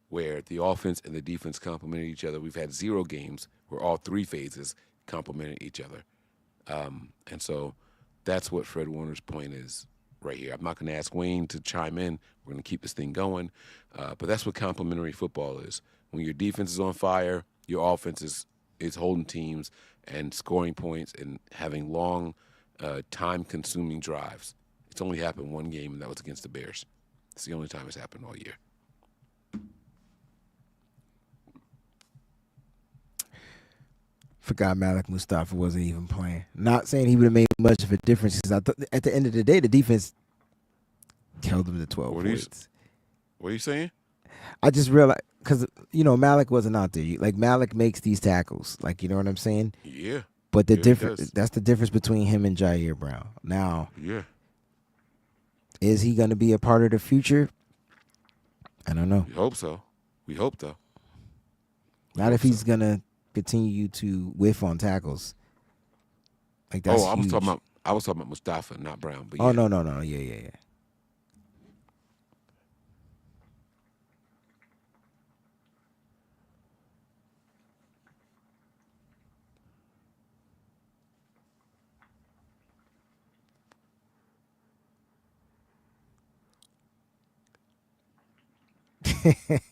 where the offense and the defense complemented each other. We've had 0 games where all 3 phases complemented each other. And so that's what Fred Warner's point is right here. I'm not going to ask Wayne to chime in. We're going to keep this thing going. But that's what complementary football is. When your defense is on fire, your offense is holding teams and scoring points and having long, time-consuming drives. It's only happened one game, and that was against the Bears. It's the only time it's happened all year. Forgot Malik Mustafa wasn't even playing. Not saying he would have made much of a difference because at the end of the day, the defense held them to 12 points. What are you saying? I just realized because Malik wasn't out there. Like Malik makes these tackles. Like, you know what I'm saying? Yeah. But that's the difference between him and Jair Brown. Now, is he going to be a part of the future? I don't know. We hope so. We hope, though. Not if he's going to continue to whiff on tackles. Like that's I was huge. talking about Mustafa, not Brown. But no. Yeah.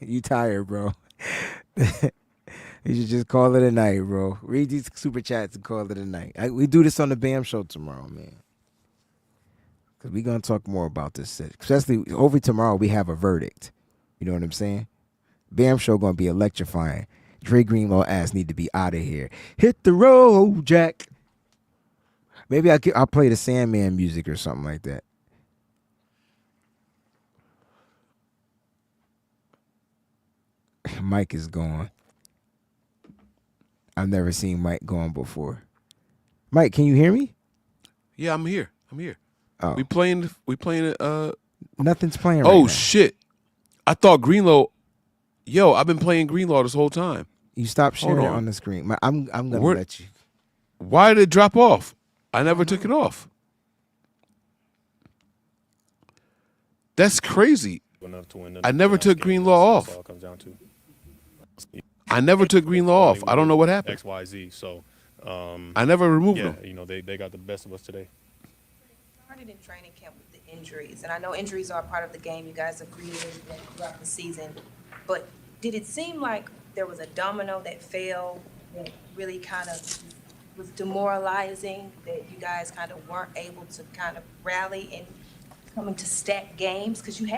You tired, bro. You should just call it a night, bro. Read these super chats and call it a night. We do this on the BAM show tomorrow, man. Because we're going to talk more about this. Especially over tomorrow, we have a verdict. You know what I'm saying? BAM show going to be electrifying. Dre Greenlaw ass need to be out of here. Hit the road, Jack. Maybe I'll play the Sandman music or something like that. Mike is gone. I've never seen Mike gone before. Mike, can you hear me? Yeah, I'm here. Oh. We playing Nothing's playing right now. Oh shit. I thought Greenlaw. Yo, I've been playing Greenlaw this whole time. You stopped sharing it on the screen. I'm gonna let you. Why did it drop off? I never took it off. That's crazy. Enough to win I never took Greenlaw That's all off. it comes down to. I never took Greenlaw off. I don't know what happened. X, Y, Z. So I never removed yeah, him. they got the best of us today. Started in training camp with the injuries, and I know injuries are a part of the game. You guys agreed with that throughout the season, but did it seem like there was a domino that fell that really kind of was demoralizing, that you guys kind of weren't able to kind of rally and coming to stack games? Because you've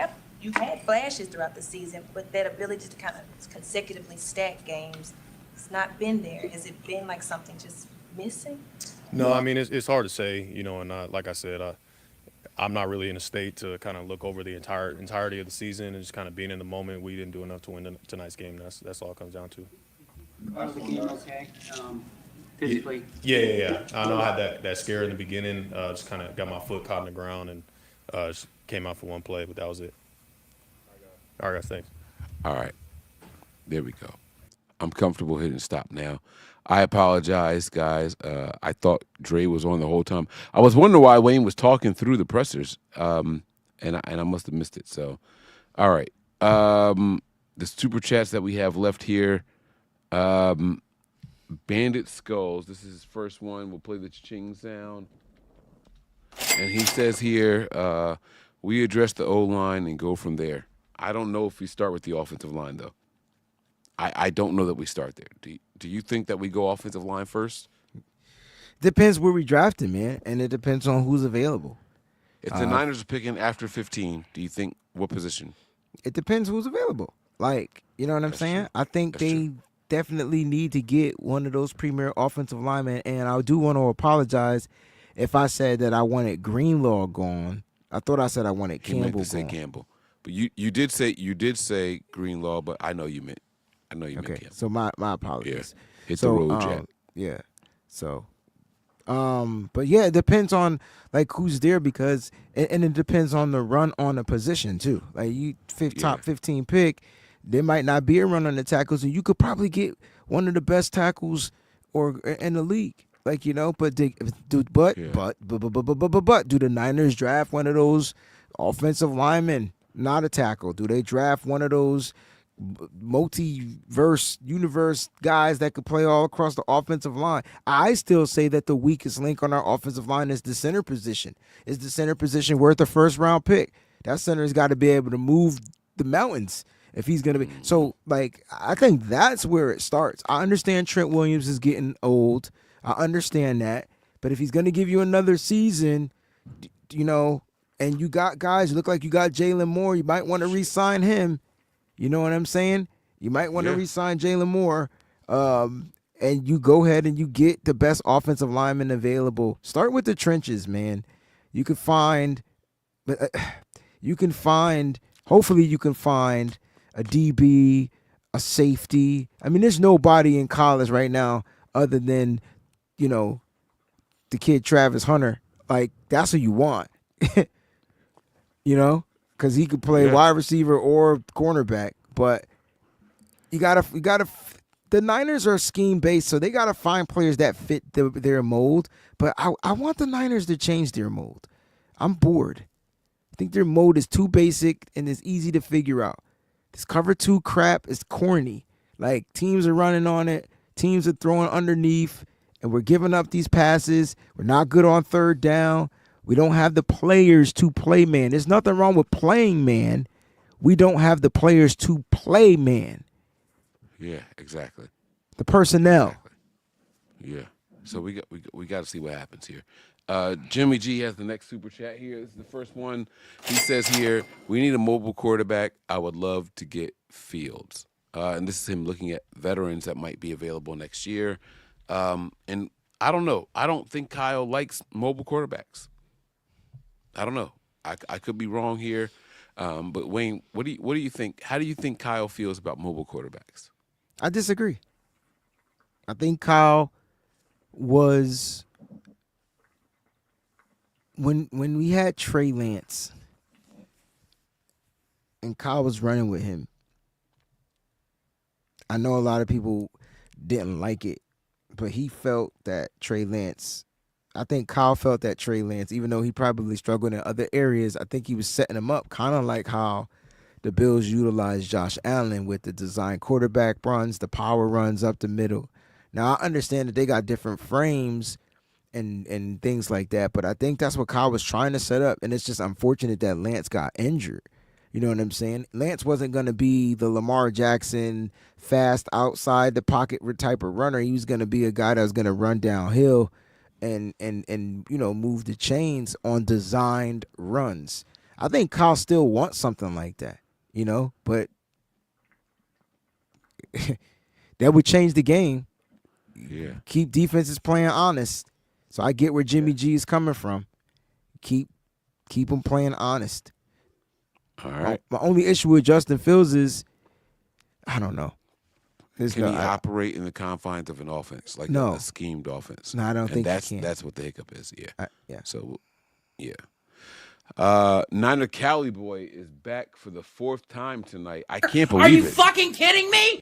had flashes throughout the season, but that ability to kind of consecutively stack games, it's not been there. Has it been like something just missing? No, I mean it's hard to say, and like I said, I'm not really in a state to kind of look over the entirety of the season and just kind of being in the moment. We didn't do enough to win tonight's game. That's all it comes down to. Was the game okay? Physically? Yeah. I know I had that scare in the beginning. Just kind of got my foot caught in the ground and just came out for one play, but that was it. All right, guys, thanks. All right. There we go. I'm comfortable hitting stop now. I apologize, guys. I thought Dre was on the whole time. I was wondering why Wayne was talking through the pressers, and I must have missed it. So, all right. The super chats that we have left here. Bandit Skulls. This is his first one. We'll play the ching sound. And he says here, we address the O-line and go from there. I don't know if we start with the offensive line, though. I don't know that we start there. Do you think that we go offensive line first? Depends where we draft him, man, and it depends on who's available. If the Niners are picking after 15, do you think what position? It depends who's available. Like, you know what I'm saying? True. I think they definitely need to get one of those premier offensive linemen, and I do want to apologize if I said that I wanted Greenlaw gone. I thought I said I wanted He Campbell meant to say gone. Campbell, but you did say Greenlaw, but I know you meant meant Campbell. So my apologies. Yeah. Hit the road, Jack. Yeah. So, but yeah, it depends on like who's there because, and it depends on the run on the position too. Like top 15 pick, there might not be a run on the tackles, and you could probably get one of the best tackles or in the league. Like, but do the Niners draft one of those offensive linemen, not a tackle? Do they draft one of those universe guys that could play all across the offensive line? I still say that the weakest link on our offensive line is the center position. Is the center position worth a first-round pick? That center's got to be able to move the mountains if he's going to be. So, like, I think that's where it starts. I understand Trent Williams is getting old. I understand that. But if he's going to give you another season, and you got guys, you look like you got Jalen Moore, you might want to re-sign him. You know what I'm saying? You might want to re-sign Jalen Moore, and you go ahead and you get the best offensive lineman available. Start with the trenches, man. You can find, hopefully you can find a DB, a safety. I mean, there's nobody in college right now other than, the kid Travis Hunter. Like, that's what you want, because he could play wide receiver or cornerback. But you gotta. The Niners are scheme based, so they gotta find players that fit their mold. But I want the Niners to change their mold. I'm bored. I think their mold is too basic and it's easy to figure out. This cover 2 crap is corny. Like, teams are running on it. Teams are throwing underneath, and we're giving up these passes. We're not good on third down. We don't have the players to play man. There's nothing wrong with playing man. We don't have the players to play man. Yeah, exactly. The personnel. Exactly. Yeah. So we got to see what happens here. Jimmy G has the next super chat here. This is the first one. He says here, we need a mobile quarterback. I would love to get Fields. And this is him looking at veterans that might be available next year. And I don't know. I don't think Kyle likes mobile quarterbacks. I don't know. I could be wrong here. But Wayne, what do you think? How do you think Kyle feels about mobile quarterbacks? I disagree. I think Kyle was when we had Trey Lance and Kyle was running with him. I know a lot of people didn't like it, but he felt that Trey Lance, I think Kyle felt that Trey Lance, even though he probably struggled in other areas, I think he was setting him up kind of like how the Bills utilized Josh Allen with the design quarterback runs, the power runs up the middle. Now, I understand that they got different frames and things like that, but I think that's what Kyle was trying to set up, and it's just unfortunate that Lance got injured. You know what I'm saying? Lance wasn't going to be the Lamar Jackson fast outside the pocket type of runner. He was going to be a guy that was going to run downhill and move the chains on designed runs. I think Kyle still wants something like that, but that would change the game. Yeah. Keep defenses playing honest. So I get where Jimmy G is coming from. Keep them playing honest. All right. My only issue with Justin Fields is, I don't know. Can he operate in the confines of an offense, like a schemed offense? No, I don't think that's he can. That's what the hiccup is. Yeah. Yeah. So, yeah. Niner Cali boy is back for the 4th time tonight. I can't believe it. Are you fucking kidding me?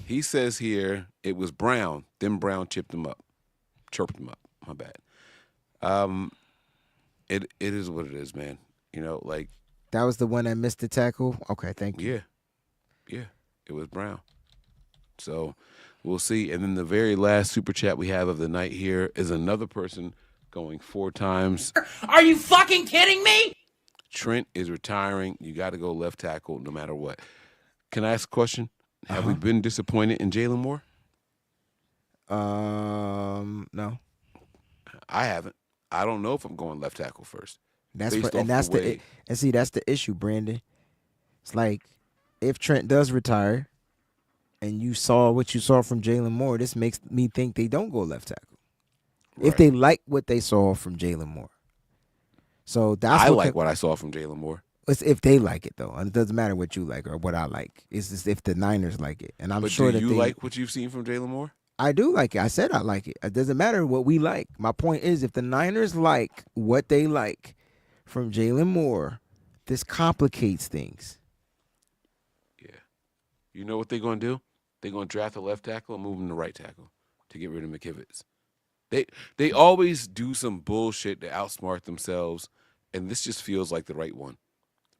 He says here it was Brown. Then Brown chirped him up. My bad. It is what it is, man. That was the one that missed the tackle? Okay, thank you. Yeah. It was Brown. So we'll see. And then the very last super chat we have of the night here is another person going 4 times. Are you fucking kidding me? Trent is retiring. You got to go left tackle no matter what. Can I ask a question? Have we been disappointed in Jalen Moore? No. I haven't. I don't know if I'm going left tackle first. That's the issue, Brandon. It's like if Trent does retire, and you saw what you saw from Jalen Moore, this makes me think they don't go left tackle. Right. If they like what they saw from Jalen Moore, so that's I like what I saw from Jalen Moore. It's if they like it though, and it doesn't matter what you like or what I like. It's just if the Niners like it, and I'm sure that do you like what you've seen from Jalen Moore? I do like it. I said I like it. It doesn't matter what we like. My point is, if the Niners like what they like from Jalen Moore, this complicates things. Yeah. You know what they're going to do? They're going to draft a left tackle and move him to right tackle to get rid of McKivitz. They always do some bullshit to outsmart themselves, and this just feels like the right one,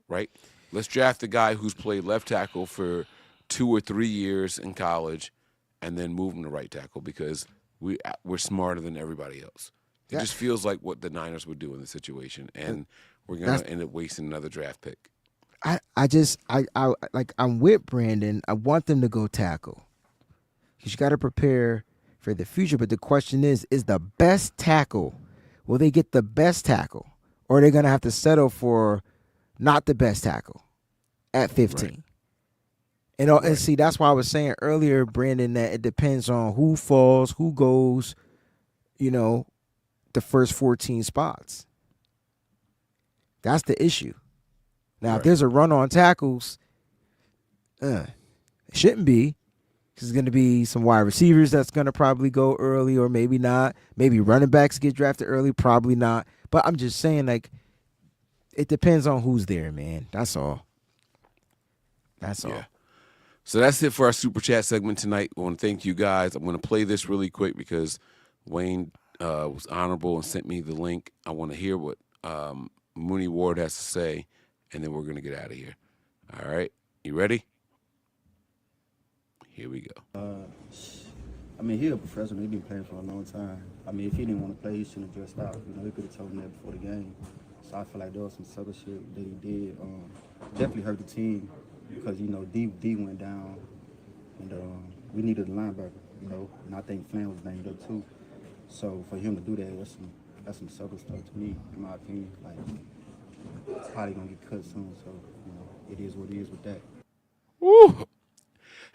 right? Let's draft a guy who's played left tackle for 2 or 3 years in college and then move him to right tackle because we're smarter than everybody else. It just feels like what the Niners would do in the situation, and we're going to end up wasting another draft pick. I'm with Brandon. I want them to go tackle because you got to prepare for the future. But the question is the best tackle, will they get the best tackle, or are they going to have to settle for not the best tackle at 15? Right. And see, that's why I was saying earlier, Brandon, that it depends on who falls, who goes, the first 14 spots. That's the issue. Now, if there's a run on tackles, it shouldn't be, because there's going to be some wide receivers that's going to probably go early or maybe not. Maybe running backs get drafted early, probably not. But I'm just saying, it depends on who's there, man. That's all. That's all. So that's it for our Super Chat segment tonight. I want to thank you guys. I'm going to play this really quick because Wayne was honorable and sent me the link. I want to hear what Mooney Ward has to say, and then we're going to get out of here. All right? You ready? Here we go. He's a professional. He's been playing for a long time. If he didn't want to play, he shouldn't have dressed out. He could have told him that before the game. So I feel like there was some subtle shit that he did. Definitely hurt the team because, D went down, and we needed a linebacker, and I think Flan was banged up too. So for him to do that, that's some subtle stuff to me, in my opinion. It's probably going to get cut soon, so, it is what it is with that. Woo!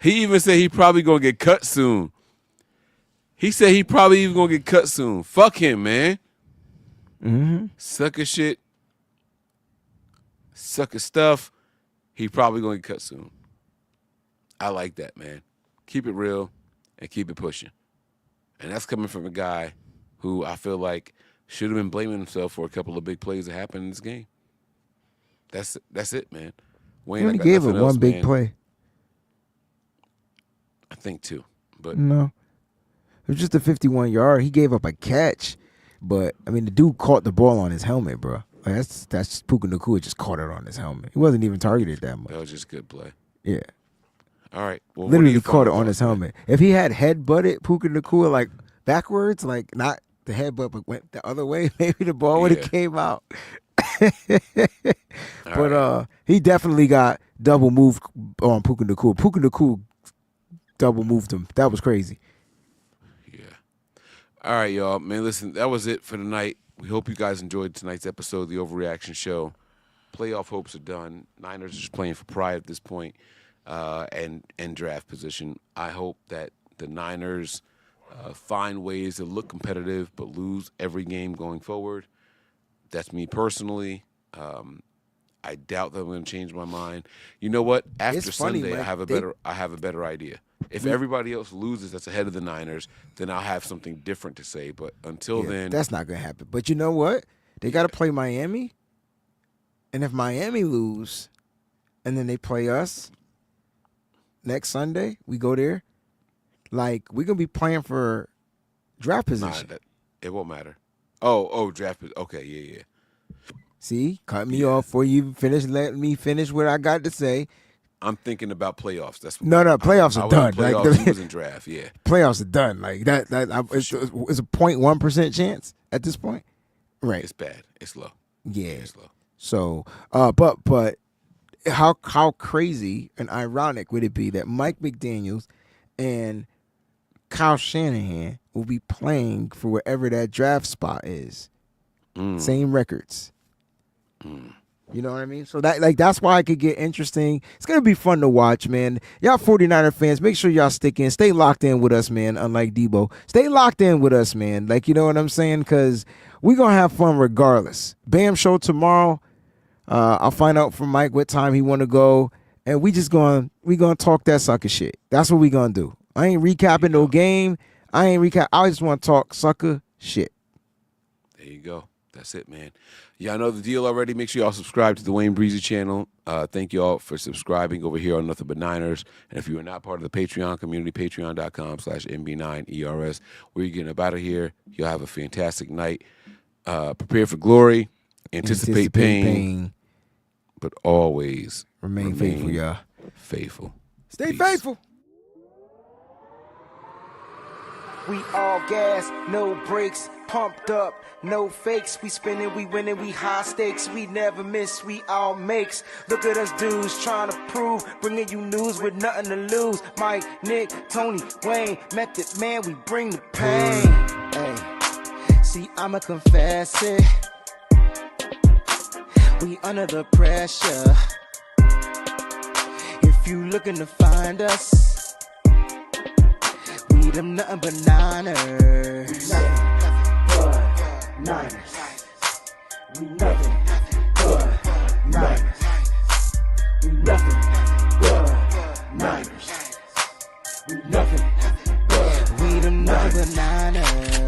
He even said he probably going to get cut soon. He said he probably even going to get cut soon. Fuck him, man. Mm-hmm. Sucker shit. Sucker stuff. He probably going to get cut soon. I like that, man. Keep it real and keep it pushing. And that's coming from a guy who I feel like should have been blaming himself for a couple of big plays that happened in this game. That's it, man. Wayne, he only gave it one big play. I think 2. But no. It was just a 51-yard. He gave up a catch. But, the dude caught the ball on his helmet, bro. That's Puka Nacua just caught it on his helmet. He wasn't even targeted that much. That was just good play. Yeah. All right. Well, Literally caught it on his helmet. If he had head-butted Puka Nacua like backwards, like not the headbutt but went the other way, maybe the ball would have came out. But he definitely got double moved on Puka Nacua. Puka Nacua double moved him. That was crazy. All right, y'all. Man, listen, that was it for tonight. We hope you guys enjoyed tonight's episode of the Overreaction Show. Playoff hopes are done. Niners are just playing for pride at this point, and draft position. I hope that the Niners find ways to look competitive but lose every game going forward. That's me personally. I doubt that I'm going to change my mind. You know what? After It's funny, Sunday, Mike. I have a better idea. If everybody else loses that's ahead of the Niners, then I'll have something different to say. But until then, that's not gonna happen. But you know what? They got to play Miami, and if Miami lose, and then they play us next Sunday, we go there. Like we're gonna be playing for draft position. It won't matter. Oh, draft. Okay, yeah. See, cut me off before you even finish. Let me finish what I got to say. I'm thinking about playoffs. That's what No, playoffs are done. Playoffs, he was in draft. Yeah, playoffs are done. Like that. It's a 0.1% chance at this point. Right. It's bad. It's low. Yeah. It's low. So, but how crazy and ironic would it be that Mike McDaniels and Kyle Shanahan will be playing for wherever that draft spot is. Same records. You know what I mean? So that's why it could get interesting. It's going to be fun to watch, man. Y'all 49er fans, make sure y'all stick in. Stay locked in with us, man, unlike Debo. Stay locked in with us, man. Like, you know what I'm saying? Because we're going to have fun regardless. Bam show tomorrow. I'll find out from Mike what time he want to go. And we gonna talk that sucker shit. That's what we going to do. I ain't recapping no game. I just want to talk sucker shit. There you go. That's it, man. Y'all know the deal already. Make sure y'all subscribe to the Wayne Breezy channel. Thank you all for subscribing over here on Nothing But Niners. And if you are not part of the Patreon community, patreon.com/MB9ERS, where you're getting up out of here. You'll have a fantastic night. Prepare for glory. Anticipate pain. But always remain faithful, y'all. Faithful. Stay faithful. We all gas, no brakes, pumped up, no fakes. We spinning, we winning, we high stakes. We never miss, we all makes. Look at us dudes trying to prove, bringing you news with nothing to lose. Mike, Nick, Tony, Wayne, Method Man, we bring the pain. Hey, see, I'ma confess it. We under the pressure. If you looking to find us, we them nothing but Niners. Niners. We nothing but Niners. We nothing but Niners. We nothing but. We them nothing but Niners.